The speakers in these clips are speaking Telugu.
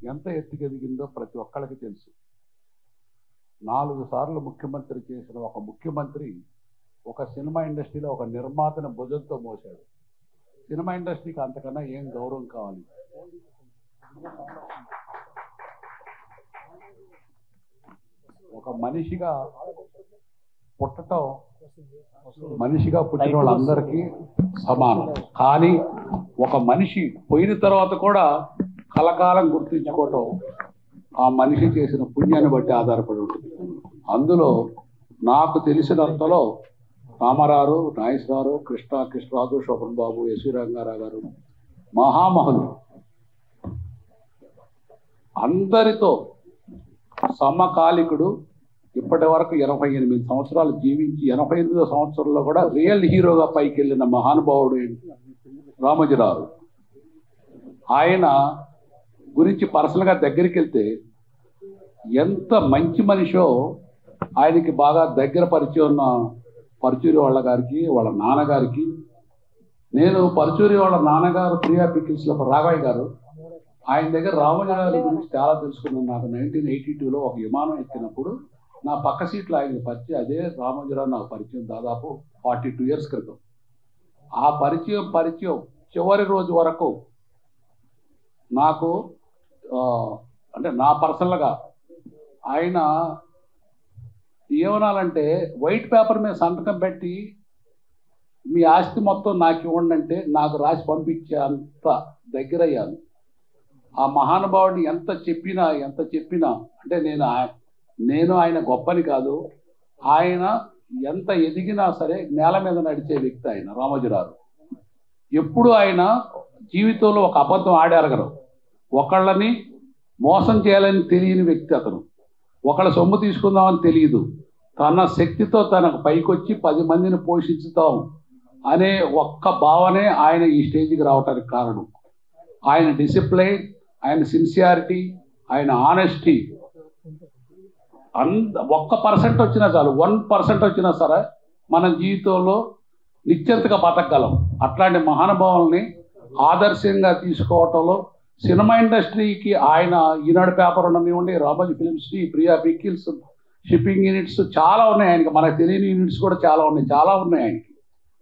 ఎంత ఎత్తుకెదిగిందో ప్రతి ఒక్కరికి తెలుసు. 4 సార్లు ముఖ్యమంత్రి చేసిన ఒక ముఖ్యమంత్రి ఒక సినిమా ఇండస్ట్రీలో ఒక నిర్మాతను భుజంతో మోసాడు. సినిమా ఇండస్ట్రీకి అంతకన్నా ఏం గౌరవం కావాలి? ఒక మనిషిగా పుట్టడం, మనిషిగా పుట్టిన వాళ్ళందరికీ సమానం. కానీ ఒక మనిషి పోయిన తర్వాత కూడా కలకాలం గుర్తించుకోవటం ఆ మనిషి చేసిన పుణ్యాన్ని బట్టి ఆధారపడి ఉంటుంది. అందులో నాకు తెలిసినంతలో రామారావు, నాగేశ్వరరావు, కృష్ణరాజు, శోభన్ బాబు, ఎస్వి రంగారావు గారు మహామహులు. అందరితో సమకాలికుడు. ఇప్పటి వరకు 88 సంవత్సరాలు జీవించి 88వ సంవత్సరంలో కూడా రియల్ హీరోగా పైకి వెళ్ళిన మహానుభావుడు రామోజీరావు. ఆయన గురించి పర్సనల్గా దగ్గరికి వెళ్తే ఎంత మంచి మనిషో ఆయనకి బాగా దగ్గర పరిచయం ఉన్న పరుచూరి వాళ్ళ గారికి, వాళ్ళ నాన్నగారికి. నేను పరుచూరి వాళ్ళ నాన్నగారు ప్రియా పికిల్స్లో రాఘవయ్య గారు, ఆయన దగ్గర రామోజీరావు గురించి చాలా తెలుసుకున్నాను. నాకు 1982లో ఒక విమానం ఎక్కినప్పుడు నా పక్క సీట్లో ఆయన పరిచయం, అదే రామోజీరావు నాకు పరిచయం దాదాపు 42 ఇయర్స్ క్రితం. ఆ పరిచయం చివరి రోజు వరకు నాకు అంటే నా పర్సనల్గా ఆయన ఏమనాలంటే వైట్ పేపర్ మీద సంతకం పెట్టి మీ ఆస్తి మొత్తం నాకు ఇవ్వండి అంటే నాకు రాసి పంపించే అంత దగ్గరయ్యాను. ఆ మహానుభావుడిని ఎంత చెప్పినా అంటే నేను ఆయన గొప్పని కాదు, ఆయన ఎంత ఎదిగినా సరే నేల మీద నడిచే వ్యక్తి ఆయన రామోజీరావు. ఎప్పుడు ఆయన జీవితంలో ఒక అబద్ధం ఆడారగరు. ఒకళ్ళని మోసం చేయాలని తెలియని వ్యక్తి అతను. ఒకళ్ళ సొమ్ము తీసుకుందామని తెలియదు. తన శక్తితో తనకు పైకొచ్చి 10 మందిని పోషించుతాం అనే ఒక్క భావనే ఆయన ఈ స్టేజ్కి రావడానికి కారణం. ఆయన డిసిప్లైన్, ఆయన సిన్సియారిటీ, ఆయన ఆనెస్టీ 1% వచ్చినా చాలు, 1% వచ్చినా సరే మన జీవితంలో నిశ్చింతగా బతకగలం. అట్లాంటి మహానుభావుల్ని ఆదర్శంగా తీసుకోవటంలో సినిమా ఇండస్ట్రీకి ఆయన ఈనాడు పేపర్ ఉండనివ్వండి, Ramoji films, Priya pickles, shipping units చాలా ఉన్నాయి ఆయనకి. మనకు తెలియని యూనిట్స్ కూడా చాలా ఉన్నాయి ఆయనకి.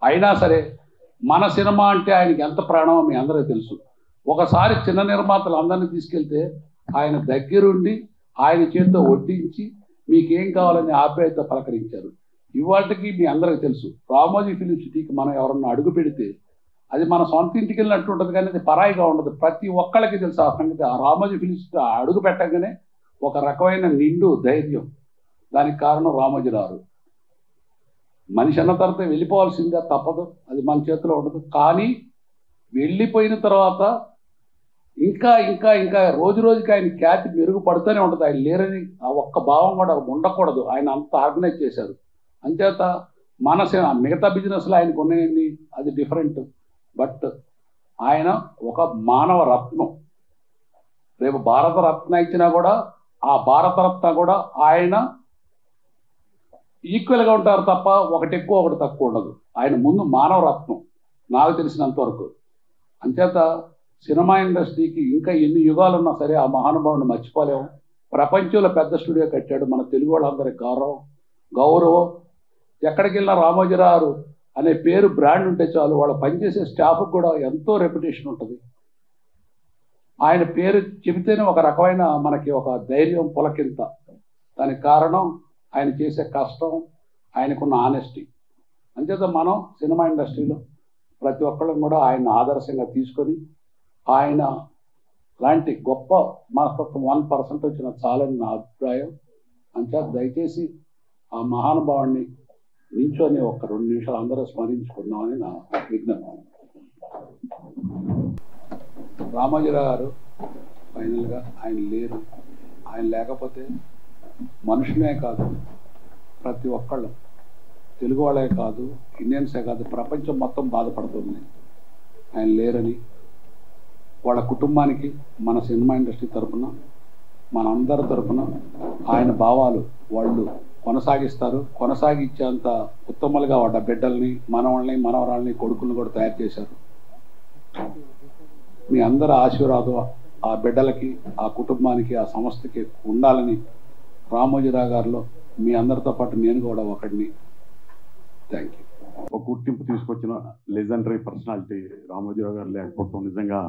అయినా సరే మన సినిమా అంటే ఆయనకి ఎంత ప్రాణమో మీ అందరికీ తెలుసు. ఒకసారి చిన్న నిర్మాతలు అందరినీ తీసుకెళ్తే ఆయన దగ్గరుండి ఆయన చేతితో వడ్డించి మీకేం కావాలని ఆప్యాయత పలకరించారు. ఇవాటికి మీ అందరికీ తెలుసు రామోజీ ఫిలిం సిటీకి మనం ఎవరన్నా అడుగు పెడితే అది మన సొంత ఇంటికి వెళ్ళినట్టు ఉంటుంది, కానీ అది పరాయిగా ఉండదు. ప్రతి ఒక్కళ్ళకి తెలుసు ఆ సంగతి. ఆ రామోజీ ఫిలిం సిటీ అడుగు పెట్టగానే ఒక రకమైన నిండు ధైర్యం. దానికి కారణం రామోజీరావు. మనిషి అన్న తర్వాత వెళ్ళిపోవాల్సిందే, తప్పదు, అది మన చేతిలో ఉండదు. కానీ వెళ్ళిపోయిన తర్వాత ఇంకా ఇంకా ఇంకా రోజు రోజుకి ఆయన ఖ్యాతి మెరుగుపడుతూనే ఉంటుంది. ఆయన లేరని ఆ ఒక్క భావం కూడా ఉండకూడదు. ఆయన అంత ఆర్గనైజ్ చేశారు. అంచేత మన మిగతా బిజినెస్లో ఆయనకు ఉన్నాయండి, అది డిఫరెంట్. బట్ ఆయన ఒక మానవ రత్నం. రేపు భారతరత్న ఇచ్చినా కూడా ఆ భారతరత్న కూడా ఆయన ఈక్వల్గా ఉంటారు తప్ప ఒకటి ఎక్కువ ఒకటి తక్కువ ఉండదు. ఆయన ముందు మానవ రత్నం నాకు తెలిసినంత వరకు. అంచేత సినిమా ఇండస్ట్రీకి ఇంకా ఎన్ని యుగాలు ఉన్నా సరే ఆ మహానుభావుని మర్చిపోలేము. ప్రపంచంలో పెద్ద స్టూడియో కట్టాడు. మన తెలుగు వాళ్ళందరికీ గౌరవం. ఎక్కడికి వెళ్ళినా రామోజీరావు అనే పేరు బ్రాండ్ ఉంటే చాలు, వాళ్ళ పనిచేసే స్టాఫ్కి కూడా ఎంతో రెప్యుటేషన్ ఉంటుంది. ఆయన పేరు చెబితేనే ఒక రకమైన మనకి ఒక ధైర్యం పులకింత. దానికి కారణం ఆయన చేసే కష్టం, ఆయనకున్న ఆనెస్టీ. అంచేత మనం సినిమా ఇండస్ట్రీలో ప్రతి ఒక్కళ్ళం కూడా ఆయన ఆదర్శంగా తీసుకొని ఆయన లాంటి గొప్ప మనస్తత్వం 1% వచ్చిన చాలని నా అభిప్రాయం. అంచేత దయచేసి ఆ మహానుభావుడిని నించొని ఒక 2 నిమిషాలు అందరూ స్మరించుకుందామని నా విజ్ఞప్తి. రామోజీరావు గారు ఫైనల్గా ఆయన లేరు. ఆయన లేకపోతే మనుషులే కాదు, ప్రతి ఒక్కళ్ళు తెలుగు వాళ్ళే కాదు, ఇండియన్సే కాదు, ప్రపంచం మొత్తం బాధపడుతుంది ఆయన లేరని. వాళ్ళ కుటుంబానికి మన సినిమా ఇండస్ట్రీ తరఫున, మన అందరి తరఫున ఆయన భావాలు వాళ్ళు కొనసాగిస్తారు. కొనసాగించేంత ఉత్తములుగా వాళ్ళ బిడ్డల్ని, మనవల్ని, మనవరాల్ని, కొడుకులను కూడా తయారు చేశారు. మీ అందరి ఆ బిడ్డలకి, ఆ కుటుంబానికి, ఆ సంస్థకి ఉండాలని రామోజీరావు గారిలో మీ అందరితో పాటు నేను కూడా ఒకడిని. Thank you. ఒక గుర్తింపు తీసుకొచ్చిన లెజెండరీ పర్సనాలిటీ రామోజీరావు గారు లేకపోవడం నిజంగా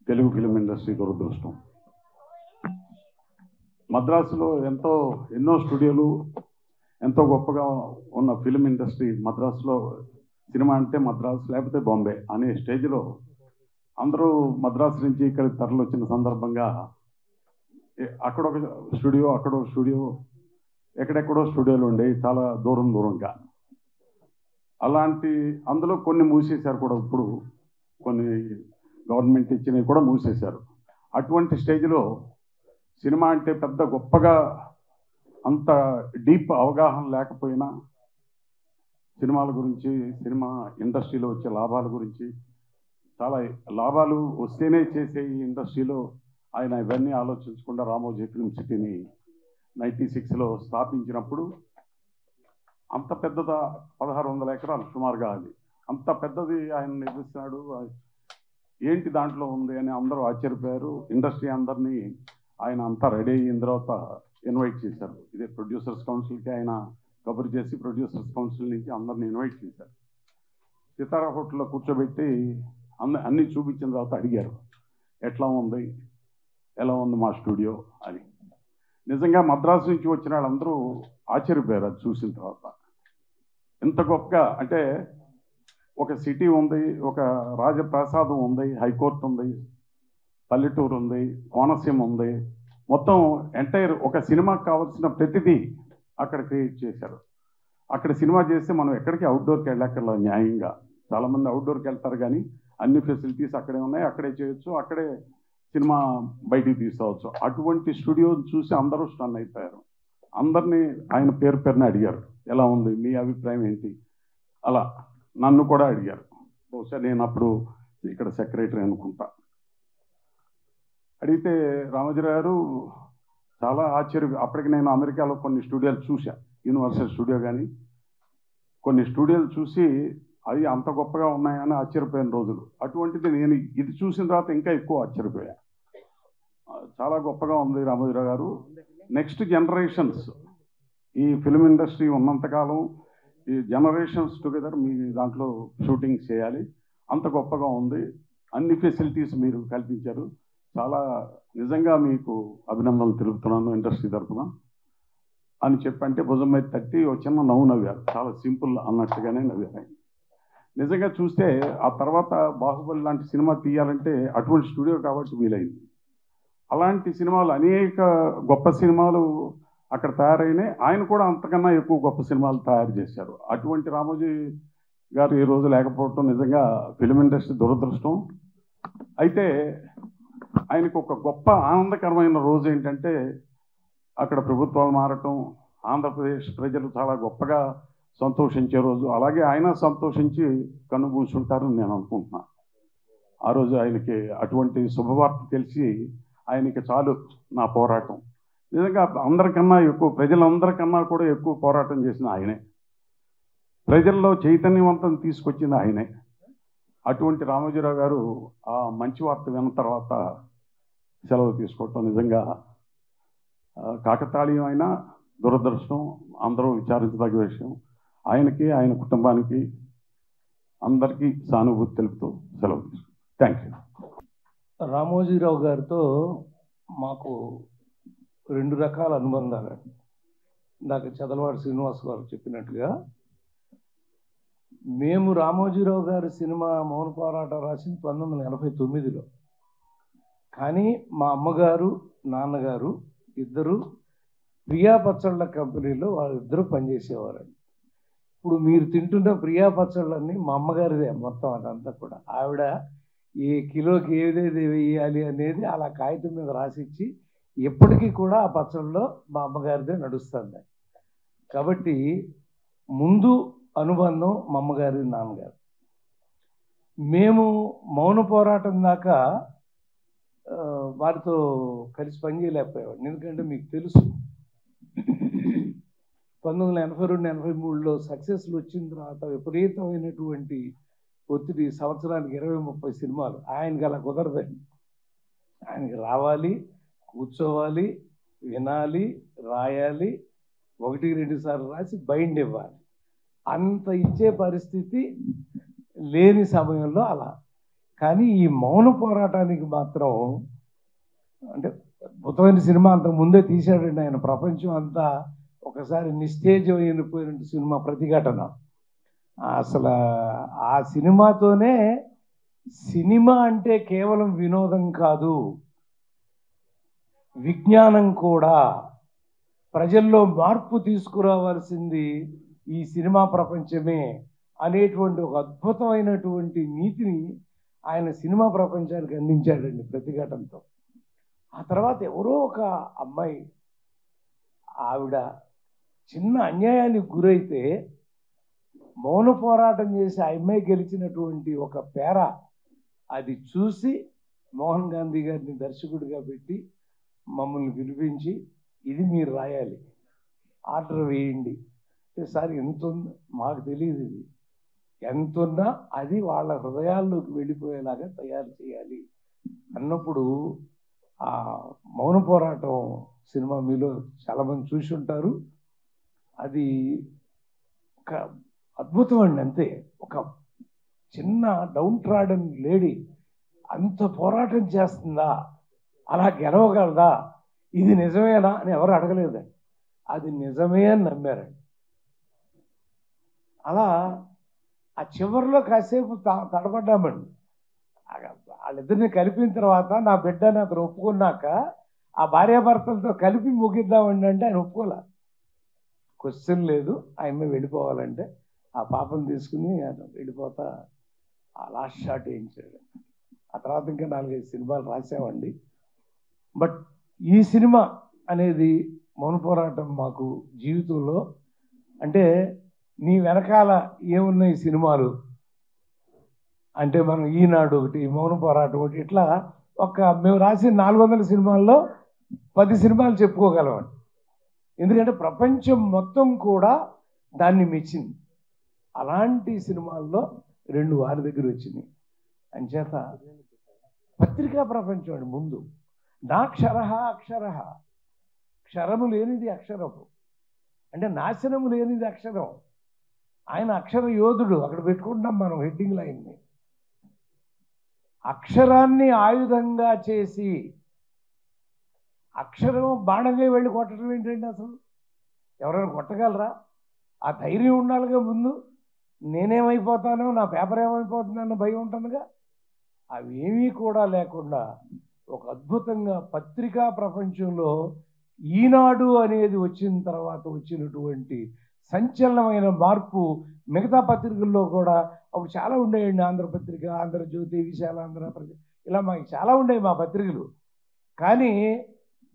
తెలుగు ఫిలిం ఇండస్ట్రీ దురదృష్టం. మద్రాసులో ఎన్నో స్టూడియోలు, ఎంతో గొప్పగా ఉన్న ఫిలిం ఇండస్ట్రీ మద్రాసులో సినిమా అంటే మద్రాసు లేకపోతే బాంబే అనే స్టేజ్లో అందరూ మద్రాసు నుంచి ఇక్కడికి తరలి వచ్చిన సందర్భంగా అక్కడొక స్టూడియో, అక్కడొక స్టూడియో, ఎక్కడెక్కడో స్టూడియోలు ఉండేవి చాలా దూరంగా. అలాంటి అందులో కొన్ని మూసేశారు కూడా. ఇప్పుడు కొన్ని గవర్నమెంట్ ఇచ్చినవి కూడా మూసేశారు. అటువంటి స్టేజ్లో సినిమా అంటే పెద్ద గొప్పగా అంత డీప్ అవగాహన లేకపోయినా సినిమాల గురించి, సినిమా ఇండస్ట్రీలో వచ్చే లాభాల గురించి, చాలా లాభాలు వస్తేనే చేసే ఈ ఇండస్ట్రీలో ఆయన ఇవన్నీ ఆలోచించకుండా రామోజీ ఫిల్మ్ సిటీని 96లో స్థాపించినప్పుడు అంత పెద్దదా 1600 ఎకరాలు సుమారుగా అది అంత పెద్దది ఆయన నిర్మిస్తున్నాడు. ఏంటి దాంట్లో ఉంది అని అందరూ ఆశ్చర్యపోయారు. ఇండస్ట్రీ అందరినీ ఆయన అంతా రెడీ అయిన తర్వాత ఇన్వైట్ చేశారు. ఇదే ప్రొడ్యూసర్స్ కౌన్సిల్కి ఆయన కబురు చేసి ప్రొడ్యూసర్స్ కౌన్సిల్ నుంచి అందరిని ఇన్వైట్ చేశారు. సితారా హోటల్లో కూర్చోబెట్టి అన్నీ చూపించిన తర్వాత అడిగారు, ఎలా ఉంది మా స్టూడియో అని. నిజంగా మద్రాసు నుంచి వచ్చిన వాళ్ళందరూ ఆశ్చర్యపోయారు అది చూసిన తర్వాత. ఎంత గొప్పగా అంటే ఒక సిటీ ఉంది, ఒక రాజప్రాసాదం ఉంది, హైకోర్టు ఉంది, పల్లెటూరు ఉంది, కోనసీమ ఉంది, మొత్తం ఎంటైర్ ఒక సినిమాకి కావాల్సిన ప్రతిదీ అక్కడ క్రియేట్ చేశారు. అక్కడ సినిమా చేస్తే మనం ఎక్కడికి అవుట్డోర్కి వెళ్ళక్కర్లా న్యాయంగా. చాలామంది అవుట్డోర్కి వెళ్తారు కానీ అన్ని ఫెసిలిటీస్ అక్కడే ఉన్నాయి, అక్కడే చేయొచ్చు, అక్కడే సినిమా బయటికి తీసుకోవచ్చు. అటువంటి స్టూడియోని చూసి అందరూ స్టన్ అయిపోయారు. అందరినీ ఆయన పేరున అడిగారు, ఎలా ఉంది, మీ అభిప్రాయం ఏంటి, అలా నన్ను కూడా అడిగారు. బహుశా నేను అప్పుడు ఇక్కడ సెక్రటరీ అనుకుంటా. అడిగితే రామోజీరావు గారు చాలా అప్పటికి నేను అమెరికాలో కొన్ని స్టూడియోలు చూశాను, యూనివర్సల్ స్టూడియో కానీ కొన్ని స్టూడియోలు చూసి అవి అంత గొప్పగా ఉన్నాయని ఆశ్చర్యపోయిన రోజులు. అటువంటిది నేను ఇది చూసిన తర్వాత ఇంకా ఎక్కువ ఆశ్చర్యపోయా. చాలా గొప్పగా ఉంది రామోజీరావు గారు. నెక్స్ట్ జనరేషన్స్ ఈ ఫిల్మ్ ఇండస్ట్రీ ఉన్నంతకాలం ఈ జనరేషన్స్ టుగెదర్ మీ దాంట్లో షూటింగ్ చేయాలి, అంత గొప్పగా ఉంది, అన్ని ఫెసిలిటీస్ మీరు కల్పించారు, చాలా నిజంగా మీకు అభినందనలు తెలుపుతున్నాను ఇండస్ట్రీ తరఫున అని చెప్పంటే భుజం మీద తట్టి ఒక చిన్న నవ్వారు. చాలా సింపుల్ అన్నట్టుగానే నవ్వారు. నిజంగా చూస్తే ఆ తర్వాత బాహుబలి లాంటి సినిమా తీయాలంటే అటువంటి స్టూడియో కాబట్టి వీలైంది. అలాంటి సినిమాలు అనేక గొప్ప సినిమాలు అక్కడ తయారైనాయి. ఆయన కూడా అంతకన్నా ఎక్కువ గొప్ప సినిమాలు తయారు చేశారు. అటువంటి రామోజీ గారు ఈ రోజు లేకపోవటం నిజంగా ఫిలిం ఇండస్ట్రీ దురదృష్టం. అయితే ఆయనకు ఒక గొప్ప ఆనందకరమైన రోజు ఏంటంటే అక్కడ ప్రభుత్వాలు మారటం, ఆంధ్రప్రదేశ్ ప్రజలు చాలా గొప్పగా సంతోషించే రోజు. అలాగే ఆయన సంతోషించి కన్నుమూసుంటారని నేను అనుకుంటున్నాను. ఆ రోజు ఆయనకి అటువంటి శుభవార్త తెలిసి ఆయనకి చాలు నా పోరాటం. నిజంగా అందరికన్నా ఎక్కువ, ప్రజలందరికన్నా కూడా ఎక్కువ పోరాటం చేసిన ఆయనే, ప్రజల్లో చైతన్యవంతం తీసుకొచ్చింది ఆయనే. అటువంటి రామోజీరావు గారు ఆ మంచి వార్త విన్న తర్వాత సెలవు తీసుకోవటం నిజంగా కాకతాళీయమైన దురదృష్టం, అందరూ విచారించదగ్గ విషయం. ఆయనకి, ఆయన కుటుంబానికి అందరికీ సానుభూతి తెలుపుతూ సెలవు తీసుకుంటాం. Thank you. రామోజీరావు గారితో మాకు 2 రకాల అనుబంధాలు. నాకు చదలవాడి శ్రీనివాస్ గారు చెప్పినట్టుగా మేము రామోజీరావు గారి సినిమా మౌన పోరాటం రాసింది 1989లో. కానీ మా అమ్మగారు, నాన్నగారు ఇద్దరు ప్రియా పచ్చళ్ళ కంపెనీలో వాళ్ళిద్దరూ పనిచేసేవారండి. ఇప్పుడు మీరు తింటున్న ప్రియా పచ్చళ్ళన్నీ మా అమ్మగారిదే మొత్తం. అదంతా కూడా ఆవిడ ఏ కిలోకి ఏదేది వేయాలి అనేది అలా కాగితం మీద రాసిచ్చి ఎప్పటికీ కూడా ఆ పచ్చళ్ళలో మా అమ్మగారిదే నడుస్తుంది. కాబట్టి ముందు అనుబంధం మా అమ్మగారి, నాన్నగారు. మేము మౌన పోరాటం దాకా వారితో కలిసి పనిచేయలేకపోయేవాడిని. ఎందుకంటే మీకు తెలుసు 1982-83లో సక్సెస్లు వచ్చిన తర్వాత విపరీతమైనటువంటి ఒత్తిడి, సంవత్సరానికి 20-30 సినిమాలు. ఆయనకి అలా కుదరదండి. ఆయనకి రావాలి, కూర్చోవాలి, వినాలి, రాయాలి, 1-2 సార్లు రాసి బైండ్ ఇవ్వాలి. అంత ఇచ్చే పరిస్థితి లేని సమయంలో అలా. కానీ ఈ మౌన పోరాటానికి మాత్రం అంటే అద్భుతమైన సినిమా అంతకు ముందే తీశాడండి ఆయన. ప్రపంచం అంతా ఒకసారి నిస్తేజం అయిపోయిన సినిమా ప్రతిఘటన. అసలు ఆ సినిమాతోనే సినిమా అంటే కేవలం వినోదం కాదు, విజ్ఞానం కూడా, ప్రజల్లో మార్పు తీసుకురావాల్సింది ఈ సినిమా ప్రపంచమే అనేటువంటి ఒక అద్భుతమైనటువంటి నీతిని ఆయన సినిమా ప్రపంచానికి అందించాడండి ప్రతిఘటనతో. ఆ తర్వాత ఎవరో ఒక అమ్మాయి, ఆవిడ చిన్న అన్యాయానికి గురైతే మౌన పోరాటం చేసి ఆ అమ్మాయి గెలిచినటువంటి ఒక పేర అది చూసి మోహన్ గాంధీ గారిని దర్శకుడిగా పెట్టి మమ్మల్ని పిలిపించి, ఇది మీరు రాయాలి, ఆర్డర్ వేయండి అంటే, సార్ ఎంత ఉంది మాకు తెలియదు, ఇది ఎంతున్నా అది వాళ్ళ హృదయాల్లోకి వెళ్ళిపోయేలాగా తయారు చేయాలి అన్నప్పుడు ఆ మౌన పోరాటం సినిమా మీలో చాలామంది చూసి ఉంటారు. అది ఒక అద్భుతం అండి. అంతే, ఒక చిన్న డౌన్ ట్రాడన్ లేడీ అంత పోరాటం చేస్తుందా, అలా గెలవగలదా, ఇది నిజమేనా అని ఎవరు అడగలేదండి. అది నిజమే అని నమ్మారండి. అలా ఆ చివరిలో కాసేపు తడబడ్డామండి. వాళ్ళిద్దరిని కలిపిన తర్వాత నా బిడ్డని అతను ఒప్పుకున్నాక ఆ భార్యాభర్తలతో కలిపి ముగిద్దామండి అంటే ఆయన ఒప్పుకోలే. క్వశ్చన్ లేదు, ఆయన వెళ్ళిపోవాలంటే ఆ పాపను తీసుకుని ఆయన వెళ్ళిపోతా ఆ లాస్ట్ షాట్ వేయించాడు. ఆ తర్వాత ఇంకా 4-5 సినిమాలు రాసామండి. బట్ ఈ సినిమా అనేది మౌన పోరాటం మాకు జీవితంలో అంటే, నీ వెనకాల ఏమున్నాయి సినిమాలు అంటే, మనం ఈనాడు ఒకటి, మౌన పోరాటం ఒకటి, ఇట్లా మేము రాసిన 400 సినిమాల్లో 10 సినిమాలు చెప్పుకోగలమండి. ఎందుకంటే ప్రపంచం మొత్తం కూడా దాన్ని మెచ్చింది. అలాంటి సినిమాల్లో 2 వారి దగ్గర వచ్చినాయి. అంచేత పత్రికా ప్రపంచం అండి ముందు. నాక్షరః అక్షరః, క్షరము లేనిది అక్షరము అంటే నాశనము లేనిది అక్షరం. ఆయన అక్షర యోధుడు, అక్కడ పెట్టుకుంటాం మనం హెడ్డింగ్ లైన్ని. అక్షరాన్ని ఆయుధంగా చేసి, అక్షరం బాణంగా వెళ్ళి కొట్టడం ఏంటండి అసలు? ఎవరైనా కొట్టగలరా? ఆ ధైర్యం ఉండాలిగా ముందు. నేనేమైపోతానో, నా పేపర్ ఏమైపోతుందన్న భయం ఉంటుందిగా. అవేమీ కూడా లేకుండా ఒక అద్భుతంగా పత్రికా ప్రపంచంలో ఈనాడు అనేది వచ్చిన తర్వాత వచ్చినటువంటి సంచలనమైన మార్పు మిగతా పత్రికల్లో కూడా అప్పుడు చాలా ఉండేయండి. ఆంధ్రపత్రిక, ఆంధ్రజ్యోతి, విశాలాంధ్రప్రదేశ్, ఇలా మాకు చాలా ఉండేవి మా పత్రికలు. కానీ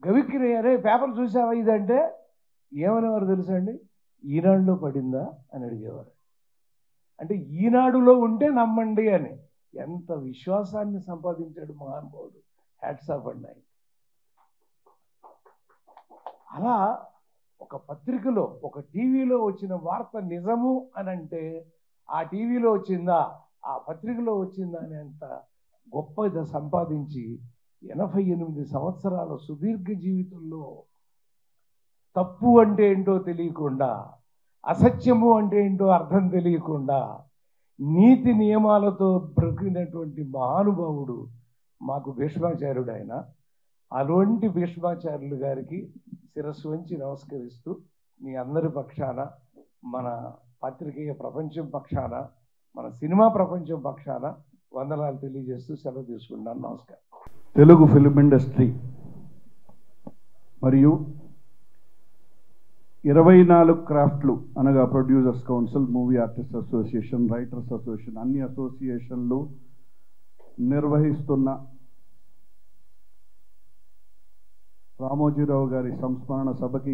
గవిక్రి అరే పేపర్ చూసావా ఇదంటే ఏమనేవారు తెలుసా అండి? ఈనాడులో పడిందా అని అడిగేవారు. అంటే ఈనాడులో ఉంటే నమ్మండి అని. ఎంత విశ్వాసాన్ని సంపాదించాడు మహానుభావుడు. హ్యాట్స్ ఆఫ్ అండి ఆయన. అలా ఒక పత్రికలో, ఒక టీవీలో వచ్చిన వార్త నిజము అని అంటే ఆ టీవీలో వచ్చిందా, ఆ పత్రికలో వచ్చిందా అని అంత గొప్ప సంపాదించి 88 సంవత్సరాల సుదీర్ఘ జీవితంలో తప్పు అంటే ఏంటో తెలియకుండా, అసత్యము అంటే ఏంటో అర్థం తెలియకుండా నీతి నియమాలతో బ్రతికినటువంటి మహానుభావుడు మాకు భీష్మాచార్యుడు ఆయన. అటువంటి భీష్మాచార్యులు గారికి శిరస్సు వంచి నమస్కరిస్తూ మీ అందరి పక్షాన, మన పత్రికేయ ప్రపంచం పక్షాన, మన సినిమా ప్రపంచం పక్షాన వందనాలు తెలియజేస్తూ సెలవు తీసుకున్నాను. నమస్కారం. తెలుగు ఫిల్మ్ ఇండస్ట్రీ మరియు 24 క్రాఫ్ట్లు అనగా producers council, movie artist association, writers association, అన్ని అసోసియేషన్లు నిర్వహిస్తున్న రామోజీరావు గారి సంస్మరణ సభకి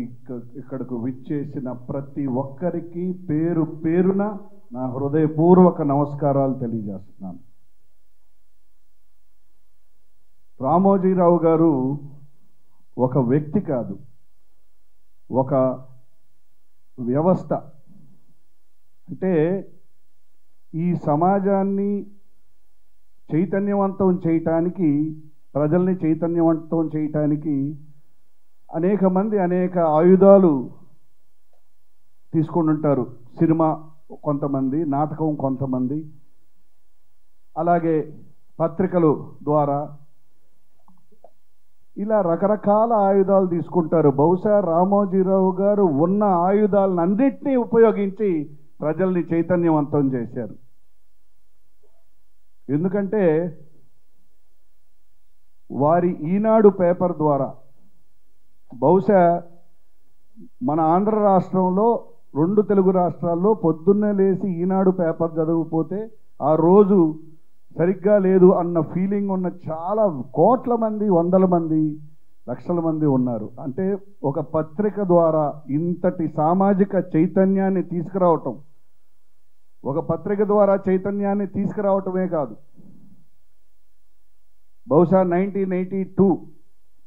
ఇక్కడకు విచ్చేసిన ప్రతి ఒక్కరికి పేరు పేరున నా హృదయపూర్వక నమస్కారాలు తెలియజేస్తున్నాను. రామోజీరావు గారు ఒక వ్యక్తి కాదు, ఒక వ్యవస్థ. అంటే ఈ సమాజాన్ని చైతన్యవంతం చేయటానికి ప్రజల్ని చైతన్యవంతం చేయటానికి అనేక మంది అనేక ఆయుధాలు తీసుకొని ఉంటారు. సినిమా కొంతమంది, నాటకం కొంతమంది, అలాగే పత్రికలు ద్వారా ఇలా రకరకాల ఆయుధాలు తీసుకుంటారు. బహుశా రామోజీరావు గారు ఉన్న ఆయుధాలను అన్నిటినీ ఉపయోగించి ప్రజల్ని చైతన్యవంతం చేశారు. ఎందుకంటే వారి ఈనాడు పేపర్ ద్వారా బహుశా మన ఆంధ్ర రాష్ట్రంలో 2 తెలుగు రాష్ట్రాల్లో పొద్దున్నే లేచి ఈనాడు పేపర్ చదవకపోతే ఆ రోజు సరిగ్గా లేదు అన్న ఫీలింగ్ ఉన్న చాలా కోట్ల మంది, వందల మంది, లక్షల మంది ఉన్నారు. అంటే ఒక పత్రిక ద్వారా ఇంతటి సామాజిక చైతన్యాన్ని తీసుకురావటం, ఒక పత్రిక ద్వారా చైతన్యాన్ని తీసుకురావటమే కాదు, బహుశా 1982,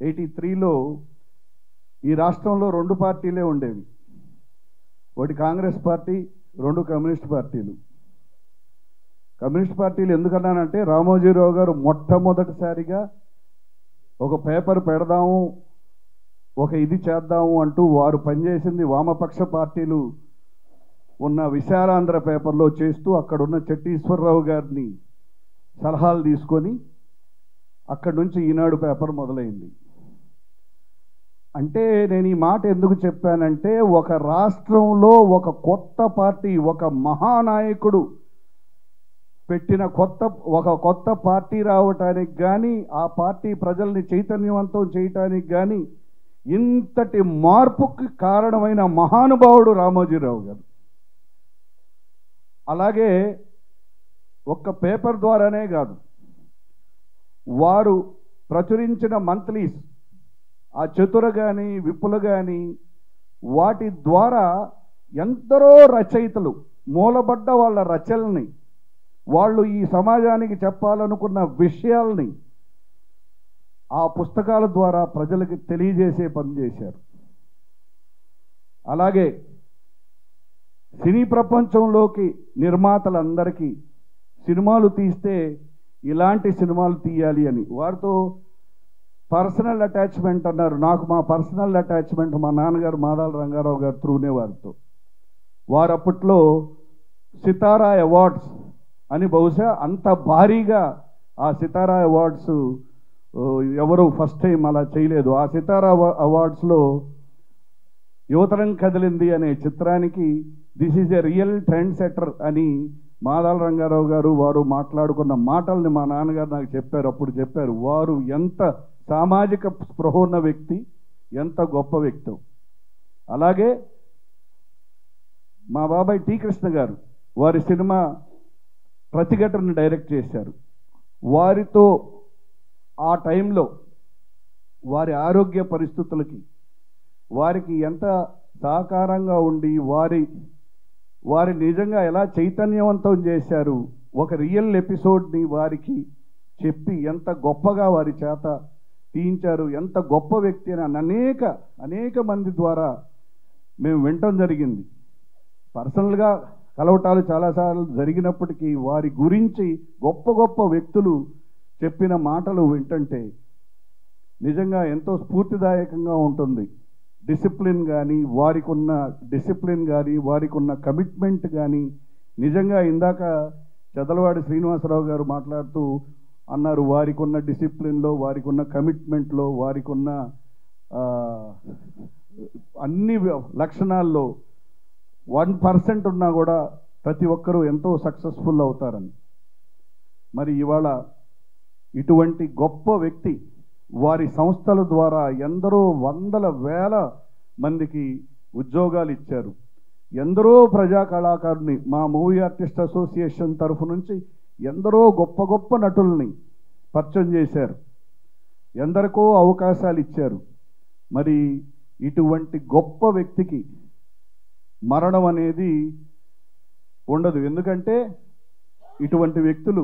83లో ఈ రాష్ట్రంలో 2 పార్టీలే ఉండేవి. ఒకటి కాంగ్రెస్ పార్టీ, 2 కమ్యూనిస్ట్ పార్టీలు. కమ్యూనిస్ట్ పార్టీలు ఎందుకన్నానంటే రామోజీరావు గారు మొట్టమొదటిసారిగా ఒక పేపర్ పెడదాము, ఒక ఇది చేద్దాము అంటూ వారు పనిచేసింది వామపక్ష పార్టీలు ఉన్న విశాలాంధ్ర పేపర్లో చేస్తూ అక్కడున్న చెట్టీశ్వరరావు గారిని సలహాలు తీసుకొని అక్కడి నుంచి ఈనాడు పేపర్ మొదలైంది. అంటే నేను ఈ మాట ఎందుకు చెప్పానంటే ఒక రాష్ట్రంలో ఒక కొత్త పార్టీ, ఒక మహానాయకుడు పెట్టిన కొత్త పార్టీ రావటానికి కానీ, ఆ పార్టీ ప్రజల్ని చైతన్యవంతం చేయటానికి కానీ ఇంతటి మార్పుకి కారణమైన మహానుభావుడు రామోజీరావు గారు. అలాగే ఒక్క పేపర్ ద్వారానే కాదు, వారు ప్రచురించిన మంత్లీస్, ఆ చతుర కానీ విప్పులు కానీ, వాటి ద్వారా ఎందరో రచయితలు మూలబడ్డ వాళ్ళ రచనల్ని, వాళ్ళు ఈ సమాజానికి చెప్పాలనుకున్న విషయాల్ని ఆ పుస్తకాల ద్వారా ప్రజలకు తెలియజేసే పని చేశారు. అలాగే సినీ ప్రపంచంలోకి నిర్మాతలందరికీ సినిమాలు తీస్తే ఇలాంటి సినిమాలు తీయాలి అని వారితో పర్సనల్ అటాచ్మెంట్ అన్నారు. నాకు మా పర్సనల్ అటాచ్మెంట్ మా నాన్నగారు మాదాల రంగారావు గారు త్రూనే వారితో. వారు అప్పట్లో సితారా అవార్డ్స్ అని, బహుశా అంత భారీగా ఆ సితారా అవార్డ్స్ ఎవరు ఫస్ట్ టైం అలా చేయలేదు. ఆ సితారా అవార్డ్స్లో యువతరం కదిలింది అనే చిత్రానికి this is a real trend setter అని మాదాల రంగారావు గారు వారు మాట్లాడుకున్న మాటల్ని మా నాన్నగారు నాకు చెప్పారు. అప్పుడు చెప్పారు వారు ఎంత సామాజిక స్పృహ ఉన్న వ్యక్తి, ఎంత గొప్ప వ్యక్తి. అలాగే మా బాబాయ్ టి కృష్ణ గారు వారి సినిమా ప్రతిఘటనను డైరెక్ట్ చేశారు. వారితో ఆ టైంలో వారి ఆరోగ్య పరిస్థితులకి వారికి ఎంత సహకారంగా ఉండి వారి నిజంగా ఎలా చైతన్యవంతం చేశారు, ఒక రియల్ ఎపిసోడ్ని వారికి చెప్పి ఎంత గొప్పగా వారి చేత తీయించారు, ఎంత గొప్ప వ్యక్తి అని అనేక మంది ద్వారా మేము వినటం జరిగింది. పర్సనల్గా కలవటాలు చాలాసార్లు జరిగినప్పటికీ వారి గురించి గొప్ప వ్యక్తులు చెప్పిన మాటలు వింటుంటే నిజంగా ఎంతో స్ఫూర్తిదాయకంగా ఉంటుంది. డిసిప్లిన్ కానీ, వారికి ఉన్న డిసిప్లిన్ కానీ, వారికి ఉన్న కమిట్మెంట్ కానీ, నిజంగా ఇందాక చదలవాడి శ్రీనివాసరావు గారు మాట్లాడుతూ అన్నారు వారికి ఉన్న డిసిప్లిన్లో, వారికి ఉన్న కమిట్మెంట్లో, వారికి ఉన్న అన్ని లక్షణాల్లో 1% ఉన్నా కూడా ప్రతి ఒక్కరూ ఎంతో సక్సెస్ఫుల్ అవుతారని. మరి ఇవాళ ఇటువంటి గొప్ప వ్యక్తి వారి సంస్థల ద్వారా ఎందరో వందల వేల మందికి ఉద్యోగాలు ఇచ్చారు. ఎందరో ప్రజా కళాకారుని మా మూవీ ఆర్టిస్ట్ అసోసియేషన్ తరఫు నుంచి ఎందరో గొప్ప నటుల్ని పరిచయం చేశారు, ఎందరికో అవకాశాలు ఇచ్చారు. మరి ఇటువంటి గొప్ప వ్యక్తికి మరణం అనేది ఉండదు. ఎందుకంటే ఇటువంటి వ్యక్తులు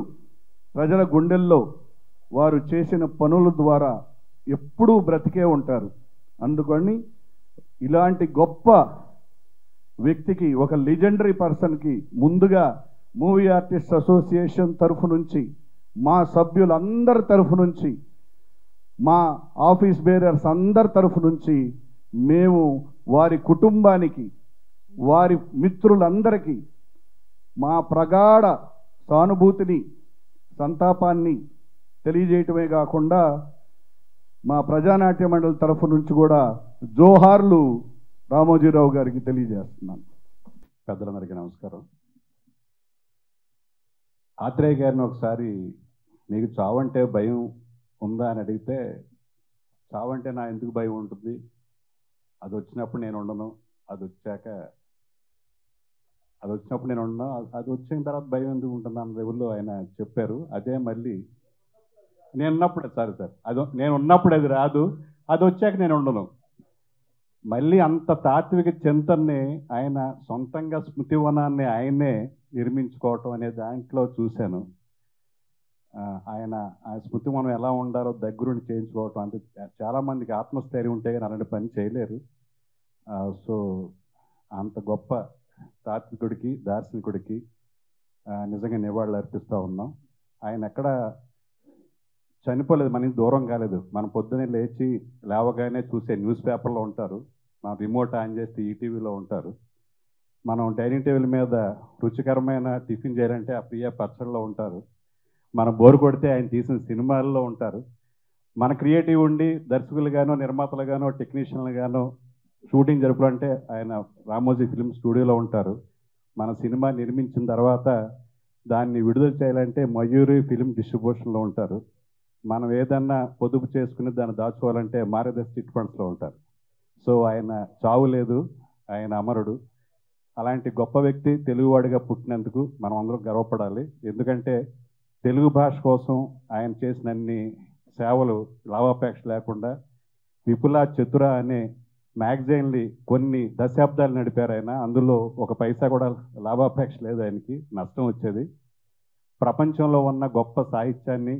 ప్రజల గుండెల్లో వారు చేసిన పనుల ద్వారా ఎప్పుడూ బ్రతికే ఉంటారు. అందుకని ఇలాంటి గొప్ప వ్యక్తికి, ఒక లెజెండరీ పర్సన్కి ముందుగా మూవీ ఆర్టిస్ట్ అసోసియేషన్ తరఫు నుంచి, మా సభ్యులందరి తరఫు నుంచి మా ఆఫీస్ బేరర్స్ అందరి తరఫు నుంచి మేము వారి కుటుంబానికి, వారి మిత్రులందరికీ మా ప్రగాఢ సానుభూతిని, సంతాపాన్ని తెలియజేయటమే కాకుండా మా ప్రజానాట్య మండలి తరఫు నుంచి కూడా జోహార్లు రామోజీరావు గారికి తెలియజేస్తున్నాను. పెద్దలందరికీ నమస్కారం. ఆత్రేయ గారిని ఒకసారి మీకు చావంటే భయం ఉందా అని అడిగితే, చావంటే నా ఎందుకు భయం ఉంటుంది, అది వచ్చినప్పుడు నేను ఉండను, అది వచ్చినప్పుడు నేను ఉండను, అది వచ్చిన తర్వాత భయం ఎందుకు ఉంటుంది అన్న లెవెల్లో ఆయన చెప్పారు. అదే మళ్ళీ నేను ఉన్నప్పుడే సార్ నేను ఉన్నప్పుడు అది రాదు, అది వచ్చాక నేను ఉండను. మళ్ళీ అంత తాత్విక చింతనని ఆయన సొంతంగా స్మృతివనాన్ని ఆయనే నిర్మించుకోవటం అనే దాంట్లో చూశాను. ఆయన ఆ స్మృతివనం ఎలా ఉండాలో దగ్గరుండి చేయించుకోవటం, అంటే చాలామందికి ఆత్మస్థైర్యం ఉంటే కానీ అలాంటి పని చేయలేరు. సో అంత గొప్ప తాత్వికుడికి, దార్శనికుడికి నిజంగా నివాళులు అర్పిస్తూ ఉన్నాం. ఆయన ఎక్కడ చనిపోలేదు, మనకి దూరం కాలేదు. మనం పొద్దున్నే లేవగానే చూసే న్యూస్ పేపర్లో ఉంటారు, మనం రిమోట్ ఆన్ చేస్తే ఈటీవీలో ఉంటారు, మనం డైనింగ్ టేబుల్ మీద రుచికరమైన టిఫిన్ చేయాలంటే ఆ ప్రియ పచ్చడిలో ఉంటారు, మనం బోరు కొడితే ఆయన తీసిన సినిమాల్లో ఉంటారు. మన క్రియేటివ్ ఉండి దర్శకులుగానో, నిర్మాతలుగానో, టెక్నీషియన్లుగానో షూటింగ్ జరుపులంటే ఆయన రామోజీ ఫిల్మ్ స్టూడియోలో ఉంటారు. మన సినిమా నిర్మించిన తర్వాత దాన్ని విడుదల చేయాలంటే మయూరి ఫిల్మ్ డిస్ట్రిబ్యూషన్లో ఉంటారు. మనం ఏదన్నా పొదుపు చేసుకుని దాన్ని దాచుకోవాలంటే మారదర్శి చిట్ ఫండ్స్లో ఉంటారు. సో ఆయన చావు లేదు, ఆయన అమరుడు. అలాంటి గొప్ప వ్యక్తి తెలుగువాడిగా పుట్టినందుకు మనం అందరం గర్వపడాలి. ఎందుకంటే తెలుగు భాష కోసం ఆయన చేసినన్ని సేవలు లాభాపేక్ష లేకుండా విపుల చతుర అనే మ్యాగజైన్లు కొన్ని దశాబ్దాలు నడిపారు ఆయన. అందులో ఒక పైసా కూడా లాభాపేక్ష లేదు ఆయనకి, నష్టం వచ్చేది. ప్రపంచంలో ఉన్న గొప్ప సాహిత్యాన్ని,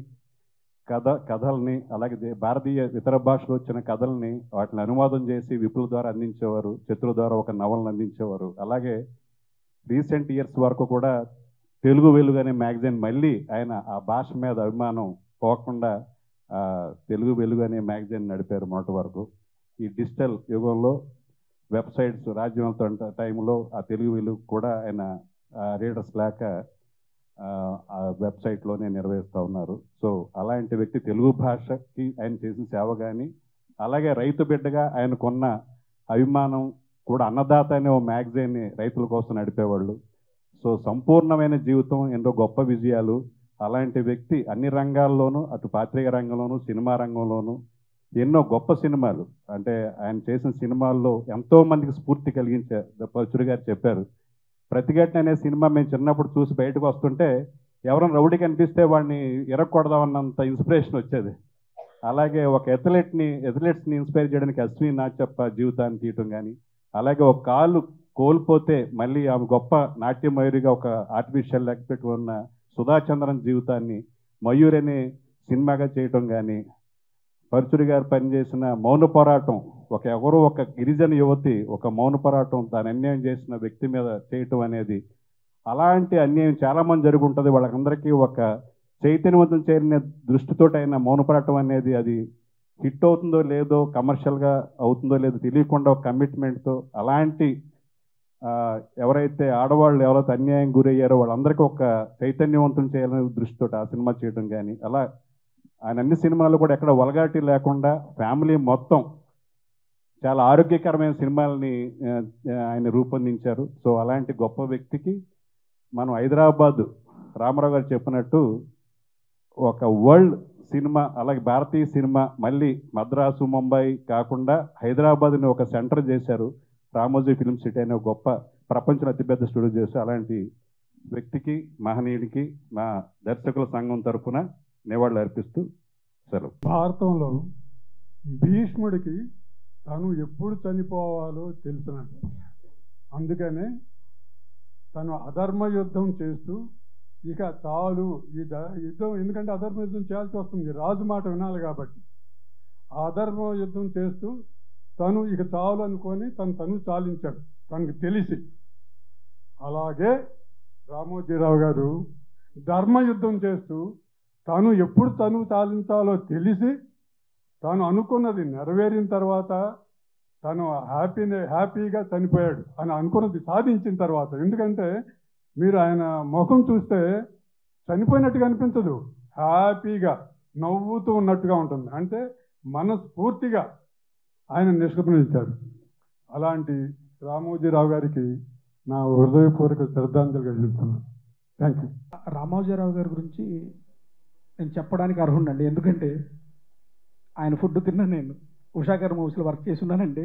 కథల్ని, అలాగే భారతీయ ఇతర భాషలో వచ్చిన కథల్ని వాటిని అనువాదం చేసి విపుల ద్వారా అందించేవారు, చతుర ద్వారా ఒక నవలను అందించేవారు. అలాగే రీసెంట్ ఇయర్స్ వరకు కూడా తెలుగు వెలుగు అనే మ్యాగజైన్ మళ్ళీ ఆయన ఆ భాష మీద అభిమానం పోకుండా తెలుగు వెలుగు అనే మ్యాగజైన్ నడిపారు మొదటి వరకు. ఈ డిజిటల్ యుగంలో వెబ్సైట్స్ రాజ్యం వెళ్తున్న టైంలో ఆ తెలుగు వెలుగు కూడా ఆయన రీడర్స్ లేక ఆ వెబ్సైట్లోనే నిర్వహిస్తూ ఉన్నారు. సో అలాంటి వ్యక్తి తెలుగు భాషకి ఆయన చేసిన సేవ కానీ, అలాగే రైతు బిడ్డగా ఆయనకున్న అభిమానం కూడా, అన్నదాత అనే ఓ మ్యాగజైన్ని రైతుల కోసం నడిపేవాళ్ళు. సో సంపూర్ణమైన జీవితం, ఎన్నో గొప్ప విజయాలు. అలాంటి వ్యక్తి అన్ని రంగాల్లోనూ, అటు పాత్రిక రంగంలోనూ, సినిమా రంగంలోనూ ఎన్నో గొప్ప సినిమాలు, అంటే ఆయన చేసిన సినిమాల్లో ఎంతోమందికి స్ఫూర్తి కలిగించే పరుచూరి గారు చెప్పారు. ప్రతిఘటన అనే సినిమా మేము చిన్నప్పుడు చూసి బయటకు వస్తుంటే ఎవరైనా రౌడీ కనిపిస్తే వాడిని ఇరగొడదామన్నంత ఇన్స్పిరేషన్ వచ్చేది. అలాగే ఒక ఎథ్లెట్స్ని ఇన్స్పైర్ చేయడానికి అశ్విని నాచప్ప జీవితాన్ని తీయటం కానీ, అలాగే ఒక కాలు కోల్పోతే మళ్ళీ ఆమె గొప్ప నాట్యమయూరిగా ఒక ఆర్టిఫిషియల్ లెగ్ పెట్టుకున్న సుధాచంద్రన్ జీవితాన్ని మయూరి అనే సినిమాగా చేయటం కానీ, పరుచూరి గారు పనిచేసిన మౌన పోరాటం, ఒక గిరిజన యువతి ఒక మౌన పోరాటం దాని అన్యాయం చేసిన వ్యక్తి మీద చేయటం అనేది, అలాంటి అన్యాయం చాలామంది జరుగుంటుంది. వాళ్ళకందరికీ ఒక చైతన్యవంతం చేరిన దృష్టితో అయిన మౌన పోరాటం అనేది అది హిట్ అవుతుందో లేదో, కమర్షియల్గా అవుతుందో లేదో తెలియకుండా ఒక కమిట్మెంట్తో, అలాంటి ఎవరైతే ఆడవాళ్ళు ఎవరైతే అన్యాయం గురయ్యారో వాళ్ళందరికీ ఒక చైతన్యవంతం చేయాలనే దృష్టితో ఆ సినిమా చేయడం కానీ, అలా ఆయన అన్ని సినిమాలు కూడా ఎక్కడ వల్గారిటీ లేకుండా ఫ్యామిలీ మొత్తం చాలా ఆరోగ్యకరమైన సినిమాలని ఆయన రూపొందించారు. సో అలాంటి గొప్ప వ్యక్తికి మనం హైదరాబాద్ రామారావు గారు చెప్పినట్టు ఒక వరల్డ్ సినిమా, అలాగే భారతీయ సినిమా మళ్ళీ మద్రాసు, ముంబై కాకుండా హైదరాబాద్ని ఒక సెంటర్ చేశారు. రామోజీ ఫిల్మ్ సిటీ అనే గొప్ప ప్రపంచంలో అతిపెద్ద స్టూడియో చేశారు. అలాంటి వ్యక్తికి, మహనీయుడికి మా దర్శకుల సంఘం తరఫున నివాళులు అర్పిస్తూ సెలవు. భారతంలో భీష్ముడికి తను ఎప్పుడు చనిపోవాలో తెలుసునంట. అందుకనే తను అధర్మ యుద్ధం చేస్తూ ఇక చాలు ఈ యుద్ధం, ఎందుకంటే అధర్మ యుద్ధం చేయాల్సి వస్తుంది, రాజు మాట వినాలి కాబట్టి. ఆ అధర్మ యుద్ధం చేస్తూ తను ఇక చాలు అనుకొని తను చాలించాడు తనకు తెలిసి. అలాగే రామోజీరావు గారు ధర్మయుద్ధం చేస్తూ తను ఎప్పుడు చాలించాలో తెలిసి తాను అనుకున్నది నెరవేరిన తర్వాత తను హ్యాపీగా చనిపోయాడు అని అనుకున్నది సాధించిన తర్వాత, ఎందుకంటే మీరు ఆయన ముఖం చూస్తే చనిపోయినట్టుగా అనిపించదు, హ్యాపీగా నవ్వుతూ ఉన్నట్టుగా ఉంటుంది. అంటే మనస్ఫూర్తిగా ఆయన నిష్క్రమించారు. అలాంటి రామోజీరావు గారికి నా హృదయపూర్వక శ్రద్ధాంజలి చెప్తున్నాను. Thank you. రామోజీరావు గారి గురించి నేను చెప్పడానికి అర్హుండండి, ఎందుకంటే ఆయన ఫుడ్ తిన్నా, నేను ఉషా గారి మూవీస్లో వర్క్ చేసి ఉన్నానండి.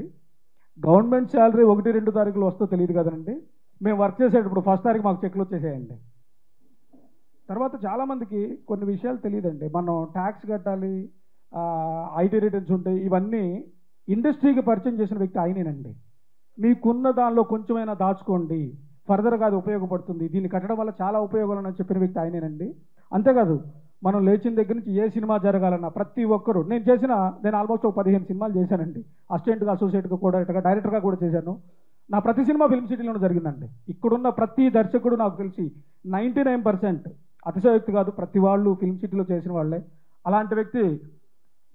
గవర్నమెంట్ శాలరీ 1-2 తారీఖులు వస్తో తెలియదు కదండి. మేము వర్క్ చేసేటప్పుడు 1st తారీఖు మాకు చెక్లు వచ్చేసాయండి. తర్వాత చాలామందికి కొన్ని విషయాలు తెలియదండి. మనం ట్యాక్స్ కట్టాలి, ఐటీ రిటర్న్స్ ఉంటాయి, ఇవన్నీ ఇండస్ట్రీకి పరిచయం చేసిన వ్యక్తి ఆయనేనండి. మీకున్న దానిలో కొంచెమైనా దాచుకోండి, ఫర్దర్గా అది ఉపయోగపడుతుంది, దీన్ని కట్టడం వల్ల చాలా ఉపయోగాలు అని చెప్పిన వ్యక్తి ఆయనేనండి. అంతేకాదు, మనం లేచిన దగ్గర నుంచి ఏ సినిమా జరగాలన్నా ప్రతి ఒక్కరు, నేను ఆల్మోస్ట్ 15 సినిమాలు చేశానండి. అసిస్టెంట్గా, అసోసియేట్గా కూడా, డైరెక్టర్గా కూడా చేశాను. నా ప్రతి సినిమా ఫిల్మ్ సిటీలోనే జరిగిందండి. ఇక్కడున్న ప్రతి దర్శకుడు నాకు తెలిసి 99%, అతిశయోక్తి కాదు, ప్రతి వాళ్ళు ఫిల్మ్ సిటీలో చేసిన వాళ్ళే. అలాంటి వ్యక్తి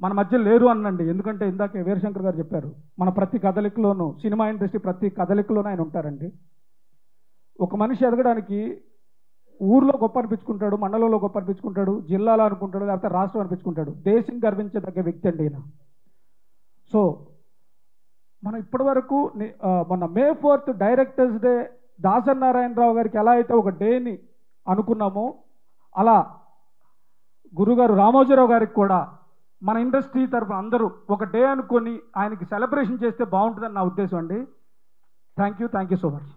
మన మధ్య లేరు అనండి. ఎందుకంటే ఇందాకే వీరశంకర్ గారు చెప్పారు, మన ప్రతి కదలికలోనూ, సినిమా ఇండస్ట్రీ ప్రతి కదలికలోనూ ఆయన ఉంటారండి. ఒక మనిషి ఎదగడానికి ఊర్లో గొప్ప అనిపించుకుంటాడు, మండలంలో గొప్ప అనిపించుకుంటాడు, జిల్లాలో అనుకుంటాడు, లేకపోతే రాష్ట్రం అనిపించుకుంటాడు. దేశం గర్వించదగ్గ వ్యక్తి అండి ఈయన. సో మనం ఇప్పటి వరకు మొన్న May 4th directors day Dasari Narayanarao గారికి ఎలా అయితే ఒక డేని అనుకున్నామో, అలా గురుగారు రామోజీరావు గారికి కూడా మన ఇండస్ట్రీ తరఫున అందరూ ఒక డే అనుకొని ఆయనకి సెలబ్రేషన్ చేస్తే బాగుంటుందని నా ఉద్దేశం అండి. Thank you so much.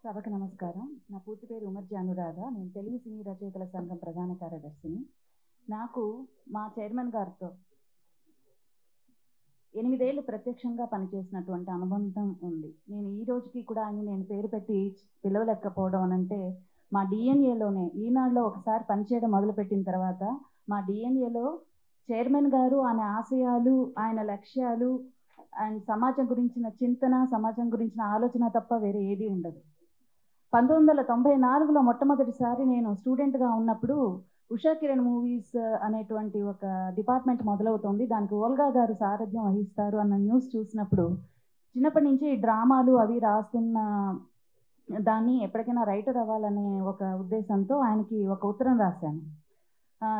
సభకు నమస్కారం. నా పూర్తి పేరు ఉమర్జీ అనురాధ. నేను తెలుగు సినీ రచయితల సంఘం ప్రధాన కార్యదర్శిని. నాకు మా చైర్మన్ గారితో 8 ఏళ్ళు ప్రత్యక్షంగా పనిచేసినటువంటి అనుబంధం ఉంది. నేను ఈ రోజుకి కూడా ఆయన నేను పేరు పెట్టి పిలవలేకపోవడం అనంటే, మా డిఎన్ఏలోనే ఈనాడులో ఒకసారి పనిచేయడం మొదలుపెట్టిన తర్వాత మా డిఎన్ఏలో చైర్మన్ గారు ఆయన ఆశయాలు, ఆయన లక్ష్యాలు, ఆయన సమాజం గురించిన చింతన, సమాజం గురించిన ఆలోచన తప్ప వేరే ఏది ఉండదు. 1994లో మొట్టమొదటిసారి నేను స్టూడెంట్గా ఉన్నప్పుడు ఉషా కిరణ్ మూవీస్ అనేటువంటి ఒక డిపార్ట్మెంట్ మొదలవుతుంది, దానికి ఓల్గా గారు సారథ్యం వహిస్తారు అన్న న్యూస్ చూసినప్పుడు, చిన్నప్పటి నుంచి డ్రామాలు అవి రాస్తున్న దాన్ని ఎప్పటికైనా రైటర్ అవ్వాలనే ఒక ఉద్దేశంతో ఆయనకి ఒక ఉత్తరం రాశాను.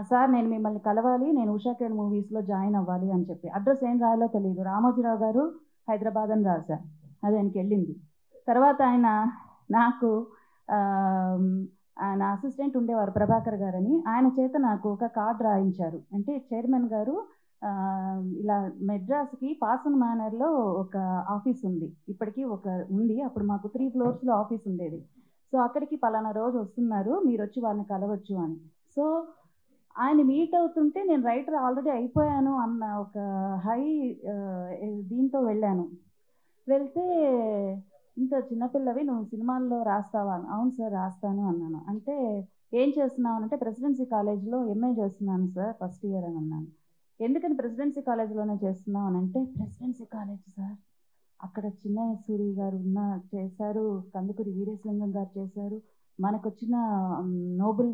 సార్, నేను మిమ్మల్ని కలవాలి, నేను ఉషా కిరణ్ మూవీస్లో జాయిన్ అవ్వాలి అని చెప్పి. అడ్రస్ ఏం రాయాలో తెలియదు, రామోజీరావు గారు హైదరాబాద్ అని రాశాను. అది ఆయనకి వెళ్ళింది. తర్వాత ఆయన నాకు ఆయన అసిస్టెంట్ ఉండేవారు ప్రభాకర్ గారని, ఆయన చేత నాకు ఒక కార్డ్ రాయించారు. అంటే చైర్మన్ గారు ఇలా మెడ్రాస్కి పాసన్ మేనర్లో ఒక ఆఫీస్ ఉంది, ఇప్పటికీ ఒక ఉంది, అప్పుడు మాకు 3 ఫ్లోర్స్లో ఆఫీస్ ఉండేది. సో అక్కడికి పలానా రోజు వస్తున్నారు, మీరు వచ్చి వాళ్ళని కలవచ్చు అని. సో ఆయన మీట్ అవుతుంటే నేను రైటర్ ఆల్రెడీ అయిపోయాను అన్న ఒక హై దీంతో వెళ్ళాను. వెళ్తే, ఇంత చిన్నపిల్లవి, నువ్వు సినిమాల్లో రాస్తావా? అవును సార్ రాస్తాను అన్నాను. అంటే ఏం చేస్తున్నావు అంటే, ప్రెసిడెన్సీ కాలేజ్లో ఎంఏ చేస్తున్నాను సార్, ఫస్ట్ ఇయర్ అని అన్నాను. ఎందుకని ప్రెసిడెన్సీ కాలేజ్లోనే చేస్తున్నావు అని అంటే, ప్రెసిడెన్సీ కాలేజ్ సార్, అక్కడ చిన్నయ్య సూరి గారు చేశారు, కందుకూరి వీరేశలింగం గారు చేశారు, మనకు వచ్చిన నోబెల్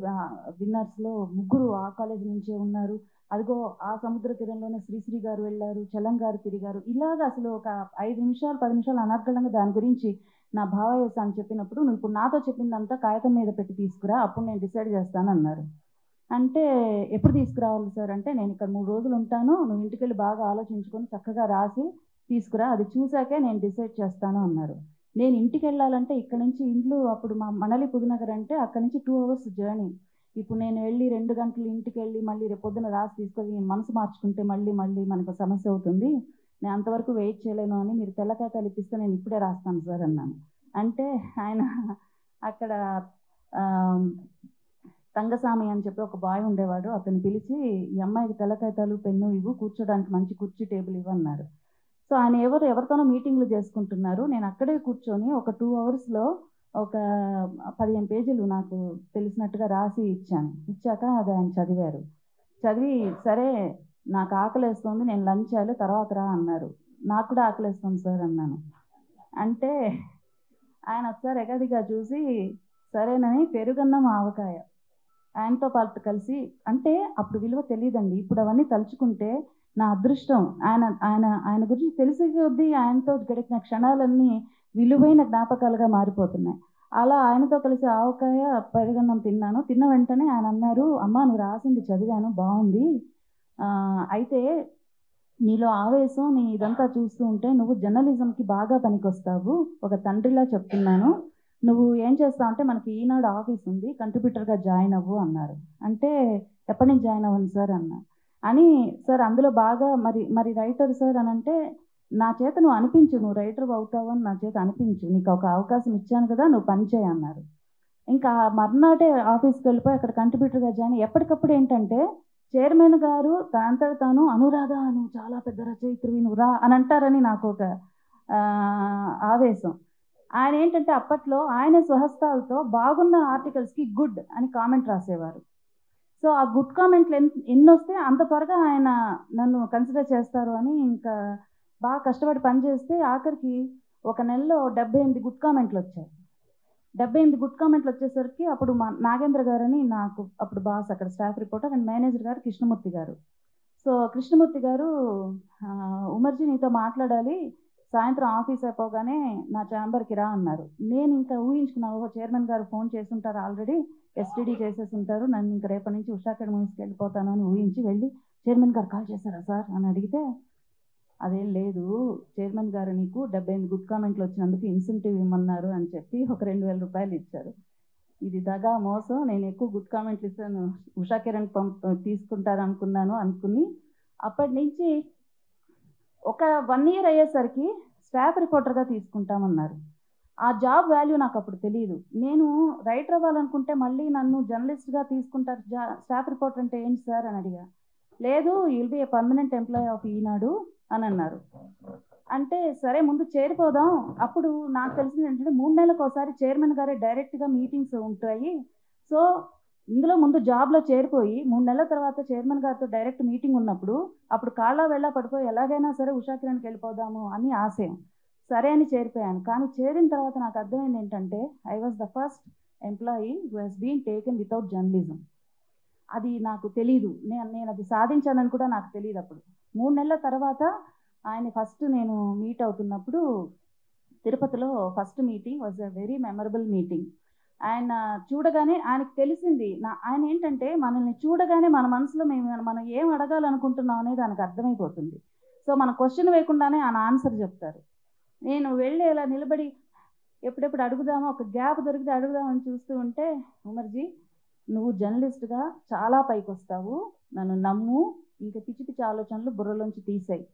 విన్నర్స్లో 3 ఆ కాలేజ్ నుంచే ఉన్నారు, అదిగో ఆ సముద్ర తీరంలోనే శ్రీశ్రీ గారు వెళ్ళారు, చలం గారు తిరిగారు. ఇలాగ అసలు ఒక 5 నిమిషాలు 10 నిమిషాలు అనర్గళంగా దాని గురించి నా భావవేశాన్ని చెప్పినప్పుడు, నువ్వు ఇప్పుడు నాతో చెప్పిందంతా కాగితం మీద పెట్టి తీసుకురా, అప్పుడు నేను డిసైడ్ చేస్తాను అన్నారు. అంటే ఎప్పుడు తీసుకురావాలి సార్ అంటే, నేను ఇక్కడ 3 రోజులు ఉంటాను, నువ్వు ఇంటికి వెళ్ళి బాగా ఆలోచించుకొని చక్కగా రాసి తీసుకురా, అది చూశాకే నేను డిసైడ్ చేస్తాను అన్నారు. నేను ఇంటికి వెళ్ళాలంటే ఇక్కడ నుంచి ఇంట్లో, అప్పుడు మా మనలి పుదునగర్ అంటే అక్కడి నుంచి 2 hours జర్నీ. ఇప్పుడు నేను వెళ్ళి 2 గంటలు ఇంటికి వెళ్ళి మళ్ళీ రేపు పొద్దున రాసి తీసుకొని నేను మనసు మార్చుకుంటే మళ్ళీ మనకు సమస్య అవుతుంది, నేను అంతవరకు వెయిట్ చేయలేను అని, మీరు తెల్ల కాగితాలు ఇప్పిస్తే నేను ఇప్పుడే రాస్తాను సార్ అన్నాను. అంటే ఆయన అక్కడ తంగస్వామి అని చెప్పి ఒక బాయ్ ఉండేవాడు, అతను పిలిచి, ఈ అమ్మాయికి తెల్ల కాగితాలు పెన్ను ఇవ్వు, కూర్చోడానికి మంచి కుర్చీ టేబుల్ ఇవ్వన్నారు. సో ఆయన ఎవరితోనో మీటింగ్లు చేసుకుంటున్నారు, నేను అక్కడే కూర్చొని ఒక 2 hours ఒక 15 పేజీలు నాకు తెలిసినట్టుగా రాసి ఇచ్చాక అది ఆయన చదివారు. చదివి, సరే నాకు ఆకలేస్తుంది, నేను లంచ్ చేయాలి, తర్వాత రా అన్నారు. నాకు కూడా ఆకలేస్తుంది సార్ అన్నాను. అంటే ఆయన ఒకసారి ఎగదిగా చూసి, సరేనని పెరుగన్నం ఆవకాయ ఆయనతో పాటు కలిసి, అంటే అప్పుడు విలువ తెలియదండి, ఇప్పుడు అవన్నీ తలుచుకుంటే నా అదృష్టం. ఆయన ఆయన ఆయన గురించి తెలిసి కొద్దీ ఆయనతో గడిపిన క్షణాలన్నీ విలువైన జ్ఞాపకాలుగా మారిపోతున్నాయి. అలా ఆయనతో కలిసి ఆవకాయ పెరుగన్నం తిన్నాను. తిన్న వెంటనే ఆయన అన్నారు, అమ్మ నువ్వు రాసింది చదివాను బాగుంది, అయితే నీలో ఆవేశం నీ ఇదంతా చూస్తూ ఉంటే నువ్వు జర్నలిజంకి బాగా పనికొస్తావు, ఒక తండ్రిలా చెప్తున్నాను, నువ్వు ఏం చేస్తావు అంటే మనకి ఈనాడు ఆఫీస్ ఉంది, కంట్రిబ్యూటర్గా జాయిన్ అవ్వు అన్నారు. అంటే ఎప్పటి నుంచి జాయిన్ అవ్వను సార్ అన్నా. అని సార్ అందులో బాగా మరి రైటర్ సార్ అని అంటే నా చేత నువ్వు అనిపించు, నువ్వు రైటర్ అవుతావు అని నా చేత అనిపించు, నీకు ఒక అవకాశం ఇచ్చాను కదా నువ్వు పని చేయి అన్నారు. ఇంకా మర్నాటే ఆఫీస్కి వెళ్ళిపోయి అక్కడ కంట్రిబ్యూటర్గా జాయిన్. ఎప్పటికప్పుడు ఏంటంటే చైర్మన్ గారు తనంతట తాను అనురాధ నువ్వు చాలా పెద్ద రచయిత్రివి నువ్వు రా అని అంటారని నాకు ఒక ఆవేశం. ఆయన ఏంటంటే అప్పట్లో ఆయన స్వహస్తాలతో బాగున్న ఆర్టికల్స్కి గుడ్ అని కామెంట్ రాసేవారు. సో ఆ గుడ్ కామెంట్లు ఎన్ని వస్తే అంత త్వరగా ఆయన నన్ను కన్సిడర్ చేస్తారు అని ఇంకా బాగా కష్టపడి పనిచేస్తే ఆఖరికి ఒక నెలలో 78 గుడ్ కామెంట్లు వచ్చాయి. 78 గుడ్ కామెంట్లు వచ్చేసరికి అప్పుడు మా నాగేంద్ర గారని నాకు అప్పుడు బాస్ అక్కడ స్టాఫ్ రిపోర్టర్ అండ్ మేనేజర్ గారు కృష్ణమూర్తి గారు. సో కృష్ణమూర్తి గారు ఉమర్జీ నీతో మాట్లాడాలి, సాయంత్రం ఆఫీస్ అయిపోగానే నా ఛాంబర్కి రా అన్నారు. నేను ఇంకా ఊహించుకున్నాను, ఓహో చైర్మన్ గారు ఫోన్ చేస్తుంటారు, ఆల్రెడీ ఎస్టీడీ చేసేసి ఉంటారు, నన్ను ఇంకా రేపటి నుంచి ఉషా అకాడమీస్కి వెళ్ళిపోతాను అని ఊహించి వెళ్ళి చైర్మన్ గారు కాల్ చేశారా సార్ అని అడిగితే అదేం లేదు, చైర్మన్ గారు నీకు 78 గుడ్ కామెంట్లు వచ్చినందుకు ఇన్సెంటివ్ ఇవ్వమన్నారు అని చెప్పి ఒక 2000 రూపాయలు ఇచ్చారు. ఇది దగా మోసం, నేను ఎక్కువ గుడ్ కామెంట్లు ఇస్తాను, ఉషా కిరణ్ తీసుకుంటారు అనుకుని అప్పటి నుంచి ఒక 1 year అయ్యేసరికి స్టాఫ్ రిపోర్టర్గా తీసుకుంటామన్నారు. ఆ జాబ్ వాల్యూ నాకు అప్పుడు తెలియదు. నేను రైటర్ అవ్వాలనుకుంటే మళ్ళీ నన్ను జర్నలిస్ట్గా తీసుకుంటారు, స్టాఫ్ రిపోర్టర్ అంటే ఏంటి సార్ అని అడిగా. లేదు will be a permanent employee of Eenadu అని అన్నారు. అంటే సరే ముందు చేరిపోదాం. అప్పుడు నాకు తెలిసింది ఏంటంటే 3 నెలలకు ఒకసారి చైర్మన్ గారే డైరెక్ట్గా మీటింగ్స్ ఉంటాయి, సో ఇందులో ముందు జాబ్లో చేరిపోయి 3 నెలల తర్వాత చైర్మన్ గారితో డైరెక్ట్ మీటింగ్ ఉన్నప్పుడు అప్పుడు కాళ్ళ వెళ్ళ పడిపోయి ఎలాగైనా సరే ఉషా కిరణ్కి వెళ్ళిపోదాము అని ఆశయం. సరే అని చేరిపోయాను. కానీ చేరిన తర్వాత నాకు అర్థమైంది ఏంటంటే I was the first employee who has been taken without journalism. అది నాకు తెలీదు, నేను అది సాధించానని కూడా నాకు తెలియదు. అప్పుడు 3 నెలల తర్వాత ఆయన ఫస్ట్ నేను మీట్ అవుతున్నప్పుడు తిరుపతిలో first meeting was a very memorable meeting. ఆయన చూడగానే ఆయనకు తెలిసింది, ఆయన ఏంటంటే మనల్ని చూడగానే మన మనసులో మనం ఏం అడగాలనుకుంటున్నాం అనేది ఆయనకు అర్థమైపోతుంది. సో మన క్వశ్చన్ వేయకుండానే ఆయన ఆన్సర్ చెప్తారు. నేను వెళ్ళి ఇలా నిలబడి ఎప్పుడెప్పుడు అడుగుదామో, ఒక గ్యాప్ దొరికితే అడుగుదామని చూస్తూ ఉంటే, ఉమర్జీ నువ్వు జర్నలిస్ట్గా చాలా పైకి వస్తావు, నన్ను నమ్ము, ఇంకా పిచ్చి పిచ్చి ఆలోచనలు బుర్రలోంచి తీసేయి,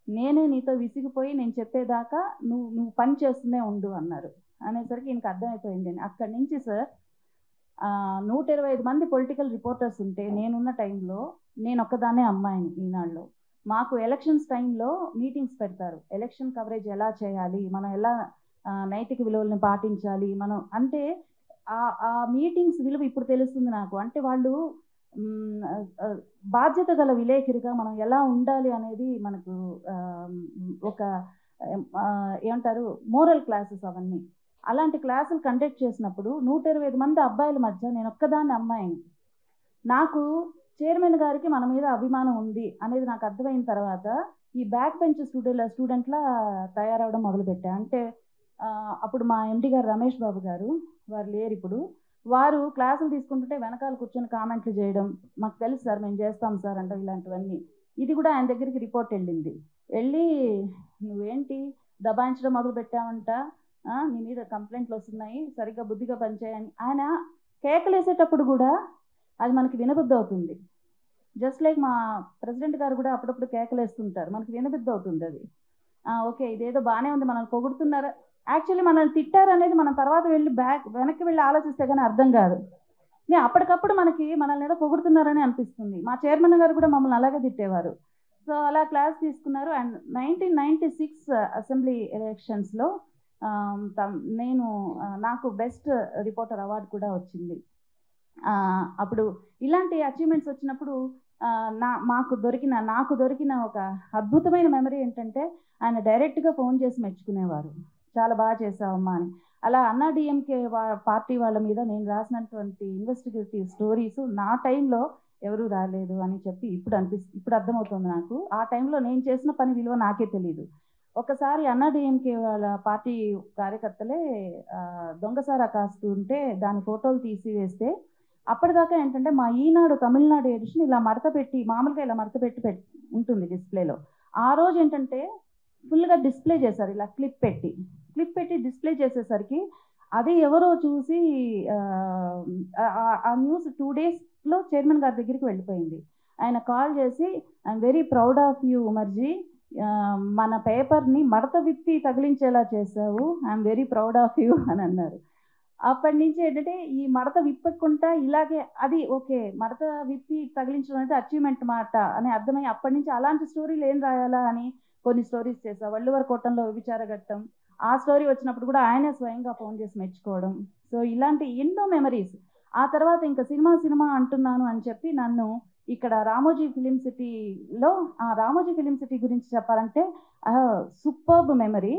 నేనే నీతో విసిగిపోయి నేను చెప్పేదాకా నువ్వు పని చేస్తూనే ఉండు అన్నారు. అనేసరికి ఇంక అర్థమైపోయింది. అక్కడి నుంచి సార్ 125 మంది పొలిటికల్ రిపోర్టర్స్ ఉంటే నేనున్న టైంలో నేను ఒక్కదానే అమ్మాయిని ఈనాడులో. మాకు ఎలక్షన్స్ టైంలో మీటింగ్స్ పెడతారు, ఎలక్షన్ కవరేజ్ ఎలా చేయాలి, మనం ఎలా నైతిక విలువలను పాటించాలి, మనం అంటే ఆ మీటింగ్స్ విలువ ఇప్పుడు తెలుస్తుంది నాకు. అంటే వాళ్ళు బాధ్యత గల విలేకరిగా మనం ఎలా ఉండాలి అనేది మనకు ఒక ఏమంటారు మోరల్ క్లాసెస్ అవన్నీ. అలాంటి క్లాసులు కండక్ట్ చేసినప్పుడు 125 మంది అబ్బాయిల మధ్య నేను ఒక్కదాన్ని అమ్మాయిని. నాకు చైర్మన్ గారికి మన మీద అభిమానం ఉంది అనేది నాకు అర్థమైన తర్వాత ఈ బ్యాక్ బెంచ్ స్టూడెంట్లా తయారవడం మొదలుపెట్టా. అంటే అప్పుడు మా ఎండి గారు రమేష్ బాబు గారు, వారు లేరు ఇప్పుడు, వారు క్లాసులు తీసుకుంటుంటే వెనకాల కూర్చొని కామెంట్లు చేయడం, మాకు తెలుసు సార్ మేము చేస్తాం సార్ అంటే ఇలాంటివన్నీ. ఇది కూడా ఆయన దగ్గరికి రిపోర్ట్ వెళ్ళింది. వెళ్ళి నువ్వేంటి దబాయించడం మొదలు పెట్టావంట, నీ మీద కంప్లైంట్లు వస్తున్నాయి, సరిగ్గా బుద్ధిగా పనిచేయని ఆయన కేకలేసేటప్పుడు కూడా అది మనకి వినబుద్ధి అవుతుంది. జస్ట్ లైక్ మా ప్రెసిడెంట్ గారు కూడా అప్పుడప్పుడు కేకలేస్తుంటారు, మనకి వినబుద్ధి అవుతుంది అది. ఓకే ఇదేదో బాగానే ఉంది, మనల్ని పొగుడుతున్నారు, యాక్చువల్లీ మనల్ని తిట్టారు అనేది మనం తర్వాత వెళ్ళి వెనక్కి వెళ్ళి ఆలోచిస్తే కానీ అర్థం కాదు. అప్పటికప్పుడు మనల్ని ఏదో పొగుడుతున్నారని అనిపిస్తుంది. మా చైర్మన్ గారు కూడా మమ్మల్ని అలాగే తిట్టేవారు. సో అలా క్లాస్ తీసుకున్నారు. అండ్ 1996 అసెంబ్లీ ఎలక్షన్స్లో నాకు బెస్ట్ రిపోర్టర్ అవార్డు కూడా వచ్చింది. అప్పుడు ఇలాంటి అచీవ్మెంట్స్ వచ్చినప్పుడు నాకు దొరికిన ఒక అద్భుతమైన మెమరీ ఏంటంటే ఆయన డైరెక్ట్గా ఫోన్ చేసి మెచ్చుకునేవారు, చాలా బాగా చేసావమ్మా అని. అలా అన్నా డిఎంకే పార్టీ వాళ్ళ మీద నేను రాసినటువంటి ఇన్వెస్టిగేటివ్ స్టోరీస్ నా టైంలో ఎవరు రాలేదు అని చెప్పి ఇప్పుడు అర్థమవుతుంది నాకు. ఆ టైంలో నేను చేసిన పని విలువ నాకే తెలియదు. ఒకసారి అన్నాడీఎంకే వాళ్ళ పార్టీ కార్యకర్తలే దొంగసారా కాస్తుంటే దాని ఫోటోలు తీసివేస్తే, అప్పటిదాకా ఏంటంటే మా ఈనాడు తమిళనాడు ఎడిషన్ ఇలా మామూలుగా ఇలా మడత పెట్టి ఉంటుంది డిస్ప్లేలో. ఆ రోజు ఏంటంటే ఫుల్గా డిస్ప్లే చేశారు, ఇలా క్లిప్ పెట్టి డిస్ప్లే చేసేసరికి అది ఎవరో చూసి ఆ న్యూస్ 2 డేస్లో చైర్మన్ గారి దగ్గరికి వెళ్ళిపోయింది. ఆయన కాల్ చేసి, I'm very proud of you Umarji, మన పేపర్ని మడత విప్పి తగిలించేలా చేసావు, I'm very proud of you అని అన్నారు. అప్పటి నుంచి ఏంటంటే ఈ మడత విప్పకుండా ఇలాగే అది ఓకే, మడత విప్పి తగిలించడం అనేది అచీవ్మెంట్ మాట అని అర్థమై అప్పటి నుంచి అలాంటి స్టోరీలు ఏం రాయాలా అని కొన్ని స్టోరీస్ చేసా. వల్లువర్ కోటంలో విచార ఘట్టం, ఆ స్టోరీ వచ్చినప్పుడు కూడా ఆయనే స్వయంగా ఫోన్ చేసి మెచ్చుకోవడం. సో ఇలాంటి ఎన్నో మెమరీస్. ఆ తర్వాత ఇంకా సినిమా అంటున్నాను అని చెప్పి నన్ను ఇక్కడ రామోజీ ఫిలిం సిటీలో, రామోజీ ఫిలిం సిటీ గురించి చెప్పాలంటే superb memory.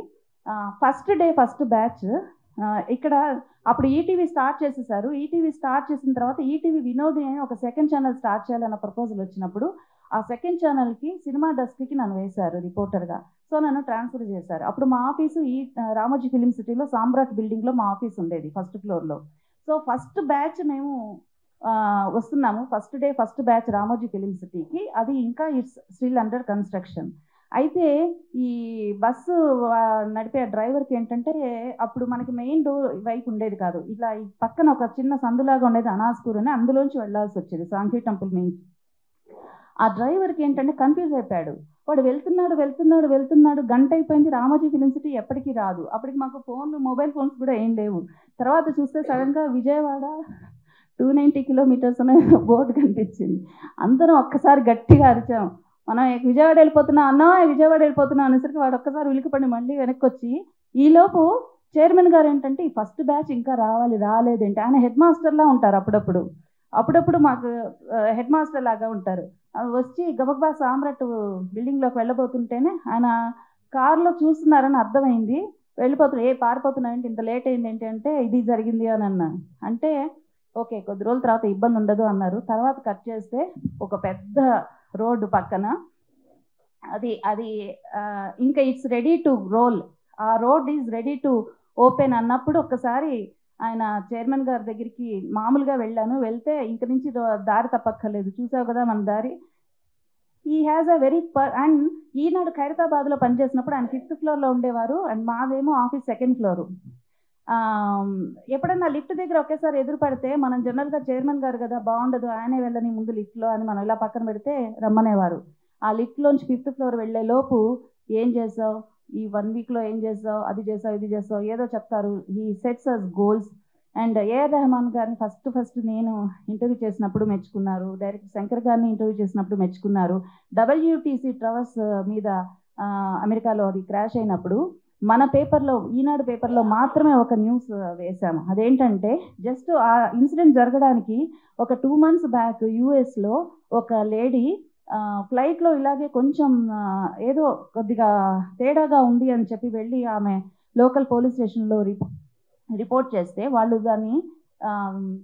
First day first batch ఇక్కడ అప్పుడు ఈటీవీ స్టార్ట్ చేసేసారు. ఈటీవీ స్టార్ట్ చేసిన తర్వాత ఈటీవీ వినోది అని ఒక సెకండ్ ఛానల్ స్టార్ట్ చేయాలన్న ప్రపోజల్ వచ్చినప్పుడు ఆ సెకండ్ ఛానల్కి సినిమా డెస్క్కి నన్ను వేశారు రిపోర్టర్గా. సో నన్ను ట్రాన్స్ఫర్ చేశారు. అప్పుడు మా ఆఫీసు ఈ రామోజీ ఫిలిం సిటీలో సామ్రాట్ బిల్డింగ్లో మా ఆఫీస్ ఉండేది, ఫస్ట్ ఫ్లోర్లో. సో ఫస్ట్ బ్యాచ్ మేము వస్తున్నాము, first day first batch Ramoji film సిటీకి. అది ఇంకా ఇట్స్ స్టిల్ అండర్ కన్స్ట్రక్షన్. అయితే ఈ బస్సు నడిపే డ్రైవర్కి ఏంటంటే అప్పుడు మనకి మెయిన్ డోర్ వైపు ఉండేది కాదు, ఇట్లా ఈ పక్కన ఒక చిన్న సందులాగా ఉండేది అనాస్పూర్ అని, అందులోంచి వెళ్ళాల్సి వచ్చేది సాంఘీ టెంపుల్ మెయిన్. ఆ డ్రైవర్కి ఏంటంటే కన్ఫ్యూజ్ అయిపోయాడు. వాడు వెళ్తున్నాడు, గంట అయిపోయింది, రామోజీ ఫిలిం సిటీ ఎప్పటికీ రాదు. అప్పటికి మాకు మొబైల్ ఫోన్స్ కూడా ఏం లేవు. తర్వాత చూస్తే సడన్గా విజయవాడ 290 కిలోమీటర్స్ అనే బోర్డు కనిపించింది. అందరం ఒక్కసారి గట్టిగా అరిచాం, మనం విజయవాడ వెళ్ళిపోతున్నాం అనేసరికి వాడు ఒక్కసారి ఉలికిపడి మళ్ళీ వెనక్కి వచ్చి, ఈలోపు చైర్మన్ గారు ఏంటంటే ఈ ఫస్ట్ బ్యాచ్ ఇంకా రాలేదేంటి, ఆయన హెడ్ మాస్టర్లా ఉంటారు, అప్పుడప్పుడు మాకు హెడ్ మాస్టర్ లాగా ఉంటారు. వచ్చి గబగబా సామ్రాట్ బిల్డింగ్లోకి వెళ్ళబోతుంటేనే ఆయన కారులో చూస్తున్నారని అర్థమైంది. పారిపోతున్నాయంటే ఇంత లేట్ అయింది ఏంటి అంటే ఇది జరిగింది అని అన్నాను. అంటే ఓకే కొద్ది రోజుల తర్వాత ఇబ్బంది ఉండదు అన్నారు. తర్వాత కట్ చేస్తే ఒక పెద్ద రోడ్డు పక్కన అది ఇంకా ఇట్స్ రెడీ టు రోల్, ఆ road is ready to open అన్నప్పుడు ఒక్కసారి ఆయన చైర్మన్ గారి దగ్గరికి మామూలుగా వెళ్తే ఇంక నుంచి దారి తప్పక్కర్లేదు, చూసావు కదా మన దారి. ఈ హ్యాస్ అ వెరీ అండ్ ఈనాడు ఖైరతాబాద్లో పనిచేసినప్పుడు ఆయన 5th ఫ్లోర్లో ఉండేవారు అండ్ మాదేమో ఆఫీస్ 2nd ఫ్లోరు. ఎప్పుడన్నా లిఫ్ట్ దగ్గర ఒకేసారి ఎదురు పడితే మనం జనరల్గా చైర్మన్ గారు కదా బాగుండదు, ఆయనే వెళ్ళని ముందు లిఫ్ట్లో అని మనం ఇలా పక్కన పెడితే రమ్మనేవారు. ఆ లిఫ్ట్లోంచి 5th ఫ్లోర్ వెళ్ళే లోపు ఏం చేసావు, ఈ 1 వీక్లో ఏం చేసావు, అది చేసావు ఇది చేసావు ఏదో చెప్తారు. He sets us goals. And A R Rahman గారిని ఫస్ట్ నేను ఇంటర్వ్యూ చేసినప్పుడు మెచ్చుకున్నారు, డైరెక్టర్ శంకర్ గారిని ఇంటర్వ్యూ చేసినప్పుడు మెచ్చుకున్నారు. WTC టవర్స్ మీద అమెరికాలో అది క్రాష్ అయినప్పుడు మన పేపర్లో ఈనాడు పేపర్లో మాత్రమే ఒక న్యూస్ వేశాము. అదేంటంటే జస్ట్ ఆ ఇన్సిడెంట్ జరగడానికి ఒక 2 months బ్యాక్ యూఎస్లో ఒక లేడీ ఫ్లైట్లో ఇలాగే కొంచెం ఏదో కొద్దిగా తేడాగా ఉంది అని చెప్పి వెళ్ళి ఆమె లోకల్ పోలీస్ స్టేషన్లో రిపోర్ట్ చేస్తే వాళ్ళు దాన్ని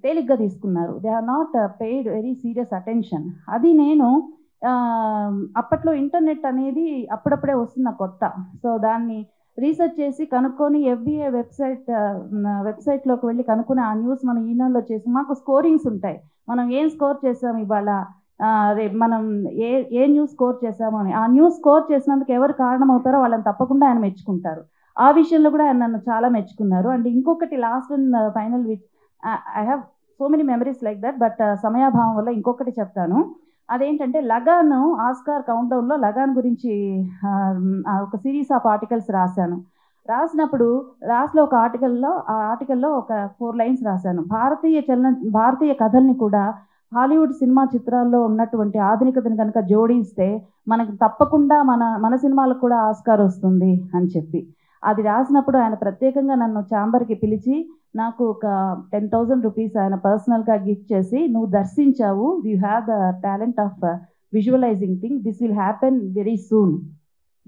తేలిగ్గా తీసుకున్నారు. They are not paid very serious attention. అది నేను అప్పట్లో ఇంటర్నెట్ అనేది అప్పుడప్పుడే వస్తున్న కొత్త, సో దాన్ని రీసెర్చ్ చేసి కనుక్కొని FBI వెబ్సైట్లోకి వెళ్ళి కనుక్కుని ఆ న్యూస్ మనం ఈనాడులో చేసి మాకు స్కోరింగ్స్ ఉంటాయి, మనం ఏం స్కోర్ చేసాము ఇవాళ, మనం ఏ న్యూస్ స్కోర్ చేసాము అని. ఆ న్యూస్ స్కోర్ చేసినందుకు ఎవరు కారణం అవుతారో వాళ్ళని తప్పకుండా ఆయన మెచ్చుకుంటారు. ఆ విషయంలో కూడా ఆయన నన్ను చాలా మెచ్చుకున్నారు. అండ్ ఇంకొకటి last and final which I have so many memories like that, but సమయాభావం వల్ల ఇంకొకటి చెప్తాను. అదేంటంటే లగాన్ ఆస్కార్ కౌంట్డౌన్లో లగాన్ గురించి ఒక సిరీస్ ఆఫ్ ఆర్టికల్స్ రాసినప్పుడు లాస్ట్లో ఒక ఆర్టికల్లో ఒక 4 lines రాశాను. భారతీయ కథల్ని కూడా హాలీవుడ్ సినిమా చిత్రాల్లో ఉన్నటువంటి ఆధునికతను కనుక జోడిస్తే మనకు తప్పకుండా మన సినిమాలకు కూడా ఆస్కార్ వస్తుంది అని చెప్పి అది రాసినప్పుడు ఆయన ప్రత్యేకంగా నన్ను ఛాంబర్కి పిలిచి నాకు ఒక 10,000 రూపీస్ ఆయన పర్సనల్గా గిఫ్ట్ చేసి, నువ్వు దర్శించావు, you have the talent of visualising thing, this will happen very soon,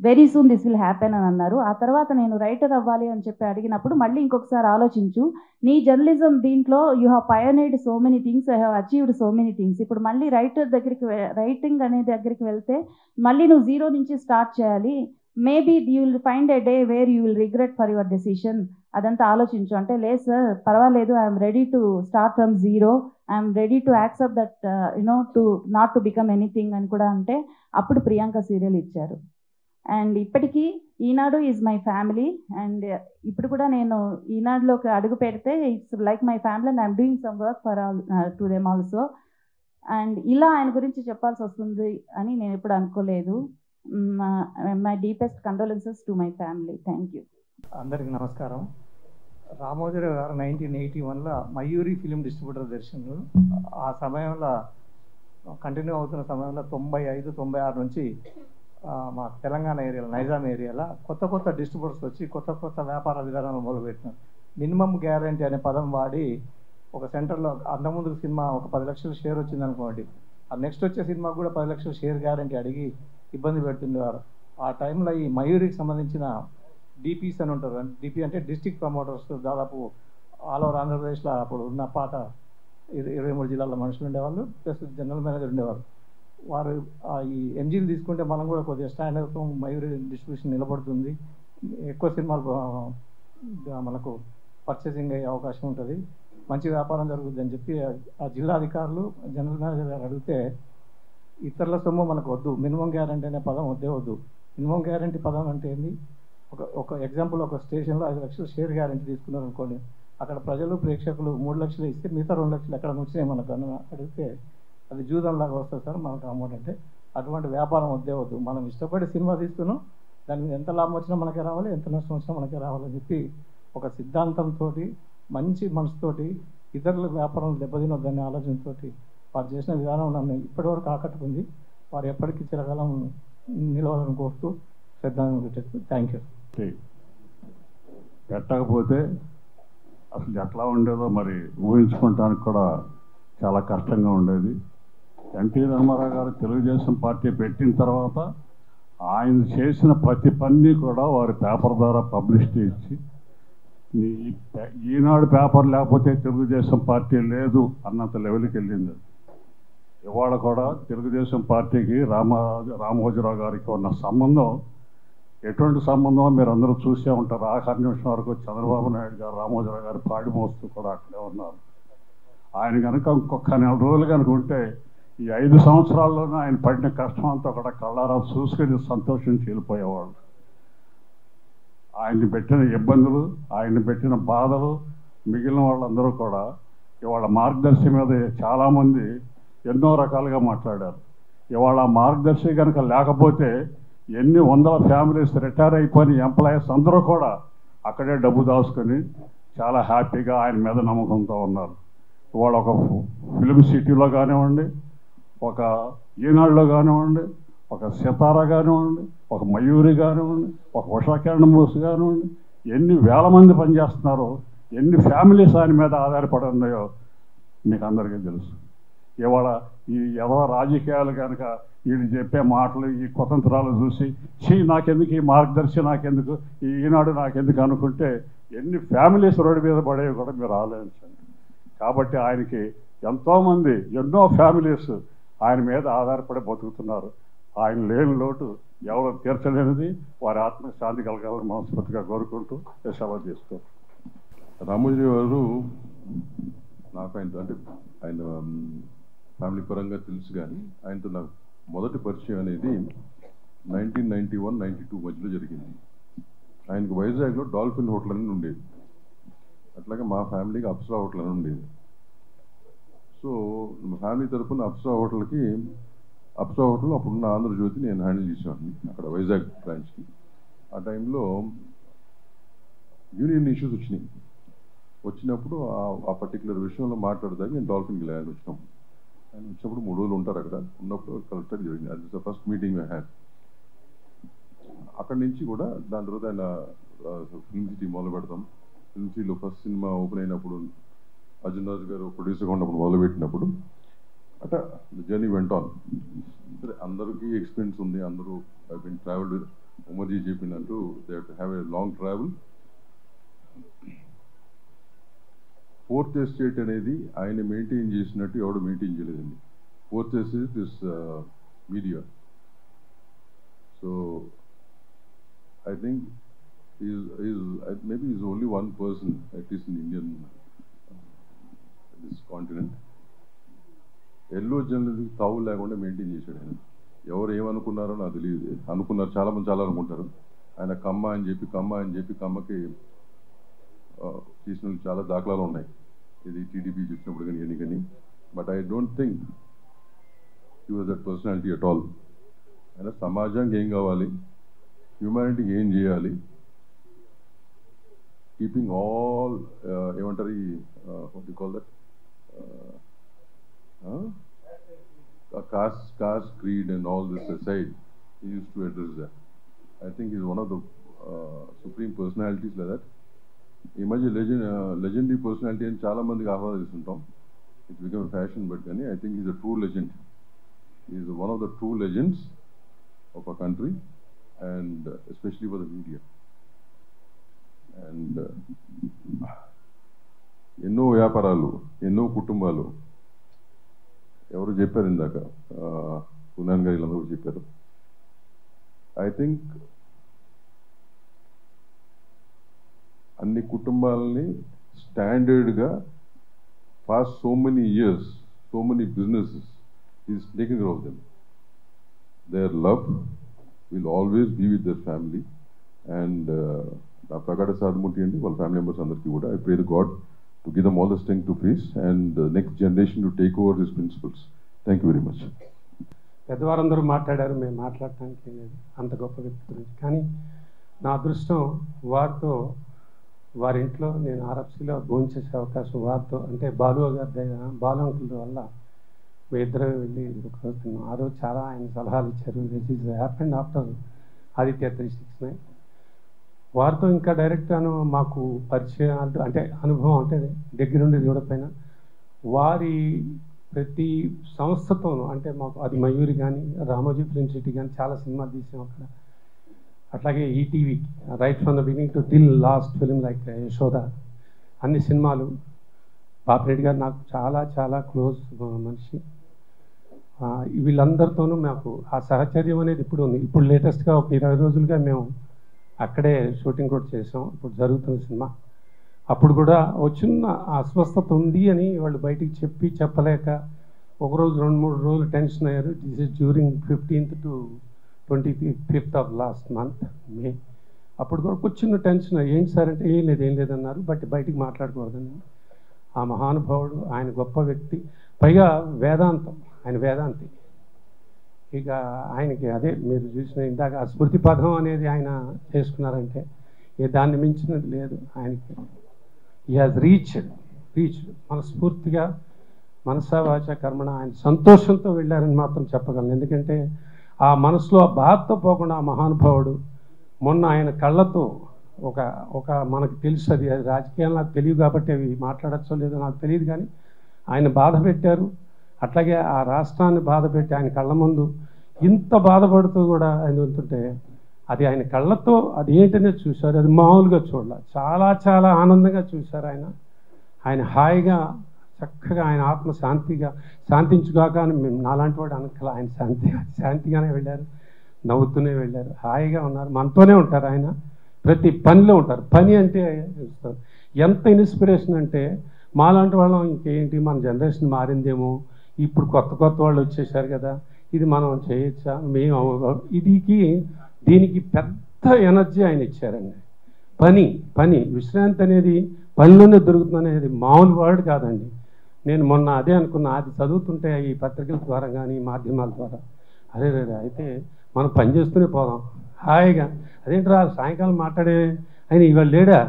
very soon this will happen అని అన్నారు. ఆ తర్వాత నేను రైటర్ అవ్వాలి అని చెప్పి అడిగినప్పుడు మళ్ళీ ఇంకొకసారి ఆలోచించు, నీ జర్నలిజం దీంట్లో you have pioneered so many things, I have achieved so many things. ఇప్పుడు మళ్ళీ రైటింగ్ అనే దగ్గరికి వెళ్తే మళ్ళీ నువ్వు జీరో నుంచి స్టార్ట్ చేయాలి. Maybe you will find a day where you will regret for your decision. అదంతా ఆలోచించు అంటే, లేదు సార్ పర్వాలేదు, I'm ready to start from zero, I'm ready to accept that to not to become anything అని కూడా అంటే అప్పుడు ప్రియాంక సీరియల్ ఇచ్చారు. అండ్ ఇప్పటికీ ఈనాడు ఈజ్ మై ఫ్యామిలీ. అండ్ ఇప్పుడు కూడా నేను ఈనాడులోకి అడుగు పెడితే it's like my family and I'm doing some work for all to them also. And ఇలా ఆయన గురించి చెప్పాల్సి వస్తుంది అని నేను ఎప్పుడు అనుకోలేదు. My deepest condolences to my family. Thank you. అందరికీ నమస్కారం. రామోజీరావు గారు 1981లో మయూరి ఫిలిం డిస్ట్రిబ్యూటర్ దర్శనం. ఆ సమయంలో కంటిన్యూ అవుతున్న సమయంలో 95, 96 నుంచి మా తెలంగాణ ఏరియాలో నైజాం ఏరియాలో కొత్త డిస్ట్రిబ్యూటర్స్ వచ్చి కొత్త వ్యాపార విధానాలు మొదలుపెట్టినారు. మినిమం గ్యారంటీ అనే పదం వాడి ఒక సెంటర్లో అంతకుముందు సినిమా ఒక 10 లక్షల షేర్ వచ్చింది అనుకోండి, ఆ నెక్స్ట్ వచ్చే సినిమాకు కూడా 10 లక్షల షేర్ గ్యారంటీ అడిగి ఇబ్బంది పెడుతుండేవారు. ఆ టైంలో ఈ మయూరికి సంబంధించిన డిపిస్ అని ఉంటారు. డిపి అంటే డిస్ట్రిక్ట్ ప్రమోటర్స్, దాదాపు ఆల్ ఓవర్ ఆంధ్రప్రదేశ్లో అప్పుడు ఉన్న పాత 23 జిల్లాల మనుషులు ఉండేవాళ్ళు, ప్లస్ జనరల్ మేనేజర్ ఉండేవారు. వారు ఈ ఎంజీలు తీసుకుంటే మనం కూడా కొద్దిగా స్టాండ్ అవుతాం, మయూరి డిస్ట్రిబ్యూషన్ నిలబడుతుంది, ఎక్కువ సినిమాలు మనకు పర్చేసింగ్ అయ్యే అవకాశం ఉంటుంది, మంచి వ్యాపారం జరుగుతుంది అని చెప్పి ఆ జిల్లా అధికారులు జనరల్ మేనేజర్ గారు అడిగితే, ఇతరుల సొమ్ము మనకు వద్దు, మినిమం గ్యారంటీ అనే పదం వద్దు. మినిమం గ్యారంటీ పదం అంటే ఏంది? ఒక ఎగ్జాంపుల్, ఒక స్టేషన్లో 5 లక్షలు షేర్ గ్యారంటీ తీసుకున్నారు అనుకోండి, అక్కడ ప్రజలు ప్రేక్షకులు 3 లక్షలు ఇస్తే మిగతా 2 లక్షలు ఎక్కడ నుంచి మనకు అడిగితే అది జూదంలాగా వస్తుంది సార్ మనకు అమౌంట్. అంటే అటువంటి వ్యాపారం వద్దు. మనం ఇష్టపడి సినిమా తీస్తున్నాం, దాని మీద ఎంత లాభం వచ్చినా మనకే రావాలి, ఎంత నష్టం వచ్చినా మనకే రావాలని చెప్పి ఒక సిద్ధాంతంతో, మంచి మనసుతోటి, ఇతరుల వ్యాపారం దెబ్బతినొద్దనే ఆలోచనతో వారు చేసిన విధానం నన్ను ఇప్పటివరకు ఆకట్టుకుంది. వారు ఎప్పటికీ చిరకాలం నిలవాలని కోరుతూ శ్రద్ధాంజలి పెట్టేస్తూ థ్యాంక్ యూ. పెట్టకపోతే అసలు ఎట్లా ఉండేదో మరి ఊహించుకోవటానికి కూడా చాలా కష్టంగా ఉండేది. ఎన్టీ రామారావు గారు తెలుగుదేశం పార్టీ పెట్టిన తర్వాత ఆయన చేసిన ప్రతి పని కూడా వారి పేపర్ ద్వారా పబ్లిసిటీ ఇచ్చి, ఈనాడు పేపర్ లేకపోతే తెలుగుదేశం పార్టీ లేదు అన్నంత లెవెల్కి వెళ్ళింది. ఇవాళ కూడా తెలుగుదేశం పార్టీకి రామోజీరావు గారికి ఉన్న సంబంధం ఎటువంటి సంబంధం మీరు అందరూ చూసే ఉంటారు. ఆఖరి నిమిషం వరకు చంద్రబాబు నాయుడు గారు రామోజీరావు గారు పాడి మోస్తూ కూడా అక్కడే ఉన్నారు. ఆయన కనుక ఇంకొక 4 రోజులు కనుక ఉంటే ఈ 5 సంవత్సరాల్లోనే ఆయన పడిన కష్టం అంతా కూడా కళ్ళారా చూసుకుని సంతోషించి వెళ్ళిపోయేవాళ్ళు. ఆయన్ని పెట్టిన ఇబ్బందులు, ఆయన్ని పెట్టిన బాధలు మిగిలిన వాళ్ళందరూ కూడా ఇవాళ మార్గదర్శి మీద చాలామంది ఎన్నో రకాలుగా మాట్లాడారు. ఇవాళ మార్గదర్శి కనుక లేకపోతే ఎన్ని వందల ఫ్యామిలీస్ రిటైర్ అయిపోయిన ఎంప్లాయీస్ అందరూ కూడా అక్కడే డబ్బు దాచుకొని చాలా హ్యాపీగా ఆయన మీద నమ్మకంతో ఉన్నారు. ఇవాళ ఒక ఫిలిం సిటీలో కానివ్వండి, ఒక ఈనాడులో కానివ్వండి, ఒక సితారా కానివ్వండి, ఒక మయూరి కానివ్వండి, ఒక ఉషాకిరణ్ మూసి కానివ్వండి, ఎన్ని వేల మంది పనిచేస్తున్నారో, ఎన్ని ఫ్యామిలీస్ ఆయన మీద ఆధారపడి ఉన్నాయో మీకు అందరికీ తెలుసు. ఇవాళ ఈ ఎవరో రాజకీయాలు కనుక వీళ్ళు చెప్పే మాటలు, ఈ కుతంత్రాలు చూసి నాకెందుకు ఈ మార్గదర్శి, నాకెందుకు ఈ ఈనాడు, నాకెందుకు అనుకుంటే ఎన్ని ఫ్యామిలీస్ రోడ్డు మీద పడేవి కూడా మీరు ఆలోచించండి. కాబట్టి ఆయనకి ఎంతోమంది, ఎన్నో ఫ్యామిలీస్ ఆయన మీద ఆధారపడి బతుకుతున్నారు. ఆయన లేని లోటు ఎవరు తీర్చలేనిది. వారి ఆత్మకు శాంతి కలగాలని మనస్ఫూర్తిగా కోరుకుంటూ సేవ చేస్తారు. రామోజీ గారు నాకు ఆయన ఫ్యామిలీ పరంగా తెలుసు, కానీ ఆయనతో నాకు మొదటి పరిచయం అనేది 1991-92 మధ్యలో జరిగింది. ఆయనకు వైజాగ్లో డాల్ఫిన్ హోటల్ అని ఉండేది, అట్లాగే మా ఫ్యామిలీకి అప్సరా హోటల్ అని ఉండేది. సో మా ఫ్యామిలీ తరఫున అప్సరా హోటల్ అప్పుడున్న ఆంధ్రజ్యోతి నేను హ్యాండిల్ చేసేవాడిని అక్కడ వైజాగ్ బ్రాంచ్కి. ఆ టైంలో యూనియన్ ఇష్యూస్ వచ్చినప్పుడు ఆ పర్టికులర్ విషయంలో మాట్లాడదానికి నేను డాల్ఫిన్కి ఆయన వచ్చినప్పుడు 3 రోజులు ఉంటారు అక్కడ. ఉన్నప్పుడు కలెక్టర్ జరిగింది, అది ఫస్ట్ మీటింగ్ ఐ హ్యాడ్. అక్కడి నుంచి కూడా దాని తర్వాత ఆయన ఫిల్మ్ సిటీ మొదలు పెడతాం. ఫిల్మ్ సిటీలో ఫస్ట్ సినిమా ఓపెన్ అయినప్పుడు అర్జున్ రాజు గారు ప్రొడ్యూసర్గా ఉన్నప్పుడు మొదలుపెట్టినప్పుడు అట్లా జర్నీ వెంట ఆన్. అందరికీ ఎక్స్పీరియన్స్ ఉంది, అందరూ ట్రావెల్ ఉమర్జీ చెప్పినట్టు they have a long travel. Fourth estate అనేది ఆయన మెయింటైన్ చేసినట్టు ఎవడు మెయింటైన్ చేయలేదండి. Fourth estate is media. So I think maybe he's only one person, at least in Indian this continent. Yellow journalism తావు లేకుండా మెయింటైన్ చేశాడు ఆయన. ఎవరు ఏమనుకున్నారో నాకు తెలియదు. అనుకున్నారు, చాలామంది చాలా అనుకుంటారు. ఆయన కమ్మ అని చెప్పి కమ్మకి తీసిన చాలా దాఖలాలు ఉన్నాయి, ఇది టీడీపీ చూసినప్పుడు కానీ ఎన్ని కానీ. But I don't think he was that personality at all. ఆయన సమాజానికి ఏం కావాలి, హ్యూమానిటీకి ఏం చేయాలి, కీపింగ్ ఆల్ ఏమంటారు ఈ what you call that caste, creed and all this aside, he used to address that. I think he's one of the supreme personalities like that. ఈ మధ్య legendary personality అని చాలా మందికి ఆహ్వానిస్తుంటాం. It's become a fashion, but I think he's a true legend. He's one of the true legends of our country, and especially for the media. And ఎన్నో వ్యాపారాలు, ఎన్నో కుటుంబాలు, ఎవరు చెప్పారు ఇందాక, పునాన్ గారు వీళ్ళందరూ చెప్పారు. ఐ థింక్ అన్ని కుటుంబాలని స్టాండర్డ్గా past so many years, so many businesses is taking care of them. Their love will always be with their family. And నా ప్రగాఢ సాధమూర్తి అండి, వాళ్ళ ఫ్యామిలీ మెంబర్స్ అందరికీ కూడా I pray the god to give them all the strength to face and the next generation to take over these principles. Thank you very much. పెద్దవారందరూ మాట్లాడారు, మేము మాట్లాడటానికి లేదు అంత గొప్ప వ్యక్తి గురించి. కానీ నా అదృష్టం వారితో, వారి ఇంట్లో నేను ఆర్ఎఫ్సీలో భోంచేసే అవకాశం వారితో, అంటే బాలు బాలు అంకుల్ వల్ల మీ ఇద్దరు వెళ్ళి ఒకరోజు తిన్నాం. ఆ రోజు చాలా ఆయన సలహాలు ఇచ్చారు. This is happened after Aditya 369. వారితో ఇంకా డైరెక్ట్గాను మాకు పరిచయాలు, అంటే అనుభవం అంటే దగ్గరుండి చూడకపోయినా వారి ప్రతి సంస్థతోనూ, అంటే మాకు అది మయూరి కానీ రామోజీ ఫిల్మ్ సిటీ కానీ చాలా సినిమాలు తీసాం అక్కడ. అట్లాగే ETV right from the beginning to till last film like Yashoda, అన్ని సినిమాలు. బాపిరెడ్డి గారు నాకు చాలా చాలా క్లోజ్ మనిషి. వీళ్ళందరితోనూ మాకు ఆ సహచర్యం అనేది ఇప్పుడు ఉంది. ఇప్పుడు లేటెస్ట్గా ఒక 20 రోజులుగా మేము అక్కడే షూటింగ్ కూడా చేసాం. ఇప్పుడు జరుగుతున్న సినిమా అప్పుడు కూడా చిన్న అస్వస్థత ఉంది అని వాళ్ళు బయటికి చెప్పలేక ఒకరోజు 2-3 రోజులు టెన్షన్ అయ్యారు. This is during 15th to 25th of last month May. అప్పుడు కూడా చిన్న టెన్షన్, ఏంటి సార్ అంటే ఏం లేదన్నారు. బట్ బయటికి మాట్లాడకూడదని. ఆ మహానుభావుడు, ఆయన గొప్ప వ్యక్తి, పైగా వేదాంతం, ఆయన వేదాంతి. ఇక ఆయనకి అదే మీరు చూసిన ఇందాక ఆ స్మృతి పదం అనేది ఆయన చేసుకున్నారంటే దాన్ని మించినది లేదు ఆయనకి. హీ హాజ్ రీచ్డ్ మనస్ఫూర్తిగా, మనసా వాచ కర్మణ ఆయన సంతోషంతో వెళ్ళారని మాత్రం చెప్పగలను. ఎందుకంటే ఆ మనసులో ఆ బాధతో పోకుండా ఆ మహానుభావుడు మొన్న ఆయన కళ్ళతో ఒక మనకు తెలుసు, అది రాజకీయాలు నాకు తెలియదు కాబట్టి అవి మాట్లాడచ్చో లేదో నాకు తెలియదు, కానీ ఆయన బాధ పెట్టారు. అట్లాగే ఆ రాష్ట్రాన్ని బాధ పెట్టి ఆయన కళ్ళ ముందు ఇంత బాధపడుతూ కూడా ఆయన ఉంటుంటే అది ఆయన కళ్ళతో అది ఏంటనే చూశారు. అది మామూలుగా చూడాలి, చాలా చాలా ఆనందంగా చూశారు. ఆయన హాయిగా చక్కగా ఆయన ఆత్మ శాంతించుగాక అని మేము నాలాంటి వాడు అనకల. ఆయన శాంతిగానే వెళ్ళారు, నవ్వుతూనే వెళ్ళారు, హాయిగా ఉన్నారు. మనతోనే ఉంటారు ఆయన, ప్రతి పనిలో ఉంటారు. పని అంటే ఎంత ఇన్స్పిరేషన్ అంటే మాలాంటి వాళ్ళం ఇంకేంటి, మన జనరేషన్ మారిందేమో, ఇప్పుడు కొత్త వాళ్ళు వచ్చేసారు కదా, ఇది మనం చేయొచ్చా, మేము దీనికి పెద్ద ఎనర్జీ ఆయన ఇచ్చారండి. పని విశ్రాంతి అనేది పనిలోనే దొరుకుతుంది అనేది మామూలు వర్డ్ కాదండి. నేను మొన్న అదే అనుకున్నా, అది చదువుతుంటే ఈ పత్రికల ద్వారా కానీ మాధ్యమాల ద్వారా, అరే అయితే మనం పని చేస్తూనే పోదాం హాయిగా. అదేంట్రా సాయంకాలం మాట్లాడే ఆయన ఇవాళ లేడా,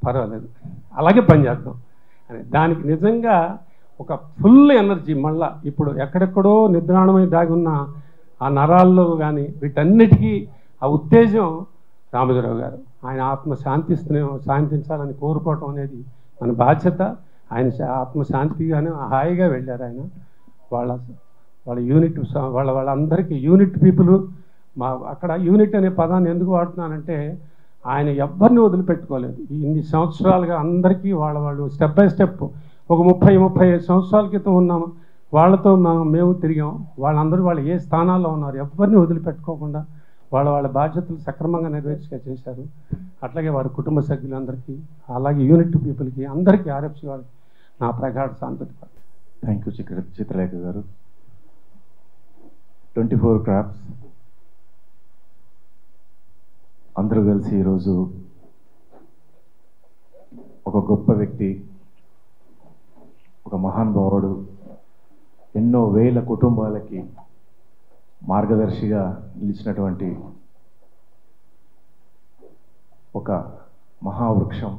పర్వాలేదు అలాగే పని చేద్దాం అని. దానికి నిజంగా ఒక ఫుల్ ఎనర్జీ. మళ్ళా ఇప్పుడు ఎక్కడెక్కడో నిద్రాణమై దాగి ఉన్న ఆ నరాల్లో కానీ వీటన్నిటికీ ఆ ఉత్తేజం రామోజీరావు గారు. ఆయన ఆత్మ శాంతించాలని కోరుకోవటం అనేది మన బాధ్యత. ఆయన ఆత్మశాంతిగానే హాయిగా వెళ్ళారు ఆయన. వాళ్ళ యూనిట్ వాళ్ళందరికీ యూనిట్ పీపుల్ అక్కడ యూనిట్ అనే పదాన్ని ఎందుకు వాడుతున్నానంటే ఆయన ఎవ్వరిని వదిలిపెట్టుకోలేదు. ఇన్ని సంవత్సరాలుగా అందరికీ వాళ్ళు స్టెప్ బై స్టెప్ ఒక 35 సంవత్సరాల క్రితం ఉన్నాము వాళ్ళతో మేము తిరిగాం. వాళ్ళందరూ వాళ్ళు ఏ స్థానాల్లో ఉన్నారు, ఎవరిని వదిలిపెట్టుకోకుండా వాళ్ళ బాధ్యతలు సక్రమంగా నెరవేర్చగా చేశారు. అట్లాగే వారి కుటుంబ సభ్యులందరికీ, అలాగే యూనిట్ పీపుల్కి అందరికీ, ఆర్ఎఫ్సి వారికి నా ప్రగాఢ సానుభూతి. థ్యాంక్ యూ చిత్రలేఖ గారు. 24 క్రాఫ్ట్స్ అందరూ కలిసి ఈరోజు ఒక గొప్ప వ్యక్తి, ఒక మహానుభావుడు, ఎన్నో వేల కుటుంబాలకి మార్గదర్శిగా నిలిచినటువంటి ఒక మహావృక్షం.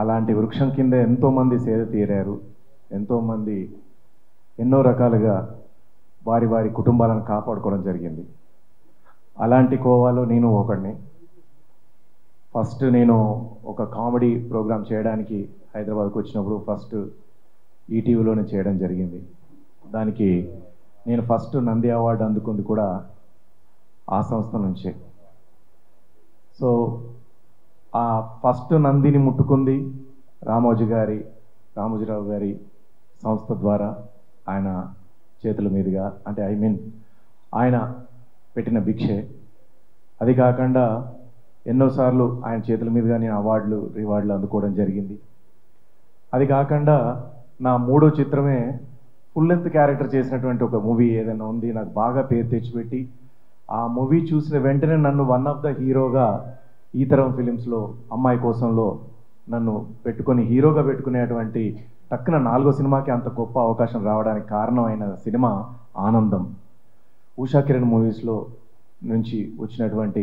అలాంటి వృక్షం కింద ఎంతోమంది సేద తీరారు, ఎంతోమంది ఎన్నో రకాలుగా వారి కుటుంబాలను కాపాడుకోవడం జరిగింది. అలాంటి కోవాలో నేను ఒకడిని. ఫస్ట్ నేను ఒక కామెడీ ప్రోగ్రామ్ చేయడానికి హైదరాబాద్కి వచ్చినప్పుడు ఫస్ట్ ఈటీవీలోనే చేయడం జరిగింది. దానికి నేను ఫస్ట్ నంది అవార్డు అందుకుంది కూడా ఆ సంస్థ నుంచే. సో ఆ ఫస్ట్ నందిని ముట్టుకుంది రామోజీరావు గారి సంస్థ ద్వారా, ఆయన చేతుల మీదుగా, అంటే ఆయన పెట్టిన భిక్షే. అది కాకుండా ఎన్నోసార్లు ఆయన చేతుల మీదుగా నేను రివార్డులు అందుకోవడం జరిగింది. అది కాకుండా నా 3వ చిత్రమే ఫుల్ లెంత్ క్యారెక్టర్ చేసినటువంటి ఒక మూవీ ఏదైనా ఉంది, నాకు బాగా పేరు తెచ్చిపెట్టి ఆ మూవీ చూసిన వెంటనే నన్ను వన్ ఆఫ్ ద హీరోగా ఈ తరం ఫిలిమ్స్లో అమ్మాయి కోసంలో నన్ను హీరోగా పెట్టుకునేటువంటి టక్కున 4వ సినిమాకి అంత గొప్ప అవకాశం రావడానికి కారణమైన సినిమా ఆనందం. ఉషా కిరణ్ మూవీస్లో నుంచి వచ్చినటువంటి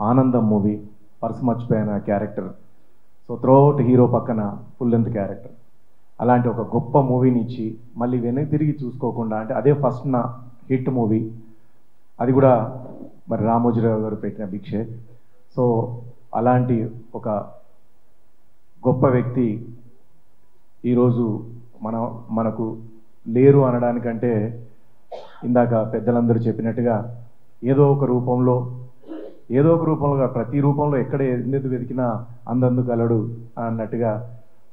ఆనందం మూవీ, పర్సు మర్చిపోయిన క్యారెక్టర్. సో త్రోఅవుట్ హీరో పక్కన ఫుల్ లెంత్ క్యారెక్టర్. అలాంటి ఒక గొప్ప మూవీని ఇచ్చి మళ్ళీ వెనక్కి తిరిగి చూసుకోకుండా, అంటే అదే ఫస్ట్ నా హిట్ మూవీ, అది కూడా మరి రామోజీరావు గారు పెట్టిన భిక్షే. సో అలాంటి ఒక గొప్ప వ్యక్తి ఈరోజు మనకు లేరు అనడానికంటే, ఇందాక పెద్దలందరూ చెప్పినట్టుగా ఏదో ఒక రూపంలో ప్రతి రూపంలో ఎక్కడ ఎందుకు వెతికినా అందందు కలడు అన్నట్టుగా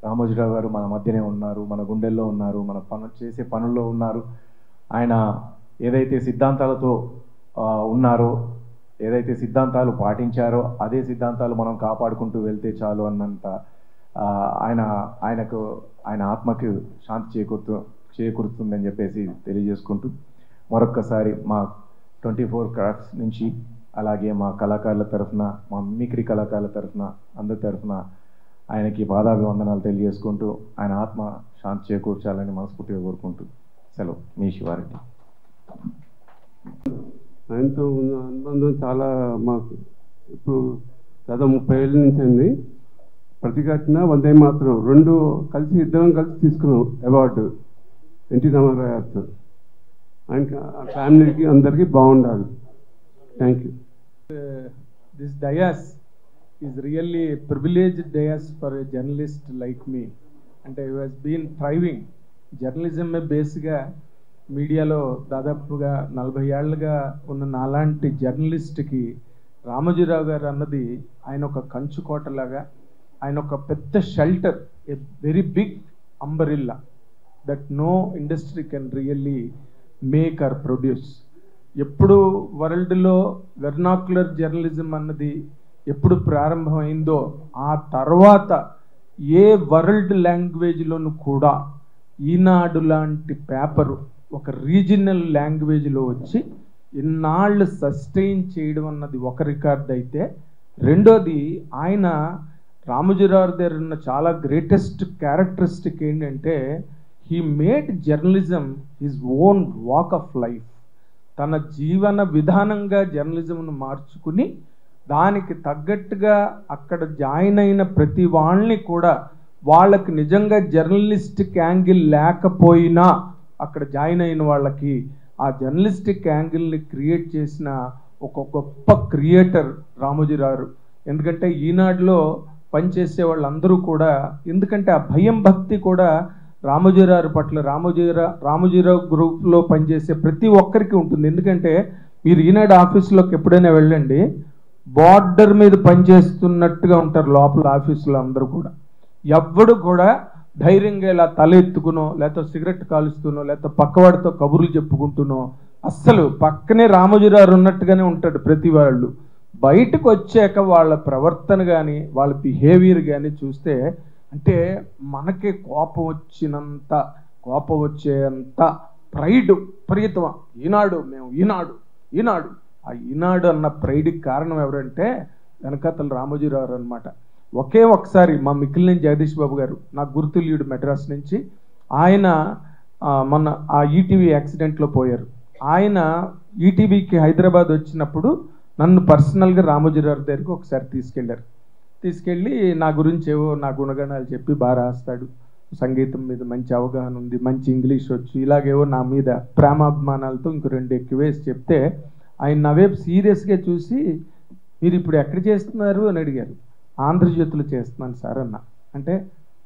రామోజీరావు గారు మన మధ్యనే ఉన్నారు, మన గుండెల్లో ఉన్నారు, మన చేసే పనుల్లో ఉన్నారు. ఆయన ఏదైతే సిద్ధాంతాలతో ఉన్నారో, ఏదైతే సిద్ధాంతాలు పాటించారో అదే సిద్ధాంతాలు మనం కాపాడుకుంటూ వెళ్తే చాలు అన్నంత ఆయన ఆత్మకు శాంతి చేకూరుతుందని చెప్పేసి తెలియజేసుకుంటూ మరొక్కసారి మా 24 క్రాఫ్ట్స్ నుంచి, అలాగే మా కళాకారుల తరఫున, మా మిమిక్రీ కళాకారుల తరఫున, అందరి తరఫున ఆయనకి పాదాభివందనాలు తెలియజేసుకుంటూ ఆయన ఆత్మ శాంతి చేకూర్చాలని మనస్ఫూర్తిగా కోరుకుంటూ సెలవు. మీ శివారెడ్డి. ఆయనతో ఉన్న అనుబంధం చాలా మాకు ఇప్పుడు దాదాపు 30 ఏళ్ళ నుంచి అండి. ప్రతిఘటన, వందే మాత్రం ఇద్దరం కలిసి తీసుకున్నాం అవార్డు ఎన్టీ రామారావు గారితో. ఆయనకి ఫ్యామిలీకి అందరికీ బాగుండాలి. Thank you. This dais is really a privileged dais for a journalist like me, and I has been thriving. Journalism బేస్గా మీడియాలో దాదాపుగా 40 ఏళ్ళుగా ఉన్న నాలాంటి జర్నలిస్ట్కి రామోజీరావు గారు అన్నది ఆయన ఒక కంచుకోటలాగా, ఆయన ఒక పెద్ద shelter, a very big umbrella that no industry can really make or produce. ఎప్పుడు వరల్డ్లో వెర్నాక్యులర్ జర్నలిజం అన్నది ఎప్పుడు ప్రారంభమైందో ఆ తర్వాత ఏ వరల్డ్ లాంగ్వేజ్లోనూ కూడా ఈనాడు లాంటి పేపరు ఒక రీజనల్ లాంగ్వేజ్లో వచ్చి ఇన్నాళ్ళు సస్టైన్ చేయడం అన్నది ఒక రికార్డ్ అయితే, రెండోది ఆయన రామోజీరావు దగ్గర ఉన్న చాలా గ్రేటెస్ట్ క్యారెక్టరిస్టిక్ ఏంటంటే he made journalism his own walk of life. తన జీవన విధానంగా జర్నలిజంను మార్చుకుని దానికి తగ్గట్టుగా అక్కడ జాయిన్ అయిన ప్రతి వాళ్ళని కూడా వాళ్ళకి నిజంగా జర్నలిస్టిక్ యాంగిల్ లేకపోయినా అక్కడ జాయిన్ అయిన వాళ్ళకి ఆ జర్నలిస్టిక్ యాంగిల్ని క్రియేట్ చేసిన ఒక గొప్ప క్రియేటర్ రామోజీరావు. ఎందుకంటే ఈనాడులో పనిచేసే వాళ్ళందరూ కూడా, ఎందుకంటే ఆ భయం భక్తి కూడా రామోజీరావు పట్ల రామోజీరావు గ్రూప్లో పనిచేసే ప్రతి ఒక్కరికి ఉంటుంది. ఎందుకంటే మీరు ఈనాడు ఆఫీసులోకి ఎప్పుడైనా వెళ్ళండి, బార్డర్ మీద పనిచేస్తున్నట్టుగా ఉంటారు లోపల ఆఫీసులో అందరూ కూడా. ఎవ్వడు కూడా ధైర్యంగా ఇలా తల ఎత్తుకునో, లేకపోతే సిగరెట్ కాలుస్తూనో, లేకపోతే పక్కవాడితో కబుర్లు చెప్పుకుంటూనో, అస్సలు పక్కనే రామోజీరావు ఉన్నట్టుగానే ఉంటాడు ప్రతి వాళ్ళు. బయటకు వచ్చాక వాళ్ళ ప్రవర్తన కానీ వాళ్ళ బిహేవియర్ కానీ చూస్తే అంటే మనకే కోపం వచ్చేంత ప్రైడ్ విపరీతం. ఈనాడు ఆ ఈనాడు అన్న ప్రైడ్కి కారణం ఎవరంటే వెనకాతల రామోజీరావు అనమాట. ఒకే ఒకసారి మా మిక్కిలినేని జగదీష్ బాబు గారు, నాకు గుర్తులీడు మెడ్రాస్ నుంచి, ఆయన మొన్న ఆ ఈటీవీ యాక్సిడెంట్లో పోయారు. ఆయన ఈటీవీకి హైదరాబాద్ వచ్చినప్పుడు నన్ను పర్సనల్గా రామోజీరావు దగ్గరికి ఒకసారి తీసుకెళ్ళి నా గురించి ఏవో నా గుణగణాలు చెప్పి బాగా రాస్తాడు, సంగీతం మీద మంచి అవగాహన ఉంది, మంచి ఇంగ్లీష్ వచ్చు, ఇలాగేవో నా మీద ప్రేమాభిమానాలతో ఇంకో 2 ఎక్కువేసి చెప్తే ఆయన నా వైపు సీరియస్గా చూసి, మీరు ఇప్పుడు ఎక్కడ చేస్తున్నారు అని అడిగారు. ఆంధ్రజ్యోతిలో చేస్తున్నాను సార్ అన్న. అంటే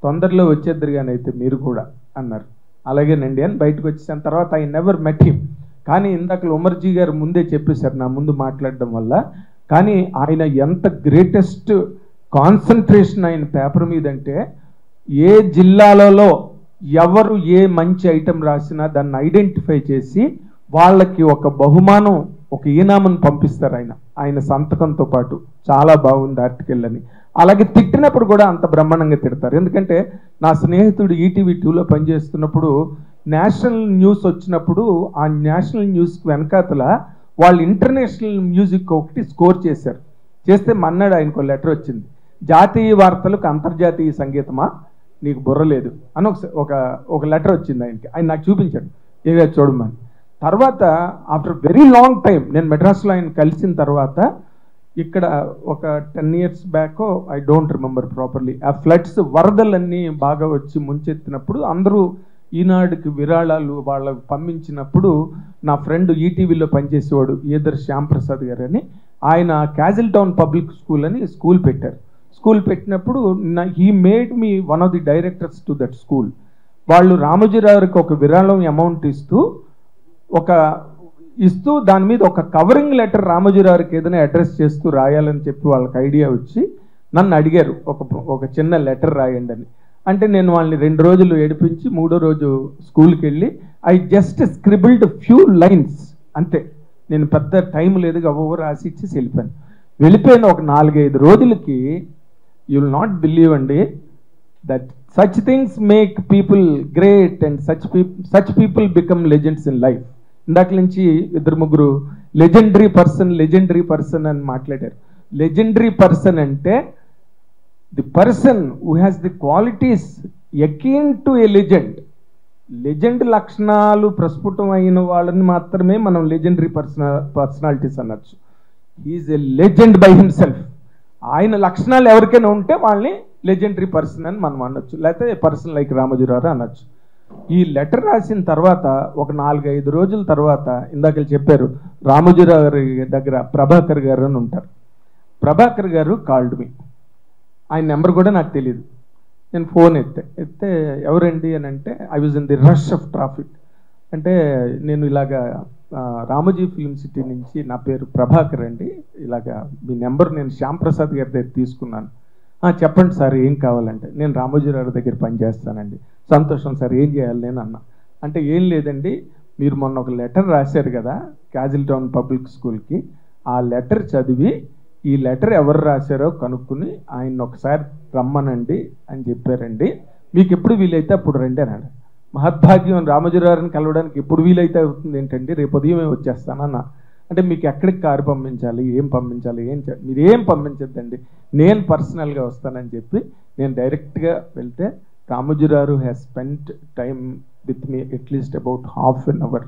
తొందరలో వచ్చేద్దరు కానీ అయితే మీరు కూడా అన్నారు. అలాగేనండి అని బయటకు వచ్చేసిన తర్వాత ఐ నెవర్ మెట్ హిమ్. కానీ ఇందాక ఉమర్జీ గారు ముందే చెప్పేశారు నా ముందు మాట్లాడడం వల్ల. కానీ ఆయన ఎంత గ్రేటెస్ట్ కాన్సన్ట్రేషన్ ఆయన పేపర్ మీద అంటే, ఏ జిల్లాలలో ఎవరు ఏ మంచి ఐటెం రాసినా దాన్ని ఐడెంటిఫై చేసి వాళ్ళకి ఒక బహుమానం, ఒక ఈనామని పంపిస్తారు ఆయన సంతకంతో పాటు. చాలా బాగుంది ఆర్టికల్ అని. అలాగే తిట్టినప్పుడు కూడా అంత బ్రహ్మాండంగా తిడతారు. ఎందుకంటే నా స్నేహితుడు ఈటీవీ 2లో పనిచేస్తున్నప్పుడు నేషనల్ న్యూస్ వచ్చినప్పుడు ఆ నేషనల్ న్యూస్కి వెనకాతల వాళ్ళు ఇంటర్నేషనల్ మ్యూజిక్ ఒకటి స్కోర్ చేస్తే మన్నాడు ఆయనకు లెటర్ వచ్చింది, జాతీయ వార్తలకు అంతర్జాతీయ సంగీతమా, నీకు బుర్ర లేదు అని ఒక లెటర్ వచ్చింది ఆయనకి. ఆయన నాకు చూపించాడు, ఏదో చూడమని. తర్వాత ఆఫ్టర్ వెరీ లాంగ్ టైం నేను మెడ్రాస్లో ఆయన కలిసిన తర్వాత, ఇక్కడ ఒక 10 years back, I don't remember properly, ఆ ఫ్లడ్స్ వరదలన్నీ బాగా వచ్చి ముంచెత్తినప్పుడు అందరూ ఈనాడుకి విరాళాలు వాళ్ళకు పంపించినప్పుడు నా ఫ్రెండ్ ఈటీవీలో పనిచేసేవాడు ఈదర్ శ్యాంప్రసాద్ గారు అని, ఆయన క్యాజిల్ టౌన్ పబ్లిక్ స్కూల్ అని స్కూల్ పెట్టారు. స్కూల్ పెట్టినప్పుడు he made me one of the directors to that school. వాళ్ళు రామోజీరావుకి ఒక విరాళం అమౌంట్ ఇస్తూ దాని మీద ఒక కవరింగ్ లెటర్ రామోజీరావుకి ఏదైనా అడ్రస్ చేస్తూ రాయాలని చెప్పి వాళ్ళకి ఐడియా వచ్చి నన్ను అడిగారు ఒక చిన్న లెటర్ రాయండి అని. అంటే నేను వాళ్ళని 2 రోజులు ఏడిపించి 3వ రోజు స్కూల్కి వెళ్ళి I just scribbled few lines అంతే. నేను పెద్ద టైం లేదు, గవ్వ రాసి ఇచ్చేసి వెళ్ళిపోయిన ఒక 4-5 రోజులకి, యూ విల్ నాట్ బిలీవ్ అండి, that such things make people great and such people become legends in life. ఇందాక నుంచి 2-3 లెజెండరీ పర్సన్ అని మాట్లాడారు. లెజెండరీ పర్సన్ అంటే the person who has the qualities akin to a legend లక్షణాలు ప్రస్ఫుటమైన వాళ్ళని మాత్రమే మనం లెజెండరీ పర్సనాలిటీస్ అనొచ్చు. Is a legend by himself. ఆయన లక్షణాలు ఎవరికైనా ఉంటే వాళ్ళని లెజెండరీ పర్సన్ అని మనం అనొచ్చు, లేకపోతే పర్సన్ లైక్ రామోజీరావు అనొచ్చు. ఈ లెటర్ రాసిన తర్వాత ఒక 4-5 రోజుల తర్వాత ఇందాక చెప్పారు, రామోజీరావు గారి దగ్గర ప్రభాకర్ గారు అని ఉంటారు. ప్రభాకర్ గారు కాల్డ్ మీ. ఆయన నెంబర్ కూడా నాకు తెలియదు. నేను ఫోన్ ఎత్తే ఎవరండి అని అంటే, I was in the rush of traffic. అంటే నేను ఇలాగా రామోజీ ఫిల్మ్ సిటీ నుంచి, నా పేరు ప్రభాకర్ అండి, ఇలాగా మీ నెంబర్ నేను శ్యాంప్రసాద్ గారి దగ్గర తీసుకున్నాను. చెప్పండి సార్ ఏం కావాలంటే, నేను రామోజీరావు దగ్గర పనిచేస్తానండి. సంతోషం సార్, ఏం చేయాలి నేను అన్న. అంటే ఏం లేదండి, మీరు మొన్న ఒక లెటర్ రాశారు కదా క్యాజిల్ టౌన్ పబ్లిక్ స్కూల్కి, ఆ లెటర్ చదివి ఈ లెటర్ ఎవరు రాశారో కనుక్కుని ఆయన ఒకసారి రమ్మనండి అని చెప్పారండి. మీకు ఎప్పుడు వీలైతే అప్పుడు రండి అన్నాడు. మహద్భాగ్యం, రామోజీరావుని కలవడానికి ఎప్పుడు వీలైతే అవుతుంది ఏంటండి, రేపు ఉదయమే వచ్చేస్తానన్న. అంటే మీకు ఎక్కడికి కారు పంపించాలి, ఏం పంపించాలి, మీరు ఏం పంపించద్దండి, నేను పర్సనల్గా వస్తానని చెప్పి నేను డైరెక్ట్గా వెళ్తే, Ramoji Rao has spent time with me at least about ½ an hour.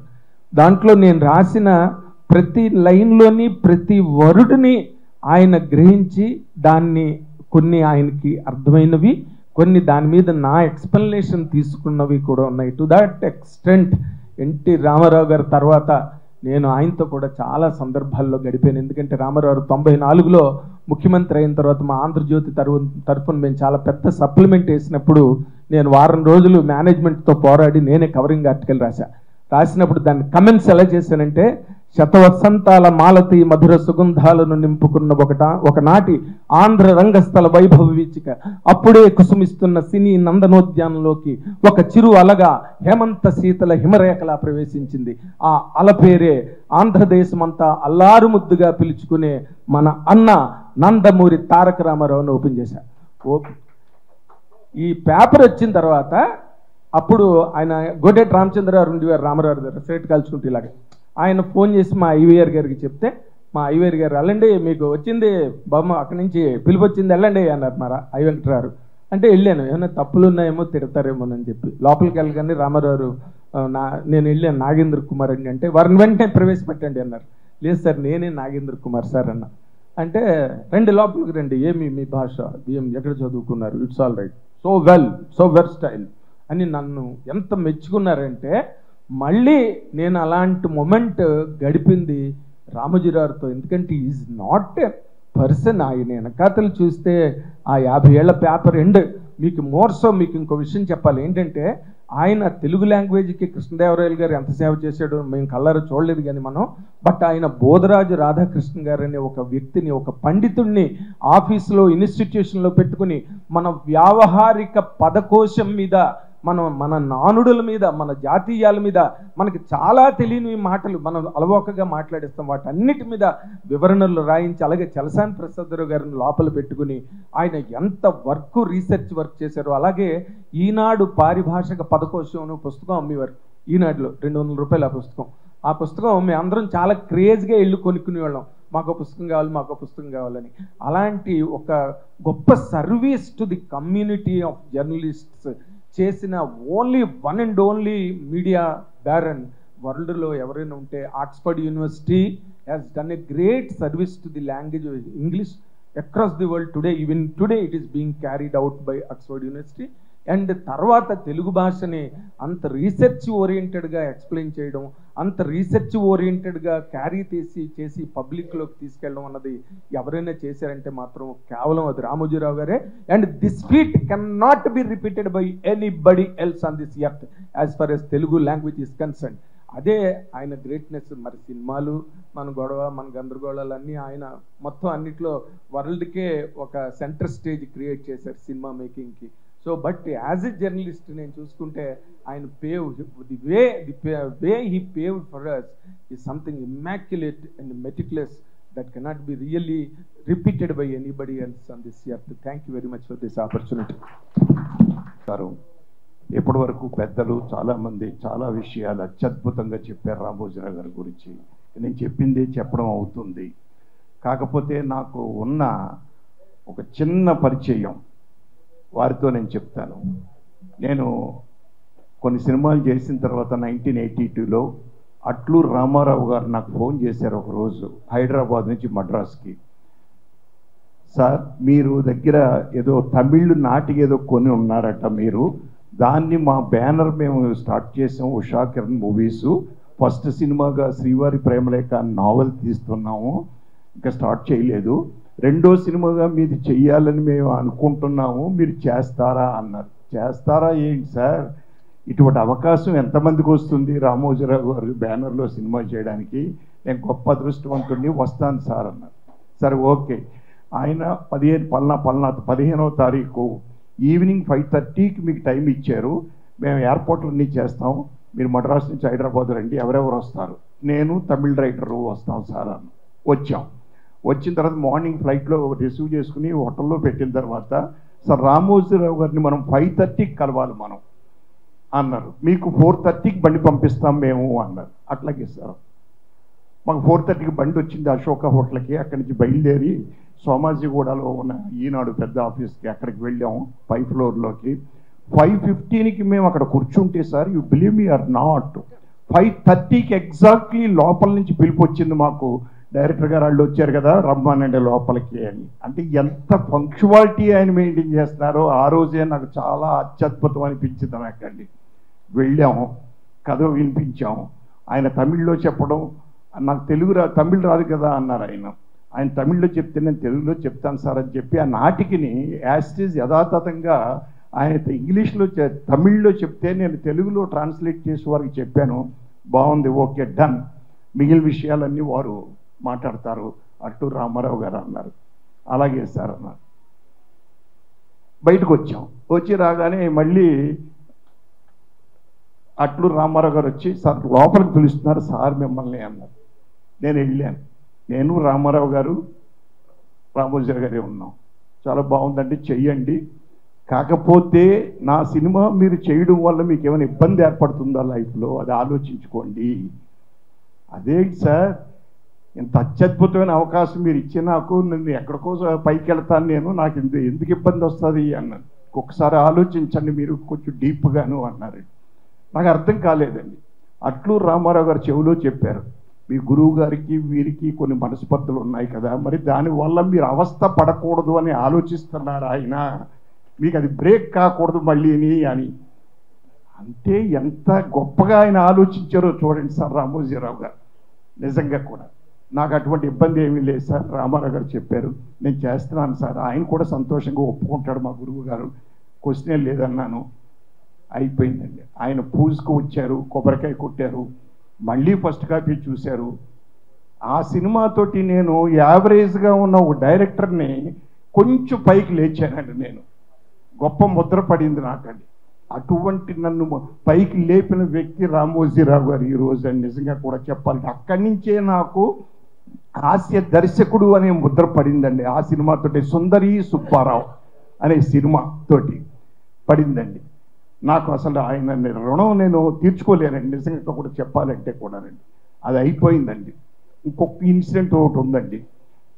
దాంట్లో నేను రాసిన ప్రతి లైన్లోని ప్రతి వర్డ్ని ఆయన గ్రహించి దాన్ని కొన్ని ఆయనకి అర్థమైనవి, కొన్ని దాని మీద నా ఎక్స్ప్లెనేషన్ తీసుకున్నవి కూడా ఉన్నాయి. To that extent N T Ramarao గారి తర్వాత నేను ఆయనతో కూడా చాలా సందర్భాల్లో గడిపాను. ఎందుకంటే రామారావు 94లో ముఖ్యమంత్రి అయిన తర్వాత మా ఆంధ్రజ్యోతి తరఫున మేము చాలా పెద్ద సప్లిమెంట్ వేసినప్పుడు నేను వారం రోజులు మేనేజ్మెంట్తో పోరాడి నేనే కవరింగ్ ఆర్టికల్ రాసినప్పుడు దాన్ని కమెంట్స్ ఎలా చేశానంటే, శతవసంతాల మాలతి మధుర సుగంధాలను నింపుకున్న ఒకనాటి ఆంధ్ర రంగస్థల వైభవ వీచిక అప్పుడే కుసుమిస్తున్న సినీ నందనోద్యానంలోకి ఒక చిరు అలగా హేమంత శీతల హిమరేఖలా ప్రవేశించింది. ఆ అల పేరే ఆంధ్రదేశమంతా అల్లారు ముద్దుగా పిలుచుకునే మన అన్న నందమూరి తారక రామారావుని ఓపెన్ చేశారు. ఈ పేపర్ వచ్చిన తర్వాత అప్పుడు ఆయన గోడేటి రామచంద్రరావు ఉండేవారు రామారావు దగ్గర సిగరెట్ కాల్చుకుంటూ ఇలాగ. ఆయన ఫోన్ చేసి మా ఐవీఆర్ గారికి చెప్తే మా ఐవీఆర్ గారు వెళ్ళండి మీకు వచ్చింది బొమ్మ అక్కడి నుంచి పిలుపు వచ్చింది వెళ్ళండి అన్నారు మరి ఐ వెంకటరావు. అంటే వెళ్ళాను, ఏమైనా తప్పులు ఉన్నాయేమో తిడతారేమోనని చెప్పి లోపలికి వెళ్ళగానే రామారావు నేను వెళ్ళాను నాగేంద్ర కుమార్ అండి అంటే వారిని వెంటనే ప్రవేశపెట్టండి అన్నారు. లేదు సార్ నేనే నాగేంద్ర కుమార్ సార్ అన్న. అంటే రండి లోపలికి రండి, ఏమి మీ భాష ఎక్కడ చదువుకున్నారు, it's all right, so well style అని నన్ను ఎంత మెచ్చుకున్నారంటే మళ్ళీ నేను అలాంటి మొమెంట్ గడిపింది రామోజీరావుతో. ఎందుకంటే ఈజ్ నాట్ ఎ పర్సన్. ఆయన వెనకాతలు చూస్తే ఆ 50 ఏళ్ల పేపర్ ఎండ్ మీకు మీకు ఇంకో విషయం చెప్పాలి ఏంటంటే, ఆయన తెలుగు లాంగ్వేజ్కి కృష్ణదేవరాయలు గారు ఎంత సేవ చేశాడో మేము కళ్ళారా చూడలేదు కానీ మనం. బట్ ఆయన బోధరాజు రాధాకృష్ణ గారు అనే ఒక వ్యక్తిని, ఒక పండితుడిని ఆఫీసులో ఇన్స్టిట్యూషన్లో పెట్టుకుని మన వ్యావహారిక పదకోశం మీద, మన నానుడుల మీద, మన జాతీయాల మీద మనకి చాలా తెలియని మాటలు మనం అలవోకగా మాట్లాడిస్తాం, వాటన్నిటి మీద వివరణలు రాయించి అలాగే చలసాని ప్రసాదరావు గారిని లోపల పెట్టుకుని ఆయన ఎంత రీసెర్చ్ వర్క్ చేశారు. అలాగే ఈనాడు పారిభాషక పదకోశం పుస్తకం అమ్మేవారు ఈనాడులో, 200 రూపాయలు ఆ పుస్తకం మేము అందరం చాలా క్రేజ్గా వెళ్ళి కొనుక్కునేవాళ్ళం, మాకు పుస్తకం కావాలని. అలాంటి ఒక గొప్ప service to the community of journalists చేసిన one and only media baron వరల్డ్లో ఎవరైనా ఉంటే Oxford university has done a great service to the language of English across the world today. Even today it is being carried out by Oxford university. And తర్వాత తెలుగు భాషని అంత రీసెర్చ్ ఓరియంటెడ్గా ఎక్స్ప్లెయిన్ చేయడం, అంత రీసెర్చ్ ఓరియంటెడ్గా క్యారీ చేసి పబ్లిక్లోకి తీసుకెళ్ళడం అన్నది ఎవరైనా చేశారంటే మాత్రం కేవలం అది రామోజీరావు గారే. And this feat can not be repeated by anybody else on this earth as far as Telugu language is concern. అదే ఆయన గ్రేట్నెస్. మరి సినిమాలు, మన గొడవ, మన గందరగోళాలన్నీ ఆయన మొత్తం అన్నిట్లో వరల్డ్కే ఒక సెంటర్ స్టేజ్ క్రియేట్ చేశారు సినిమా మేకింగ్కి. So but as a journalist నేను చూసుకుంటే ఆయన the way he paved for us is something immaculate and meticulous that cannot be really repeated by anybody else on this earth. Thank you very much for this opportunity. ఇప్పటి వరకు పెద్దలు చాలామంది చాలా విషయాలు అత్యద్భుతంగా చెప్పారు రామోజీరావు గారి గురించి. నేను చెప్పింది చెప్పడం అవుతుంది. కాకపోతే నాకు ఉన్న ఒక చిన్న పరిచయం వారితో నేను చెప్తాను. నేను కొన్ని సినిమాలు చేసిన తర్వాత 1982లో అట్లూరు రామారావు గారు నాకు ఫోన్ చేశారు ఒకరోజు హైదరాబాద్ నుంచి మద్రాస్కి. సార్ మీరు దగ్గర ఏదో తమిళ్ నాటికి ఏదో కొని ఉన్నారట, మీరు దాన్ని మా బ్యానర్ మేము స్టార్ట్ చేసాం, ఉషా కిరణ్ మూవీసు. ఫస్ట్ సినిమాగా శ్రీవారి ప్రేమలేఖ నావెల్ తీస్తున్నాము, ఇంకా స్టార్ట్ చేయలేదు. రెండో సినిమాగా మీది చెయ్యాలని మేము అనుకుంటున్నాము, మీరు చేస్తారా అన్నారు. చేస్తారా ఏంటి సార్, ఇటువంటి అవకాశం ఎంతమందికి వస్తుంది రామోజీరావు గారు బ్యానర్లో సినిమా చేయడానికి, నేను గొప్ప అదృష్టవంతుడిని, వస్తాను సార్ అన్నారు. సరే ఓకే. ఆయన 15వ తారీఖు ఈవినింగ్ 5:30కి మీకు టైం ఇచ్చారు, మేము ఎయిర్పోర్ట్లన్నీ చేస్తాం, మీరు మద్రాసు నుంచి హైదరాబాద్ రండి, ఎవరెవరు వస్తారు, నేను తమిళ్ రైటరు వస్తాం సార్ అన్న. వచ్చిన తర్వాత మార్నింగ్ ఫ్లైట్లో రిసీవ్ చేసుకుని హోటల్లో పెట్టిన తర్వాత, సార్ రామోజీరావు గారిని మనం 5:30కి కలవాలి మనం అన్నారు. మీకు 4:30కి బండి పంపిస్తాం మేము అన్నారు. అట్లాగే సార్. మాకు 4:30కి బండి వచ్చింది అశోక హోటల్కి. అక్కడి నుంచి బయలుదేరి సోమాజిగూడలో ఉన్న ఈనాడు పెద్ద ఆఫీస్కి అక్కడికి వెళ్ళాము, 5th ఫ్లోర్లోకి. 5:15కి మేము అక్కడ కూర్చుంటే sir, you believe me or not, 5:30కి ఎగ్జాక్ట్లీ లోపల నుంచి పిలుపు వచ్చింది మాకు. డైరెక్టర్ గారు వాళ్ళు వచ్చారు కదా రమ్మానండి లోపలికి అని. అంటే ఎంత పంక్చువాలిటీ ఆయన మెయింటైన్ చేస్తున్నారో ఆ రోజే నాకు చాలా అత్యద్భుతం అనిపించింది. అక్కడికి వెళ్ళాము, కథ వినిపించాము. ఆయన తమిళ్లో చెప్పడం, నాకు తమిళ్ రాదు కదా అన్నారు ఆయన. ఆయన తమిళ్లో చెప్తే నేను తెలుగులో చెప్తాను సార్ అని చెప్పి ఆ నాటికిని యాస్టీజ్ యథాతథంగా ఆయన ఇంగ్లీష్లో తమిళ్లో చెప్తే నేను తెలుగులో ట్రాన్స్లేట్ చేసి వారికి చెప్పాను. బాగుంది, ఓకే, డన్, మిగిలిన విషయాలన్నీ వారు మాట్లాడతారు అట్టు రామారావు గారు అన్నారు. అలాగే సార్ అన్నారు. బయటకు వచ్చాం. వచ్చి రాగానే మళ్ళీ అట్లు రామారావు గారు వచ్చి సార్ లోపలికి పిలుస్తున్నారు సార్ మిమ్మల్ని అన్నారు. నేను వెళ్ళాను. నేను రామారావు గారు రామోజీరావు గారే ఉన్నాం. చాలా బాగుందండి, చెయ్యండి, కాకపోతే నా సినిమా మీరు చేయడం వల్ల మీకు ఏమైనా ఇబ్బంది ఏర్పడుతుందా లైఫ్లో, అది ఆలోచించుకోండి. అదేంటి సార్, ఇంత అత్యద్భుతమైన అవకాశం మీరు ఇచ్చి నాకు, నేను ఎక్కడికో పైకి వెళ్తాను, నేను నాకు ఎందుకు ఇబ్బంది వస్తుంది అన్నాను. ఒకసారి ఆలోచించండి మీరు కొంచెం డీప్గాను అన్నారు. నాకు అర్థం కాలేదండి. అట్లు రామారావు గారు చెవిలో చెప్పారు, మీ గురువు గారికి వీరికి కొన్ని మనస్పర్ధలు ఉన్నాయి కదా, మరి దానివల్ల మీరు అవస్థ పడకూడదు అని ఆలోచిస్తున్నారు ఆయన, మీకు అది బ్రేక్ కాకూడదు మళ్ళీని అని. అంటే ఎంత గొప్పగా ఆయన ఆలోచించారో చూడండి సార్ రామోజీరావు గారు. నిజంగా కూడా నాకు అటువంటి ఇబ్బంది ఏమీ లేదు సార్, రామారావు గారు చెప్పారు, నేను చేస్తున్నాను సార్. ఆయన కూడా సంతోషంగా ఒప్పుకుంటాడు మా గురువు గారు, క్వశ్చనే లేదన్నాను. అయిపోయిందండి. ఆయన పూజకు వచ్చారు, కొబ్బరికాయ కొట్టారు, మళ్ళీ ఫస్ట్ కాపీ చూశారు. ఆ సినిమాతోటి నేను యావరేజ్గా ఉన్న ఒక డైరెక్టర్ని కొంచెం పైకి లేచానండి. నేను గొప్ప ముద్ర పడింది నాకండి. అటువంటి నన్ను పైకి లేపిన వ్యక్తి రామోజీరావు గారు ఈరోజు అని నిజంగా కూడా చెప్పాలంటే. అక్కడి నుంచే నాకు హాస్య దర్శకుడు అనే ముద్ర పడిందండి. ఆ సినిమాతోటి సుందరి సుబ్బారావు అనే సినిమాతోటి పడిందండి నాకు. అసలు ఆయన రుణం నేను తీర్చుకోలేనండి నిజంగా కూడా చెప్పాలంటే కూడానండి. అది అయిపోయిందండి. ఇంకొక ఇన్సిడెంట్ ఒకటి ఉందండి.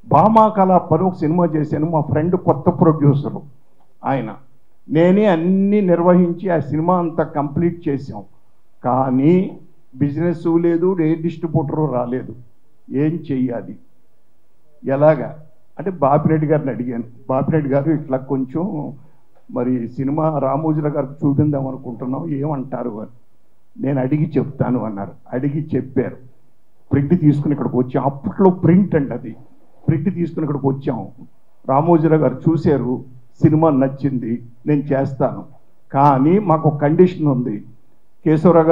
భామా కళాపని ఒక సినిమా చేశాను. మా ఫ్రెండ్ కొత్త ప్రొడ్యూసరు ఆయన, నేనే అన్నీ నిర్వహించి ఆ సినిమా అంతా కంప్లీట్ చేసాం. కానీ బిజినెస్ లేదు, ఏ డిస్ట్రిబ్యూటరు రాలేదు. ఏం చెయ్యాలి, ఎలాగా అంటే బాపిరెడ్డి గారిని అడిగాను. బాపిరెడ్డి గారు ఇట్లా కొంచెం మరి సినిమా రామోజీరావు గారికి చూపిందాం అనుకుంటున్నాం, ఏమంటారు అని. నేను అడిగి చెప్తాను అన్నారు. అడిగి చెప్పారు. ప్రింట్ తీసుకుని ఇక్కడికి వచ్చాం. అప్పట్లో ప్రింట్ అండి అది. ప్రింట్ తీసుకుని ఇక్కడికి వచ్చాం. రామోజీరావు గారు చూశారు, సినిమా నచ్చింది, నేను చేస్తాను, కానీ మాకు ఒక కండిషన్ ఉంది. కేశవరావు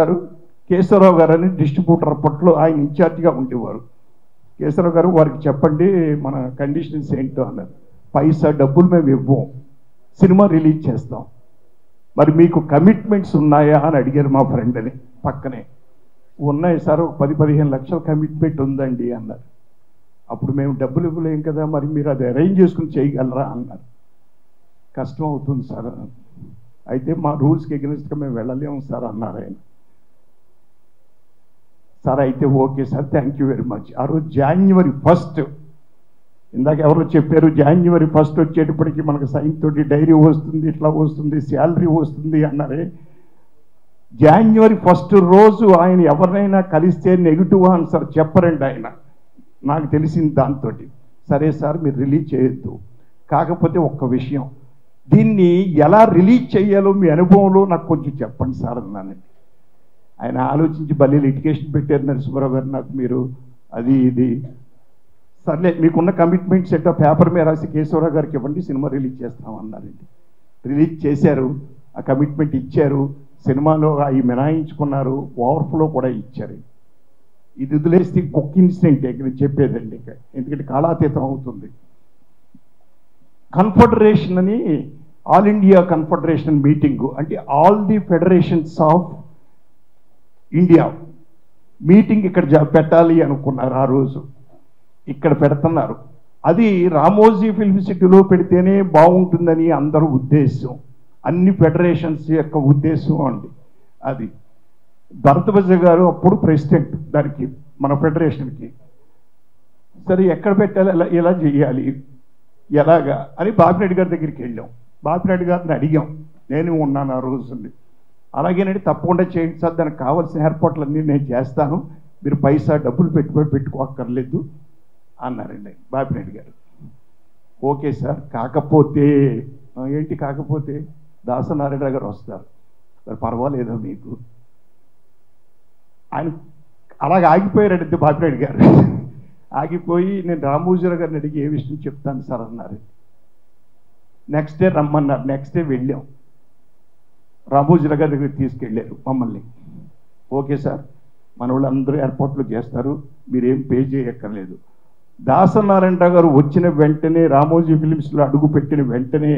గారు అని డిస్ట్రిబ్యూటర్ అప్పట్లో ఆయన ఇన్ఛార్జిగా ఉండేవారు. కేశవరావు గారు వారికి చెప్పండి మన కండిషన్స్ ఏంటో అన్నారు. పైసా డబ్బులు మేము ఇవ్వం, సినిమా రిలీజ్ చేస్తాం, మరి మీకు కమిట్మెంట్స్ ఉన్నాయా అని అడిగారు మా ఫ్రెండ్ని పక్కనే. ఉన్నాయి సార్, ఒక 10-15 లక్షల కమిట్మెంట్ ఉందండి అన్నారు. అప్పుడు మేము డబ్బులు ఇవ్వలేం కదా, మరి మీరు అది అరేంజ్ చేసుకుని చేయగలరా అన్నారు. కష్టం అవుతుంది సార్. అయితే మా రూల్స్కి ఎగ్నెస్ట్గా మేము వెళ్ళలేము సార్ అన్నారు ఆయన. సార్ అయితే okay sir, thank you very much. ఆ రోజు January 1, ఇందాక ఎవరో చెప్పారు January 1 వచ్చేటప్పటికి మనకు సైన్ తోటి డైరీ వస్తుంది, ఇట్లా వస్తుంది, శాలరీ వస్తుంది అన్నారే. January 1 రోజు ఆయన ఎవరినైనా కలిస్తే నెగిటివ్ ఆన్సర్ చెప్పరండి ఆయన. నాకు తెలిసింది దాంతో. సరే సార్ మీరు రిలీజ్ చేయొద్దు, కాకపోతే ఒక్క విషయం, దీన్ని ఎలా రిలీజ్ చేయాలో మీ అనుభవంలో నాకు కొంచెం చెప్పండి సార్ అన్నానండి. ఆయన ఆలోచించి భలే లిటిగేషన్ పెట్టారు నరసింహారావు గారు నాకు, మీరు అది ఇది సర్లే మీకున్న కమిట్మెంట్స్ ఏంటో పేపర్ మీద రాసి కేశవరావు గారికి ఇవ్వండి, సినిమా రిలీజ్ చేస్తామన్నారండి. రిలీజ్ చేశారు, ఆ కమిట్మెంట్ ఇచ్చారు, సినిమాలో అవి మినాయించుకున్నారు, ఓవర్ఫ్లో కూడా ఇచ్చారు. ఇది వదిలేస్తే ఇంకొక ఇన్సిడెంట్ ఇక్కడ చెప్పేదండి, ఎందుకంటే కాలాతీతం అవుతుంది. కన్ఫెడరేషన్ అని, ఆల్ ఇండియా కన్ఫెడరేషన్ మీటింగు, అంటే all the federations of India meeting ఇక్కడ పెట్టాలి అనుకున్నారు. ఆ రోజు ఇక్కడ పెడుతున్నారు. అది రామోజీ ఫిల్మ్ సిటీలో పెడితేనే బాగుంటుందని అందరూ ఉద్దేశం, అన్ని ఫెడరేషన్స్ యొక్క ఉద్దేశం అండి. అది భరద్వాజ గారు అప్పుడు ప్రెసిడెంట్ దానికి, మన ఫెడరేషన్కి. సరే ఎక్కడ పెట్టాలి, ఎలా చేయాలి, ఎలాగా అని బాపిరెడ్డి గారి దగ్గరికి వెళ్ళాం. బాపిరెడ్డి గారిని అడిగాం, నేను ఉన్నాను ఆ రోజుండి. అలాగేనండి, తప్పకుండా చేయండి సార్, దానికి కావాల్సిన ఏర్పాట్లన్నీ నేను చేస్తాను, మీరు పైసా డబ్బులు పెట్టుకోక్కర్లేదు అన్నారండి బాపిరెడ్డి గారు. ఓకే సార్, కాకపోతే ఏంటి కాకపోతే, దాసనారాయణ గారు వస్తారు, మరి పర్వాలేదా మీకు, ఆయన అలాగే ఆగిపోయారండి బాపిరెడ్డి గారు. ఆగిపోయి నేను రామోజీరావు గారిని అడిగి ఏ విషయం చెప్తాను సార్ అన్నారు. నెక్స్ట్ డే రమ్మన్నారు. నెక్స్ట్ డే వెళ్ళాం. రామోజీరావు గారి దగ్గరికి తీసుకెళ్ళారు మమ్మల్ని. ఓకే సార్, మన వాళ్ళందరూ ఎయిర్పోర్ట్లో చేస్తారు, మీరేం పే చేయక్కర్లేదు. దాసనారాయణరావు గారు వచ్చిన వెంటనే రామోజీ ఫిలిమ్స్లో అడుగు పెట్టిన వెంటనే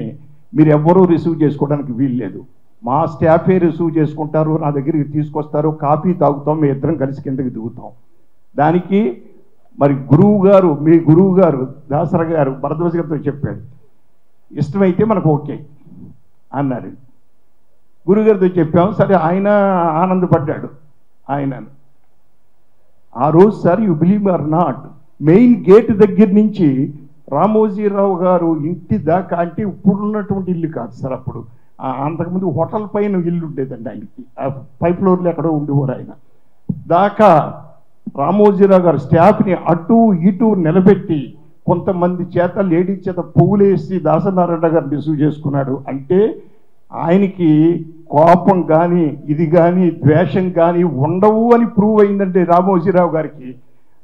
మీరు ఎవ్వరూ రిసీవ్ చేసుకోవడానికి వీల్లేదు, మా స్టాఫే రిసీవ్ చేసుకుంటారు, నా దగ్గరికి తీసుకొస్తారు, కాఫీ తాగుతాం, మీ ఇద్దరం కలిసి కిందకి దిగుతాం. దానికి మరి గురువు గారు, మీ గురువు గారు దాసర గారు భరద్వాజ గారితో చెప్పాడు, ఇష్టమైతే మనకు ఓకే అన్నారు. గురుగారితో చెప్పాము. సరే, ఆయన ఆనందపడ్డాడు. ఆయన ఆ రోజు sir, you believe are not, main gate దగ్గర నుంచి రామోజీరావు గారు ఇంటి దాకా, అంటే ఇప్పుడున్నటువంటి ఇల్లు కాదు సార్, అప్పుడు అంతకుముందు హోటల్ పైన ఇల్లు ఉండేదండి ఆయనకి, 5 ఫ్లోర్లు ఎక్కడో ఉండేవారు ఆయన. దాకా రామోజీరావు గారు స్టాఫ్ని అటు ఇటు నిలబెట్టి కొంతమంది చేత లేడీస్ చేత పువ్వులేసి దాసనారాయణ గారు రిసీవ్ చేసుకున్నాడు. అంటే ఆయనకి కోపం కానీ ఇది కానీ ద్వేషం కానీ ఉండవు అని ప్రూవ్ అయిందంటే రామోజీరావు గారికి.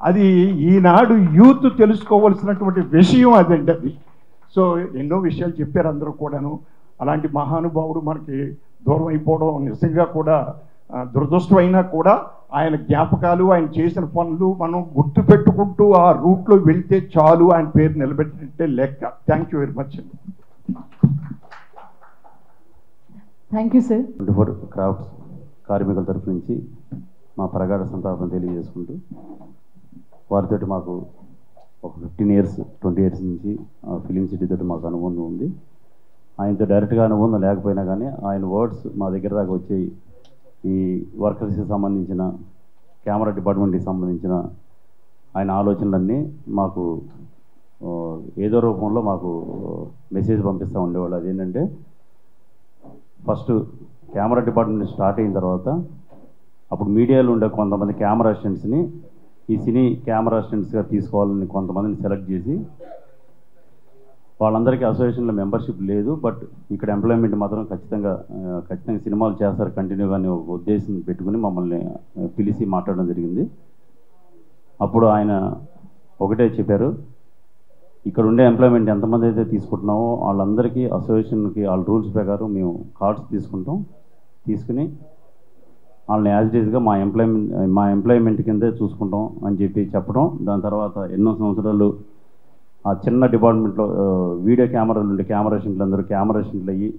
అది ఈనాడు యూత్ తెలుసుకోవాల్సినటువంటి విషయం అదండి అది. సో ఎన్నో విషయాలు చెప్పారు అందరూ కూడాను. అలాంటి మహానుభావుడు మనకి దూరం అయిపోవడం నిజంగా కూడా దురదృష్టం అయినా కూడా ఆయన జ్ఞాపకాలు, ఆయన చేసిన పనులు మనం గుర్తు పెట్టుకుంటూ ఆ రూట్లో వెళ్తే చాలు, ఆయన పేరు నిలబెట్టినట్టే లెక్క. థ్యాంక్ యూ వెరీ మచ్ అండి. Thank you sir. 24 క్రాఫ్ట్స్ కార్మికుల తరఫు నుంచి మా ప్రగాఢ సంతాపం తెలియజేసుకుంటూ, వారితో మాకు ఒక 15 ఇయర్స్ 20 ఇయర్స్ నుంచి ఫిలిం సిటీ తోటి మాకు అనుబంధం ఉంది. ఆయనతో డైరెక్ట్గా అనుబంధం లేకపోయినా కానీ ఆయన వర్డ్స్ మా దగ్గర దాకా వచ్చాయి. ఈ వర్కర్స్కి సంబంధించిన, కెమెరా డిపార్ట్మెంట్కి సంబంధించిన ఆయన ఆలోచనలన్నీ మాకు ఏదో రూపంలో మాకు మెసేజ్ పంపిస్తూ ఉండేవాళ్ళు. అదేంటంటే, ఫస్ట్ కెమెరా డిపార్ట్మెంట్ స్టార్ట్ అయిన తర్వాత అప్పుడు మీడియాలో ఉండే కొంతమంది కెమెరా అసిస్టెంట్స్ని ఈ సినీ కెమెరా అసిస్టెంట్స్గా తీసుకోవాలని కొంతమందిని సెలెక్ట్ చేసి, వాళ్ళందరికీ అసోసియేషన్లో మెంబర్షిప్ లేదు, బట్ ఇక్కడ ఎంప్లాయ్మెంట్ మాత్రం ఖచ్చితంగా సినిమాలు చేస్తారు కంటిన్యూగా అని ఒక ఉద్దేశం పెట్టుకుని మమ్మల్ని పిలిచి మాట్లాడడం జరిగింది. అప్పుడు ఆయన ఒకటే చెప్పారు, ఇక్కడ ఉండే ఎంప్లాయ్మెంట్ ఎంతమంది అయితే తీసుకుంటున్నామో వాళ్ళందరికీ అసోసియేషన్కి వాళ్ళ రూల్స్ ప్రకారం మేము కార్డ్స్ తీసుకుంటాం, తీసుకుని వాళ్ళని యాజ్ ఇట్ ఈస్గా మా ఎంప్లాయ్మెంట్ కిందే చూసుకుంటాం అని చెప్పడం. దాని తర్వాత ఎన్నో సంవత్సరాలు ఆ చిన్న డిపార్ట్మెంట్లో వీడియో కెమెరాలు ఉండే కెమెరా అసిస్టెంట్లు అందరూ కెమెరా అసిస్టెంట్లు అయ్యి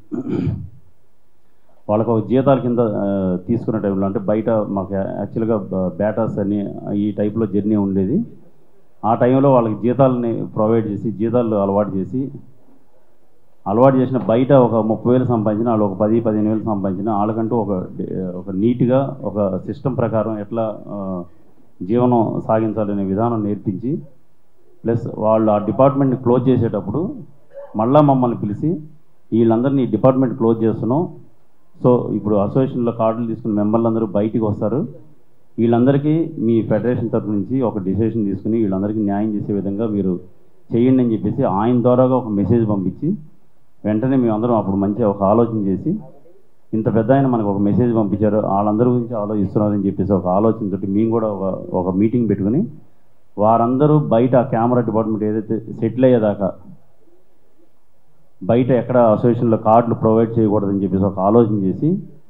వాళ్ళకు ఒక జీతాల కింద తీసుకునే టైంలో, అంటే బయట మాకు యాక్చువల్గా బేటాస్ అని ఈ టైప్లో జర్నీ ఉండేది. ఆ టైంలో వాళ్ళకి జీతాలని ప్రొవైడ్ చేసి, జీతాలు అలవాటు చేసిన బయట ఒక 30,000 సంపాదించిన, వాళ్ళు ఒక 10-15,000 సంపాదించిన, వాళ్ళకంటూ ఒక నీట్గా ఒక సిస్టమ్ ప్రకారం ఎట్లా జీవనం సాగించాలనే విధానం నేర్పించి, ప్లస్ వాళ్ళు ఆ డిపార్ట్మెంట్ని క్లోజ్ చేసేటప్పుడు మళ్ళీ మమ్మల్ని పిలిచి, వీళ్ళందరినీ డిపార్ట్మెంట్ క్లోజ్ చేస్తున్నాం, సో ఇప్పుడు అసోసియేషన్లో కార్డులు తీసుకుని మెంబర్లందరూ బయటికి వస్తారు, వీళ్ళందరికీ మీ ఫెడరేషన్ తరఫు నుంచి ఒక డిసిషన్ తీసుకుని వీళ్ళందరికీ న్యాయం చేసే విధంగా మీరు చేయండి అని చెప్పేసి ఆయన ద్వారాగా ఒక మెసేజ్ పంపించి, వెంటనే మేమందరం అప్పుడు మంచిగా ఒక ఆలోచన చేసి, ఇంత పెద్ద ఆయన మనకు ఒక మెసేజ్ పంపించారు, వాళ్ళందరి గురించి ఆలోచిస్తున్నారని చెప్పేసి ఒక ఆలోచనతో మేము కూడా ఒక మీటింగ్ పెట్టుకుని, వారందరూ బయట కెమెరా డిపార్ట్మెంట్ ఏదైతే సెటిల్ అయ్యేదాకా బయట ఎక్కడ అసోసియేషన్లో కార్డులు ప్రొవైడ్ చేయకూడదని చెప్పేసి ఒక ఆలోచన చేసి,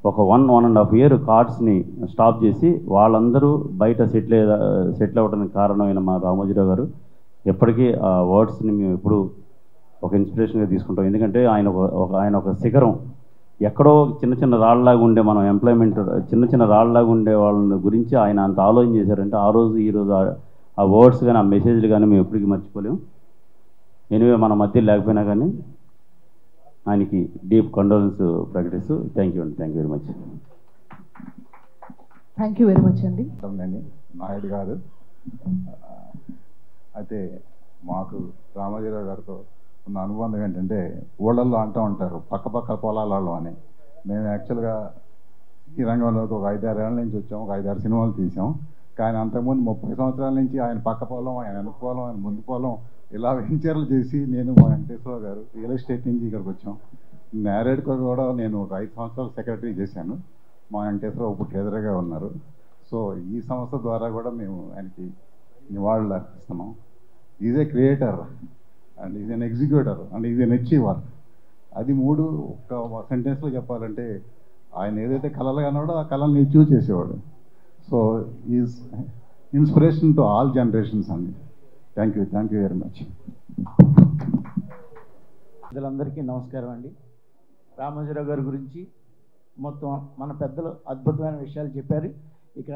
ఒక 1.5 ఇయర్ కార్డ్స్ని స్టాప్ చేసి వాళ్ళందరూ బయట సెటిల్ అవ్వడానికి కారణమైన మా రామోజీరావు గారు ఎప్పటికీ ఆ వర్డ్స్ని మేము ఎప్పుడు ఒక ఇన్స్పిరేషన్గా తీసుకుంటాం. ఎందుకంటే ఆయన ఒక శిఖరం, ఎక్కడో చిన్న రాళ్ళలాగా ఉండే మనం ఎంప్లాయ్మెంట్ చిన్న రాళ్ళలాగా ఉండే వాళ్ళ గురించి ఆయన అంత ఆలోచన చేశారంటే, ఆ రోజు ఈరోజు ఆ వర్డ్స్ కానీ ఆ మెసేజ్లు కానీ మేము ఎప్పటికీ మర్చిపోలేము. ఎనివే మన మధ్య లేకపోయినా కానీ ఆయనకి డీప్ కండోలెన్స్ ప్రకటిస్తూ థ్యాంక్ యూ అండి. Thank you very much. Thank you very much అండి. నాయుడు గారు, అయితే మాకు రామోజీరావు గారితో ఉన్న అనుబంధం ఏంటంటే, ఊళ్ళల్లో అంటూ ఉంటారు పక్క పొలాలలో అని. మేము యాక్చువల్గా ఈ రంగంలోకి ఒక 5-6 ఏళ్ళ నుంచి వచ్చాము, ఒక 5-6 సినిమాలు తీసాం. కానీ అంతకుముందు 30 సంవత్సరాల నుంచి ఆయన పక్క పొలం, ఆయన వెనక పొలం, ఆయన ముందు పొలం ఇలా వెంచర్లు చేసి, నేను మా వెంకటేశ్వర గారు రియల్ ఎస్టేట్ నుంచి ఇక్కడికి వచ్చాం. మ్యారేడ్కి కూడా నేను ఒక 5 సంవత్సరాలు సెక్రటరీ చేశాను. మా వెంకటేశ్వర ఇప్పుడు ట్రెజరర్గా ఉన్నారు. సో ఈ సంస్థ ద్వారా కూడా మేము ఆయనకి నివాళులు అర్పిస్తున్నాం. Is a creator and is an executor and is an achiever. అది మూడు ఒక్క సెంటెన్స్లో చెప్పాలంటే ఆయన ఏదైతే కళలు కన్నాడో ఆ కళల్ని అచీవ్ చేసేవాడు. So is inspiration to all generations అండి. Thank you very much. పెద్దలందరికీ నమస్కారం అండి. రామోజీరావు గారి గురించి మొత్తం మన పెద్దలు అద్భుతమైన విషయాలు చెప్పారు. ఇక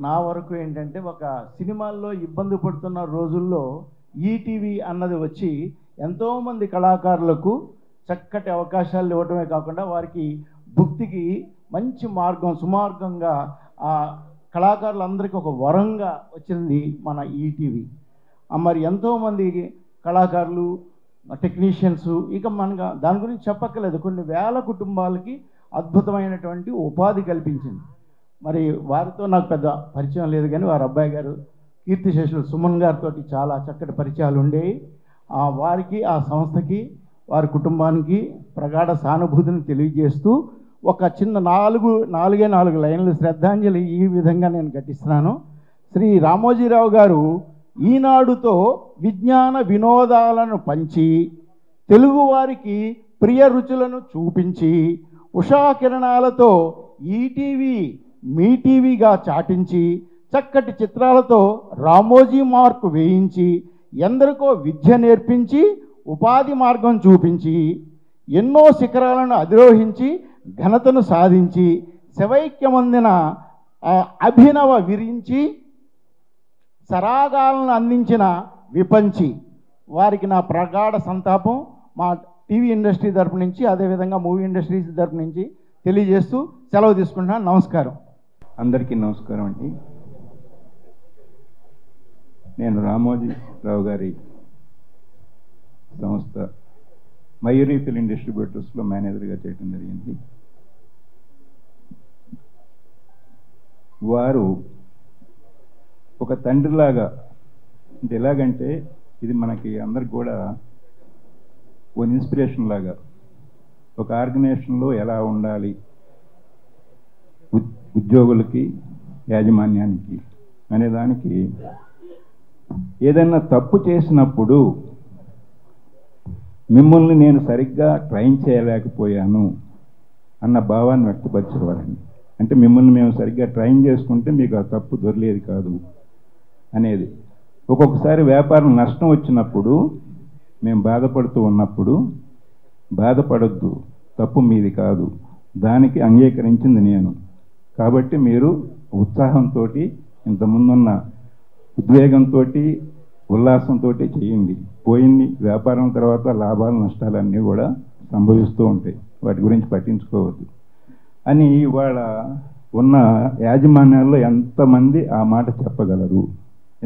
నా వరకు ఏంటంటే, ఒక సినిమాల్లో ఇబ్బంది పడుతున్న రోజుల్లో ఈటీవీ అన్నది వచ్చి ఎంతోమంది కళాకారులకు చక్కటి అవకాశాలు ఇవ్వడమే కాకుండా వారికి భుక్తికి మంచి మార్గం సుమార్గంగా ఆ కళాకారులందరికీ ఒక వరంగా వచ్చింది మన ఈటీవీ. మరి ఎంతోమంది కళాకారులు, టెక్నీషియన్స్, ఇక మనకు దాని గురించి చెప్పక్కర్లేదు, కొన్ని వేల కుటుంబాలకి అద్భుతమైనటువంటి ఉపాధి కల్పించింది. మరి వారితో నాకు పెద్ద పరిచయం లేదు, కానీ వారి అబ్బాయి గారు కీర్తిశేషులు సుమన్ గారితో చాలా చక్కటి పరిచయాలు ఉండేవి. వారికి, ఆ సంస్థకి, వారి కుటుంబానికి ప్రగాఢ సానుభూతిని తెలియజేస్తూ ఒక చిన్న నాలుగు లైన్లు శ్రద్ధాంజలి ఈ విధంగా నేను ఘటిస్తున్నాను. శ్రీ రామోజీరావు గారు ఈనాడుతో విజ్ఞాన వినోదాలను పంచి తెలుగువారికి ప్రియ రుచులను చూపించి ఉషాకిరణాలతో ఈటీవీ మీ టీవీగా చాటించి చక్కటి చిత్రాలతో రామోజీ మార్కు వేయించి ఎందరికో విద్య నేర్పించి ఉపాధి మార్గం చూపించి ఎన్నో శిఖరాలను అధిరోహించి ఘనతను సాధించి శవైక్యమందిన అభినవ విరించి సరాగాలను అందించిన విపంచి వారికి నా ప్రగాఢ సంతాపం మా టీవీ ఇండస్ట్రీ తరపు నుంచి, అదేవిధంగా మూవీ ఇండస్ట్రీస్ తరపు నుంచి తెలియజేస్తూ సెలవు తీసుకుంటున్నాను. నమస్కారం. అందరికీ నమస్కారం అండి. నేను రామోజీరావు గారి సంస్థ మయూరి ఫిలిం డిస్ట్రిబ్యూటర్స్లో మేనేజర్గా చేయడం జరిగింది. వారు ఒక తండ్రిలాగా, అంటే ఎలాగంటే ఇది మనకి అందరికి కూడా ఒక ఇన్స్పిరేషన్ లాగా, ఒక ఆర్గనైజేషన్లో ఎలా ఉండాలి ఉద్యోగులకి, యాజమాన్యానికి అనేదానికి, ఏదైనా తప్పు చేసినప్పుడు మిమ్మల్ని నేను సరిగ్గా ట్రైన్ చేయలేకపోయాను అన్న భావాన్ని వ్యక్తపరిచేవారండి. అంటే మిమ్మల్ని మేము సరిగ్గా ట్రైన్ చేసుకుంటే మీకు ఆ తప్పు దొరలేదు కాదు అనేది. ఒక్కొక్కసారి వ్యాపారం నష్టం వచ్చినప్పుడు మేము బాధపడుతూ ఉన్నప్పుడు, బాధపడొద్దు, తప్పు మీది కాదు, దానికి అంగీకరించింది నేను, కాబట్టి మీరు ఉత్సాహంతో, ఇంతకుముందున్న ఉద్వేగంతో, ఉల్లాసంతో చేయండి. పోయింది వ్యాపారం తర్వాత లాభాలు నష్టాలన్నీ కూడా సంభవిస్తూ ఉంటాయి, వాటి గురించి పట్టించుకోవద్దు అని ఇవాళ ఉన్న యాజమాన్యాల్లో ఎంతమంది ఆ మాట చెప్పగలరు?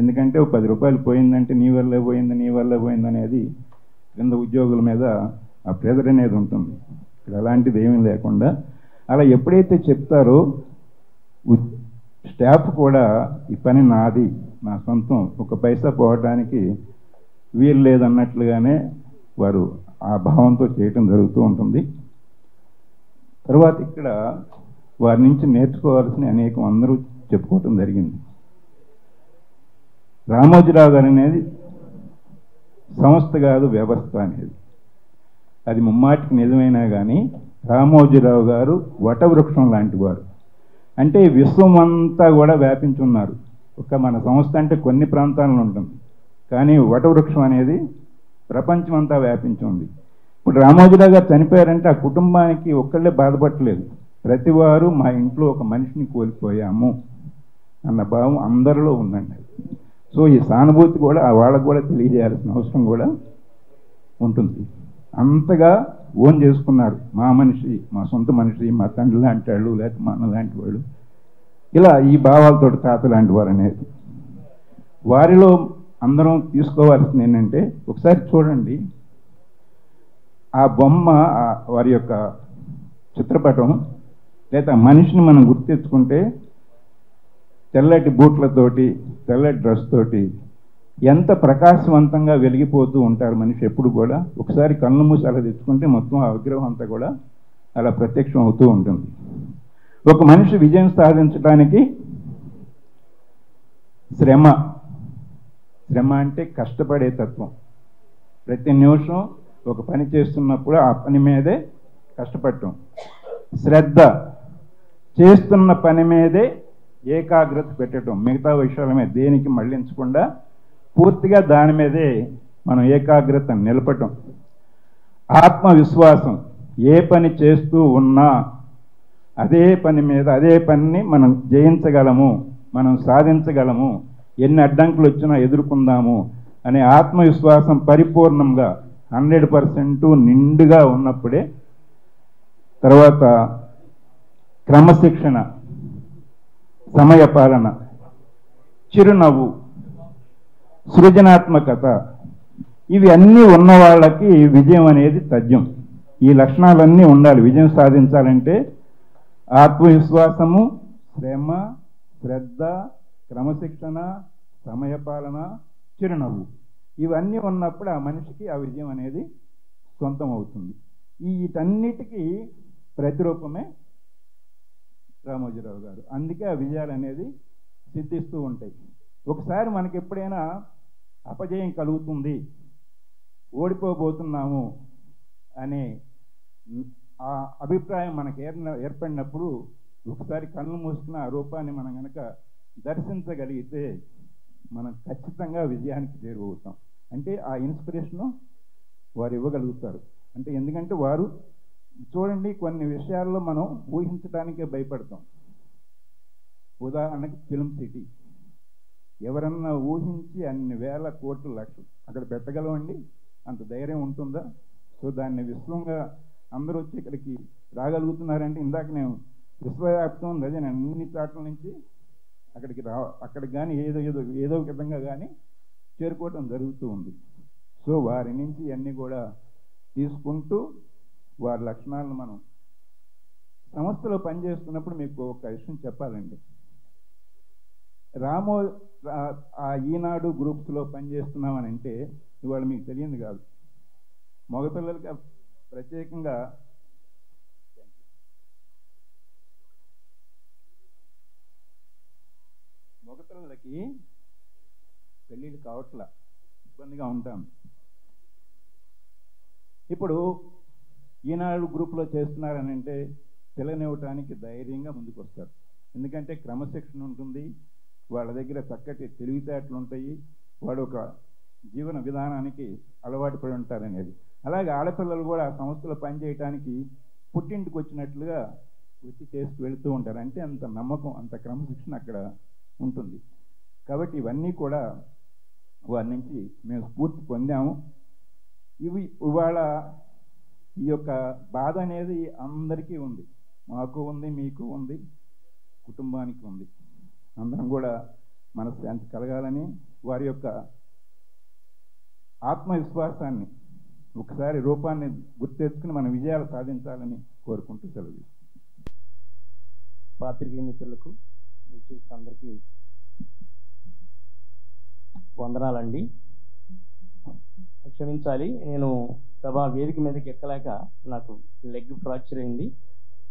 ఎందుకంటే ఒక 10 రూపాయలు పోయిందంటే నీ వల్లే పోయింది అనేది కింద ఉద్యోగుల మీద ఆ ప్రెజర్ అనేది ఉంటుంది. ఇక్కడ అలాంటిది ఏమీ లేకుండా అలా ఎప్పుడైతే చెప్తారో స్టాఫ్ కూడా ఈ పని నాది, నా సొంతం, ఒక పైసా పోవటానికి వీలు లేదన్నట్లుగానే వారు ఆ భావంతో చేయటం జరుగుతూ ఉంటుంది. తర్వాత ఇక్కడ వారి నుంచి నేర్చుకోవాల్సిన అనేకం అందరూ చెప్పుకోవటం జరిగింది. రామోజీరావు గారు అనేది సంస్థ కాదు, వ్యవస్థ అనేది. అది ముమ్మాటికి నిజమైనా కానీ రామోజీరావు గారు వటవృక్షం లాంటి వారు. అంటే విశ్వం అంతా కూడా వ్యాపించున్నారు. ఒక మన సంస్థ అంటే కొన్ని ప్రాంతాల్లో ఉంటుంది, కానీ వటవృక్షం అనేది ప్రపంచం అంతా వ్యాపించి ఉంది. ఇప్పుడు రామోజీరావు గారు చనిపోయారంటే ఆ కుటుంబానికి ఒక్కళ్ళే బాధపడలేదు, ప్రతి వారు మా ఇంట్లో ఒక మనిషిని కోల్పోయాము అన్న భావం అందరిలో ఉందండి. సో ఈ సానుభూతి కూడా వాళ్ళకు కూడా తెలియజేయాల్సిన అవసరం కూడా ఉంటుంది. అంతగా ఓన్ చేసుకున్నారు, మా మనిషి, మా సొంత మనిషి, మా తండ్రి లాంటి వాళ్ళు, లేకపోతే మా అన్న లాంటి వాళ్ళు, ఇలా ఈ భావాలతో తాత లాంటి వారు అనేది. వారిలో అందరం తీసుకోవాల్సింది ఏంటంటే, ఒకసారి చూడండి ఆ బొమ్మ, వారి యొక్క చిత్రపటం లేదా మనిషిని మనం గుర్తించుకుంటే తెల్లటి బూట్లతోటి, తెల్లటి డ్రెస్ తోటి ఎంత ప్రకాశవంతంగా వెలిగిపోతూ ఉంటారు మనిషి ఎప్పుడు కూడా. ఒకసారి కళ్ళు మూసి అలా తెచ్చుకుంటే మొత్తం ఆ విగ్రహం అంతా కూడా అలా ప్రత్యక్షం అవుతూ ఉంటుంది. ఒక మనిషి విజయం సాధించడానికి శ్రమ అంటే కష్టపడే తత్వం. ప్రతి నిమిషం ఒక పని చేస్తున్నప్పుడు ఆ పని మీదే కష్టపడటం. శ్రద్ధ, చేస్తున్న పని మీదే ఏకాగ్రత పెట్టడం, మిగతా విషయాల మీద దేనికి మళ్ళించకుండా పూర్తిగా దాని మీదే మనం ఏకాగ్రత నిలపటం. ఆత్మవిశ్వాసం, ఏ పని చేస్తూ ఉన్నా అదే పనిని మనం జయించగలము, మనం సాధించగలము, ఎన్ని అడ్డంకులు వచ్చినా ఎదుర్కొందాము అనే ఆత్మవిశ్వాసం పరిపూర్ణంగా 100% నిండుగా ఉన్నప్పుడే. తర్వాత క్రమశిక్షణ, సమయపాలన, చిరునవ్వు, సృజనాత్మకత, ఇవి అన్నీ ఉన్న వాళ్ళకి విజయం అనేది తథ్యం. ఈ లక్షణాలన్నీ ఉండాలి విజయం సాధించాలంటే. ఆత్మవిశ్వాసము, శ్రమ, శ్రద్ధ, క్రమశిక్షణ, సమయపాలన, చిరునవ్వు, ఇవన్నీ ఉన్నప్పుడు ఆ మనిషికి ఆ విజయం అనేది సొంతం అవుతుంది. వీటన్నిటికీ ప్రతిరూపమే రామోజీరావు గారు. అందుకే ఆ విజయాలు అనేది సిద్ధిస్తూ ఉంటాయి. ఒకసారి మనకి ఎప్పుడైనా అపజయం కలుగుతుంది, ఓడిపోబోతున్నాము అనే ఆ అభిప్రాయం మనకు ఏర్పడినప్పుడు ఒకసారి కళ్ళు మూసుకున్న ఆ రూపాన్ని మనం కనుక దర్శించగలిగితే మనం ఖచ్చితంగా విజయానికి చేరువవుతాం. అంటే ఆ ఇన్స్పిరేషను వారు ఇవ్వగలుగుతారు. అంటే ఎందుకంటే వారు చూడండి, కొన్ని విషయాల్లో మనం ఊహించడానికే భయపడతాం. ఉదాహరణకి ఫిల్మ్ సిటీ, ఎవరన్నా ఊహించి అన్ని వేల కోట్ల లక్షలు అక్కడ పెట్టగలవండి? అంత ధైర్యం ఉంటుందా? సో దాన్ని విశ్వంగా అందరూ వచ్చి ఇక్కడికి రాగలుగుతున్నారంటే, ఇందాక నేను విశ్వవ్యాప్తం ఉంది, అదే నేను అన్ని చాట్ల నుంచి అక్కడికి కానీ ఏదో విధంగా కానీ చేరుకోవటం జరుగుతూ ఉంది. సో వారి నుంచి అన్నీ కూడా తీసుకుంటూ వారి లక్షణాలను మనం సంస్థలో పనిచేస్తున్నప్పుడు మీకు ఒక విషయం చెప్పాలండి. ఆ ఈనాడు గ్రూప్స్లో పనిచేస్తున్నామని అంటే ఇవాళ మీకు తెలియదు కాదు. మగపిల్లలకి ప్రత్యేకంగా మగపిల్లలకి పెళ్ళిళ్ళు కావట్లా, ఇబ్బందిగా ఉంటాం. ఇప్పుడు ఈనాడు గ్రూప్లో చేస్తున్నారని అంటే పిల్లనివ్వటానికి ధైర్యంగా ముందుకు వస్తారు. ఎందుకంటే క్రమశిక్షణ ఉంటుంది, వాళ్ళ దగ్గర చక్కటి తెలివితేటలు ఉంటాయి, వాడు ఒక జీవన విధానానికి అలవాటు పడి ఉంటారనేది. అలాగే ఆడపిల్లలు కూడా సంస్థలో పనిచేయటానికి పుట్టింటికి వచ్చినట్లుగా వచ్చి చేస్తూ వెళుతూ ఉంటారు. అంటే అంత నమ్మకం, అంత క్రమశిక్షణ అక్కడ ఉంటుంది. కాబట్టి ఇవన్నీ కూడా వారి నుంచి మేము స్ఫూర్తి పొందాము. ఇవాళ ఈ యొక్క బాధ అనేది అందరికీ ఉంది, మాకు ఉంది, మీకు ఉంది, కుటుంబానికి ఉంది. అందరం కూడా మనశ్శాంతి కలగాలని, వారి యొక్క ఆత్మవిశ్వాసాన్ని ఒకసారి రూపాన్ని గుర్తెచ్చుకుని మన విజయాలు సాధించాలని కోరుకుంటూ సెలవు. పాత్రికేయ మిత్రులకు అందరికీ వందనాలండి. క్షమించాలి, నేను సభా వేదిక మీదకి ఎక్కలేక నాకు లెగ్ ఫ్రాక్చర్ అయింది,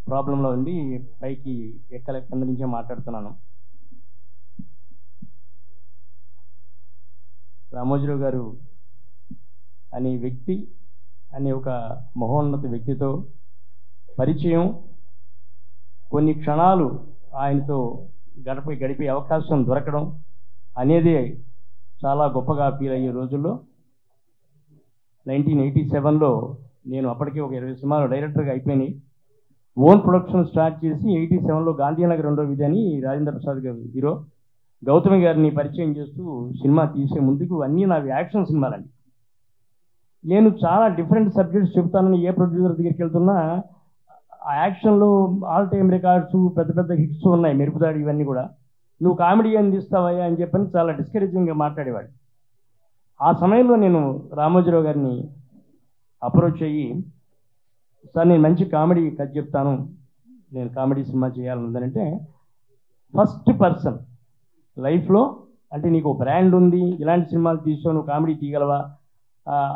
ప్రాబ్లంలో ఉండి పైకి ఎక్కలేక కింద నుంచే మాట్లాడుతున్నాను. రామోజీరావు గారు అనే వ్యక్తి, అనే ఒక మహోన్నత వ్యక్తితో పరిచయం, కొన్ని క్షణాలు ఆయనతో గడిపే అవకాశం దొరకడం అనేది చాలా గొప్పగా ఫీల్ అయ్యే రోజుల్లో 1987లో నేను అప్పటికే ఒక 20 సినిమాలు డైరెక్టర్గా అయిపోయినాయి. ఓన్ ప్రొడక్షన్ స్టార్ట్ చేసి 87లో గాంధీనగర్ 2వ వీధి అని రాజేంద్ర ప్రసాద్ గారు హీరో గౌతమి గారిని పరిచయం చేస్తూ సినిమా తీసే ముందుకు అన్నీ నావి యాక్షన్ సినిమాలండి. నేను చాలా డిఫరెంట్ సబ్జెక్ట్స్ చెప్తానని ఏ ప్రొడ్యూసర్ దగ్గరికి వెళ్తున్నా ఆ యాక్షన్లో ఆల్ టైమ్ రికార్డ్స్, పెద్ద పెద్ద హిట్స్ ఉన్నాయి, మెరుపుదాడి, ఇవన్నీ కూడా నువ్వు కామెడీ అందిస్తావయ్యా అని చెప్పని చాలా డిస్కరేజింగ్గా మాట్లాడేవాడు. ఆ సమయంలో నేను రామోజీరావు గారిని అప్రోచ్ అయ్యి, సార్ నేను మంచి కామెడీ కథ చెప్తాను, నేను కామెడీ సినిమా చేయాలనుందనంటే, ఫస్ట్ పర్సన్ లైఫ్లో అంటే నీకు బ్రాండ్ ఉంది, ఇలాంటి సినిమాలు తీసావు, నువ్వు కామెడీ తీయగలవా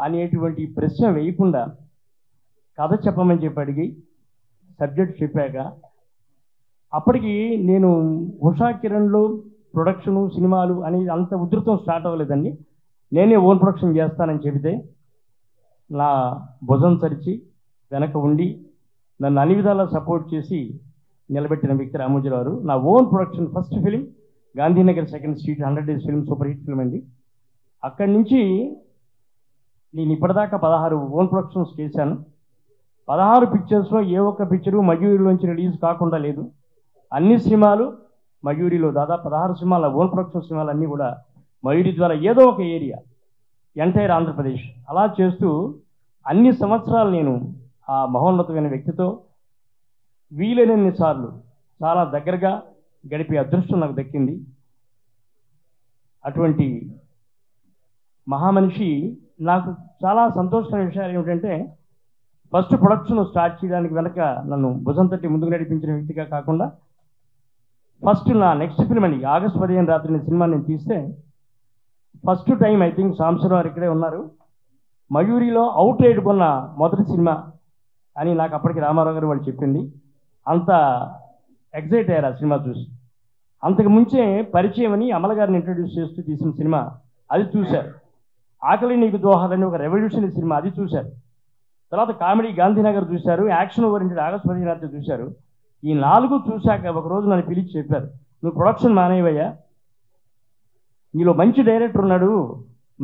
అనేటువంటి ప్రశ్న వేయకుండా కథ చెప్పమని చెప్పి అడిగి సబ్జెక్ట్ చెప్పాక, అప్పటికి నేను ఉషా కిరణ్లో ప్రొడక్షను సినిమాలు అనేది అంత ఉధృతం స్టార్ట్ అవ్వలేదండి. నేనే ఓన్ ప్రొడక్షన్ చేస్తానని చెబితే నా భుజం చరిచి వెనక ఉండి నన్ను అన్ని విధాలా సపోర్ట్ చేసి నిలబెట్టిన వ్యక్తి రామోజీరావు గారు. నా own production first film Gandhinagar second street 100 Days film, super hit film అండి. అక్కడి నుంచి నేను ఇప్పటిదాకా 16 ఓన్ ప్రొడక్షన్స్ చేశాను. 16 పిక్చర్స్లో ఏ ఒక్క పిక్చరు మయూరిలోంచి రిలీజ్ కాకుండా లేదు. అన్ని సినిమాలు మయూరిలో, దాదాపు 16 సినిమాల ఓన్ ప్రొడక్షన్ సినిమాలు అన్నీ కూడా మయూరి ద్వారా ఏదో ఒక ఏరియా ఎంటైర్ ఆంధ్రప్రదేశ్ అలా చేస్తూ అన్ని సంవత్సరాలు నేను ఆ మహోన్నతమైన వ్యక్తితో వీలైనన్ని సార్లు చాలా దగ్గరగా గడిపే అదృష్టం నాకు దక్కింది. అటువంటి మహామనిషి నాకు చాలా సంతోషమైన విషయాలు ఏమిటంటే, ఫస్ట్ ప్రొడక్షన్ స్టార్ట్ చేయడానికి వెనక నన్ను భుజం తట్టి ముందుకు నడిపించిన వ్యక్తిగా కాకుండా, ఫస్ట్ నా నెక్స్ట్ ఫిల్మ్ అండి ఆగస్టు 15 రాత్రి సినిమా నేను తీస్తే first time I think Sambasivarao ఇక్కడే ఉన్నారు, మయూరిలో అవుట్ రైడ్ కొన్న మొదటి సినిమా అని నాకు అప్పటికి రామారావు గారు వాళ్ళు చెప్పింది. అంత ఎగ్జైట్ అయ్యారు ఆ సినిమా చూసి. అంతకు ముంచే పరిచయం అని అమల గారిని ఇంట్రడ్యూస్ చేస్తూ తీసిన సినిమా అది చూశారు. ఆకలి నీకు దోహాలని ఒక రెవల్యూషనరీ సినిమా అది చూశారు. తర్వాత కామెడీ గాంధీనగర్ చూశారు, యాక్షన్ ఓరియంటెడ్ ఆగస్టు 15 రాత్రి చూశారు. ఈ 4 చూశాక ఒకరోజు నన్ను పిలిచి చెప్పారు, నువ్వు ప్రొడక్షన్ మానేవయ్యా, నీలో మంచి డైరెక్టర్ ఉన్నాడు,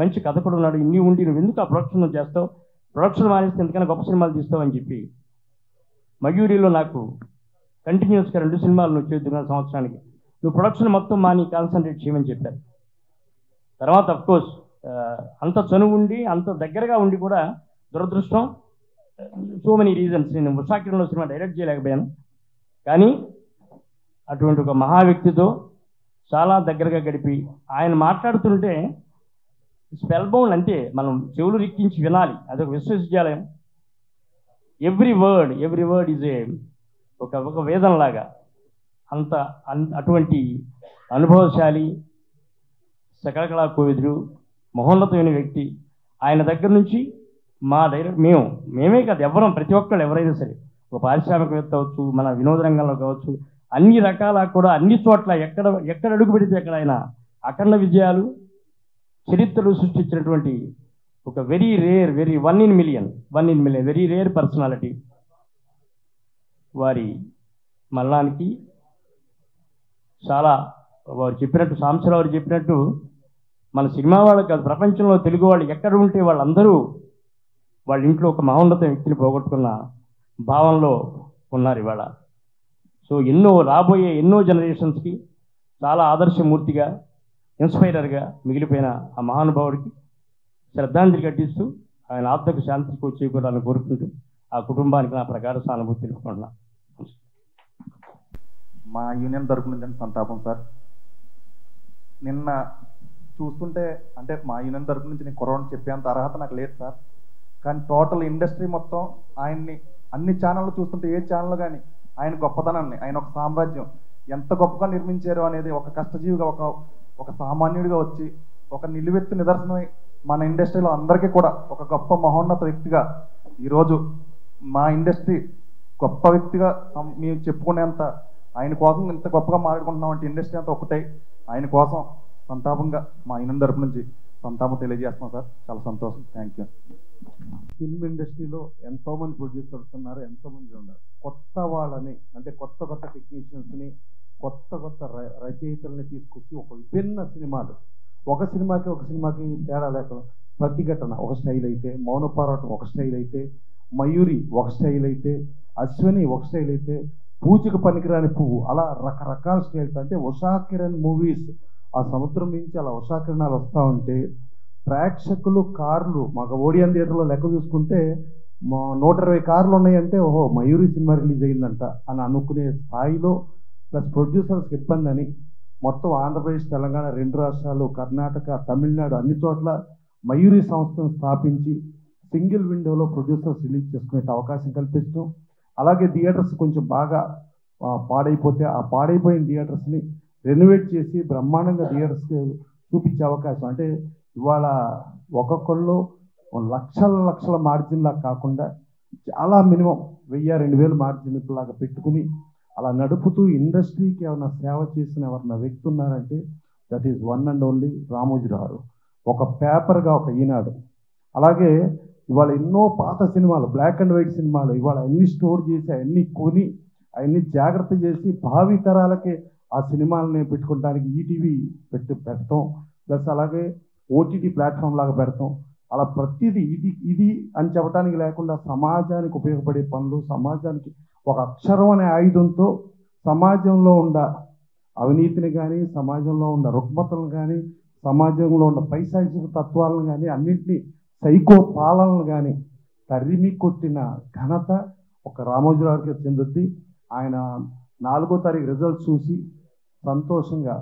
మంచి కథకుడు ఉన్నాడు, ఇన్ని ఉండి నువ్వు ఎందుకు ఆ ప్రొడక్షన్ చేస్తావు, ప్రొడక్షన్ మానేస్తే ఎందుకన్నా గొప్ప సినిమాలు తీస్తావు అని చెప్పి మయూరిలో నాకు కంటిన్యూస్గా 2 సినిమాలు నువ్వు చేద్దున్నా సంవత్సరానికి, నువ్వు ప్రొడక్షన్ మొత్తం మాని కాన్సన్ట్రేట్ చేయమని చెప్పారు. తర్వాత అఫ్కోర్స్ అంత చనువు ఉండి అంత దగ్గరగా ఉండి కూడా దురదృష్టం, సో మెనీ రీజన్స్ నేను ఉషాకిరణలో సినిమా డైరెక్ట్ చేయలేకపోయాను. కానీ అటువంటి ఒక మహా వ్యక్తితో చాలా దగ్గరగా గడిపి ఆయన మాట్లాడుతుంటే స్పెల్ బౌండ్, అంతే మనం చెవులు రిక్కించి వినాలి, అదొక విశ్వవిద్యాలయం. ఎవ్రీ వర్డ్ ఈజ్ ఏ ఒక వేదంలాగా. అంత అటువంటి అనుభవశాలి, సకలకళా కోవిదుడు, మహోన్నతమైన వ్యక్తి. ఆయన దగ్గర నుంచి మా మేమే కాదు ఎవరం, ప్రతి ఒక్కళ్ళు ఎవరైనా సరే, ఒక పారిశ్రామికవేత్త అవచ్చు, మన వినోద రంగంలో కావచ్చు, అన్ని రకాల కూడా అన్ని చోట్ల ఎక్కడ అడుగు పెడితే ఎక్కడ ఆయన అఖండ విజయాలు, చరిత్రలు సృష్టించినటువంటి ఒక very rare one in million very rare personality. వారి మరణానికి చాలా వారు చెప్పినట్టు, సాంబశివరావు చెప్పినట్టు, మన సినిమా వాళ్ళు కాదు ప్రపంచంలో తెలుగు వాళ్ళు ఎక్కడ ఉంటే వాళ్ళందరూ వాళ్ళ ఇంట్లో ఒక మహోన్నత వ్యక్తిని పోగొట్టుకున్న భావంలో ఉన్నారు ఇవాళ. సో రాబోయే ఎన్నో జనరేషన్స్కి చాలా ఆదర్శమూర్తిగా, ఇన్స్పైరర్గా మిగిలిపోయిన ఆ మహానుభావుడికి శ్రద్ధాంజలి ఘటిస్తూ ఆయన ఆత్మకు శాంతికి చేకూరాలని కోరుకుంటూ ఆ కుటుంబానికి నా ప్రగాఢ సానుభూతి తెలుపుకుంటున్నా. మా యూనియన్ తరపు నుంచి సంతాపం సార్. నిన్న చూస్తుంటే అంటే మా యూనియన్ తరపు నుంచి నేను కొరవని చెప్పేంత అర్హత నాకు లేదు సార్. కానీ టోటల్ ఇండస్ట్రీ మొత్తం ఆయన్ని అన్ని ఛానళ్ళు చూస్తుంటే ఏ ఛానల్ కానీ ఆయన గొప్పతనాన్ని, ఆయన ఒక సామ్రాజ్యం ఎంత గొప్పగా నిర్మించారు అనేది ఒక కష్టజీవిగా, ఒక సామాన్యుడిగా వచ్చి ఒక నిలువెత్తు నిదర్శనమై మన ఇండస్ట్రీలో అందరికీ కూడా ఒక గొప్ప మహోన్నత వ్యక్తిగా ఈరోజు మా ఇండస్ట్రీ గొప్ప వ్యక్తిగా మేము చెప్పుకునేంత ఆయన కోసం ఇంత గొప్పగా మాట్లాడుకుంటున్నామంటే ఇండస్ట్రీ అంతా ఒకటే. ఆయన కోసం సంతాపంగా మా యూనియన్ తరపు నుంచి సంతాపం తెలియజేస్తున్నాం సార్. చాలా సంతోషం. Thank you. ఫిల్మ్ ఇండస్ట్రీలో ఎంతోమంది ప్రొడ్యూసర్స్ ఉన్నారు, ఎంతోమంది ఉన్నారు. కొత్త వాళ్ళని అంటే కొత్త టెక్నీషియన్స్ని, కొత్త రచయితల్ని తీసుకొచ్చి ఒక విభిన్న సినిమాలు, ఒక సినిమాకి తేడా లేకుండా ప్రతిఘటన ఒక స్టైల్ అయితే, మౌన పోరాటం ఒక స్టైల్ అయితే, మయూరి ఒక స్టైల్ అయితే, అశ్విని ఒక స్టైల్ అయితే, పూజకు పనికిరాని పువ్వు, అలా రకరకాల స్టైల్స్. అంటే ఉషా కిరణ్ మూవీస్ ఆ సముద్రం నుంచి అలా ఉషా కిరణాలు వస్తూ ఉంటే ప్రేక్షకులు కార్లు, మాకు ఓడియన్ థియేటర్లో లెక్క చూసుకుంటే 120 కార్లు ఉన్నాయంటే ఓహో మయూరి సినిమా రిలీజ్ అయిందంట అని అనుకునే స్థాయిలో, ప్లస్ ప్రొడ్యూసర్స్కి ఇబ్బంది అని మొత్తం ఆంధ్రప్రదేశ్, తెలంగాణ 2 రాష్ట్రాలు, కర్ణాటక, తమిళనాడు అన్ని చోట్ల మయూరి సంస్థను స్థాపించి సింగిల్ విండోలో ప్రొడ్యూసర్స్ రిలీజ్ చేసుకునే అవకాశం కల్పిస్తూ, అలాగే థియేటర్స్ కొంచెం బాగా పాడైపోతే ఆ పాడైపోయిన థియేటర్స్ని రెనోవేట్ చేసి బ్రహ్మాండంగా థియేటర్స్కి చూపించే అవకాశం. అంటే ఇవాళ ఒక్కొక్కళ్ళు లక్షల మార్జిన్ లాగా కాకుండా చాలా మినిమం 1000-2000 మార్జిన్ లాగా పెట్టుకుని అలా నడుపుతూ ఇండస్ట్రీకి ఏమైనా సేవ చేసిన ఎవరైనా వ్యక్తి ఉన్నారంటే that is one and only Ramoji Rao. ఒక పేపర్గా ఒక ఈనాడు. అలాగే ఇవాళ ఎన్నో పాత సినిమాలు, బ్లాక్ అండ్ వైట్ సినిమాలు ఇవాళ అన్ని స్టోర్ చేసి అవన్నీ కొని అవన్నీ జాగ్రత్త చేసి భావి తరాలకే ఆ సినిమాలని పెట్టుకోవడానికి ఈటీవీ పెడతాం, ప్లస్ అలాగే ఓటీటీ ప్లాట్ఫామ్ లాగా పెడతాం. అలా ప్రతిదీ ఇది అని చెప్పడానికి లేకుండా సమాజానికి ఉపయోగపడే పనులు, సమాజానికి ఒక అక్షరం అనే ఆయుధంతో సమాజంలో ఉన్న అవినీతిని కానీ, సమాజంలో ఉన్న రుగ్మతలను కానీ, సమాజంలో ఉన్న పైశాచిక తత్వాలను కానీ, అన్నింటినీ సైకో పాలనలు కానీ తరిమి కొట్టిన ఘనత ఒక రామోజీరావుకి చెందుద్ది. ఆయన 4వ తారీఖు రిజల్ట్స్ చూసి సంతోషంగా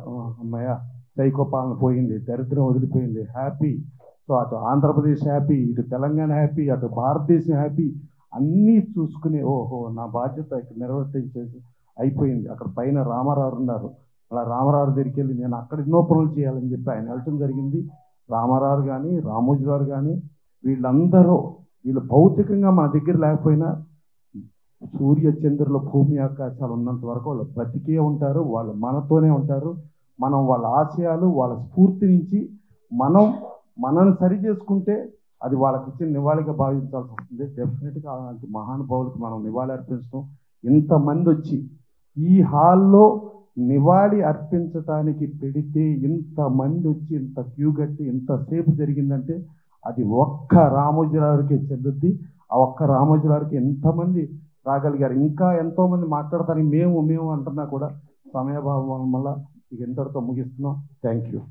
అమ్మయ్య సైకో పాలన పోయింది, దరిద్రం వదిలిపోయింది, హ్యాపీ. సో అటు ఆంధ్రప్రదేశ్ హ్యాపీ, ఇటు తెలంగాణ హ్యాపీ, అటు భారతదేశం హ్యాపీ, అన్నీ చూసుకుని ఓహో నా బాధ్యత ఇక్కడ నిర్వర్తించేసి అయిపోయింది. అక్కడ పైన రామారావు ఉన్నారు, అలా రామారావు దగ్గరికి వెళ్ళి నేను అక్కడ ఎన్నో పనులు చేయాలని చెప్పి ఆయన వెళ్ళటం జరిగింది. రామారావు కానీ, రామోజీరావు కానీ వీళ్ళు భౌతికంగా మన దగ్గర లేకపోయినా సూర్య చంద్రుల భూమి ఆకాశాలు ఉన్నంత వరకు వాళ్ళు బ్రతికే ఉంటారు, వాళ్ళు మనతోనే ఉంటారు. మనం వాళ్ళ ఆశయాలు, వాళ్ళ స్ఫూర్తి నుంచి మనల్ని సరి చేసుకుంటే అది వాళ్ళకి ఇచ్చిన నివాళిగా భావించాల్సి వస్తుంది. డెఫినెట్గా అలాంటి మహానుభావులకు మనం నివాళి అర్పించడం, ఇంతమంది వచ్చి ఈ హాల్లో నివాళి అర్పించటానికి పెడితే ఇంతమంది వచ్చి ఇంత క్యూ కట్టి ఇంతసేపు జరిగిందంటే అది ఒక్క రామోజీరావుకే చెందుద్ది. ఆ ఒక్క రామోజీరావుకి ఎంతమంది రాగలిగారు. ఇంకా ఎంతోమంది మాట్లాడతారు, మేము అంటున్నా కూడా సమయభావం వల్ల ఇక ఎంతటితో ముగిస్తున్నాం. Thank you.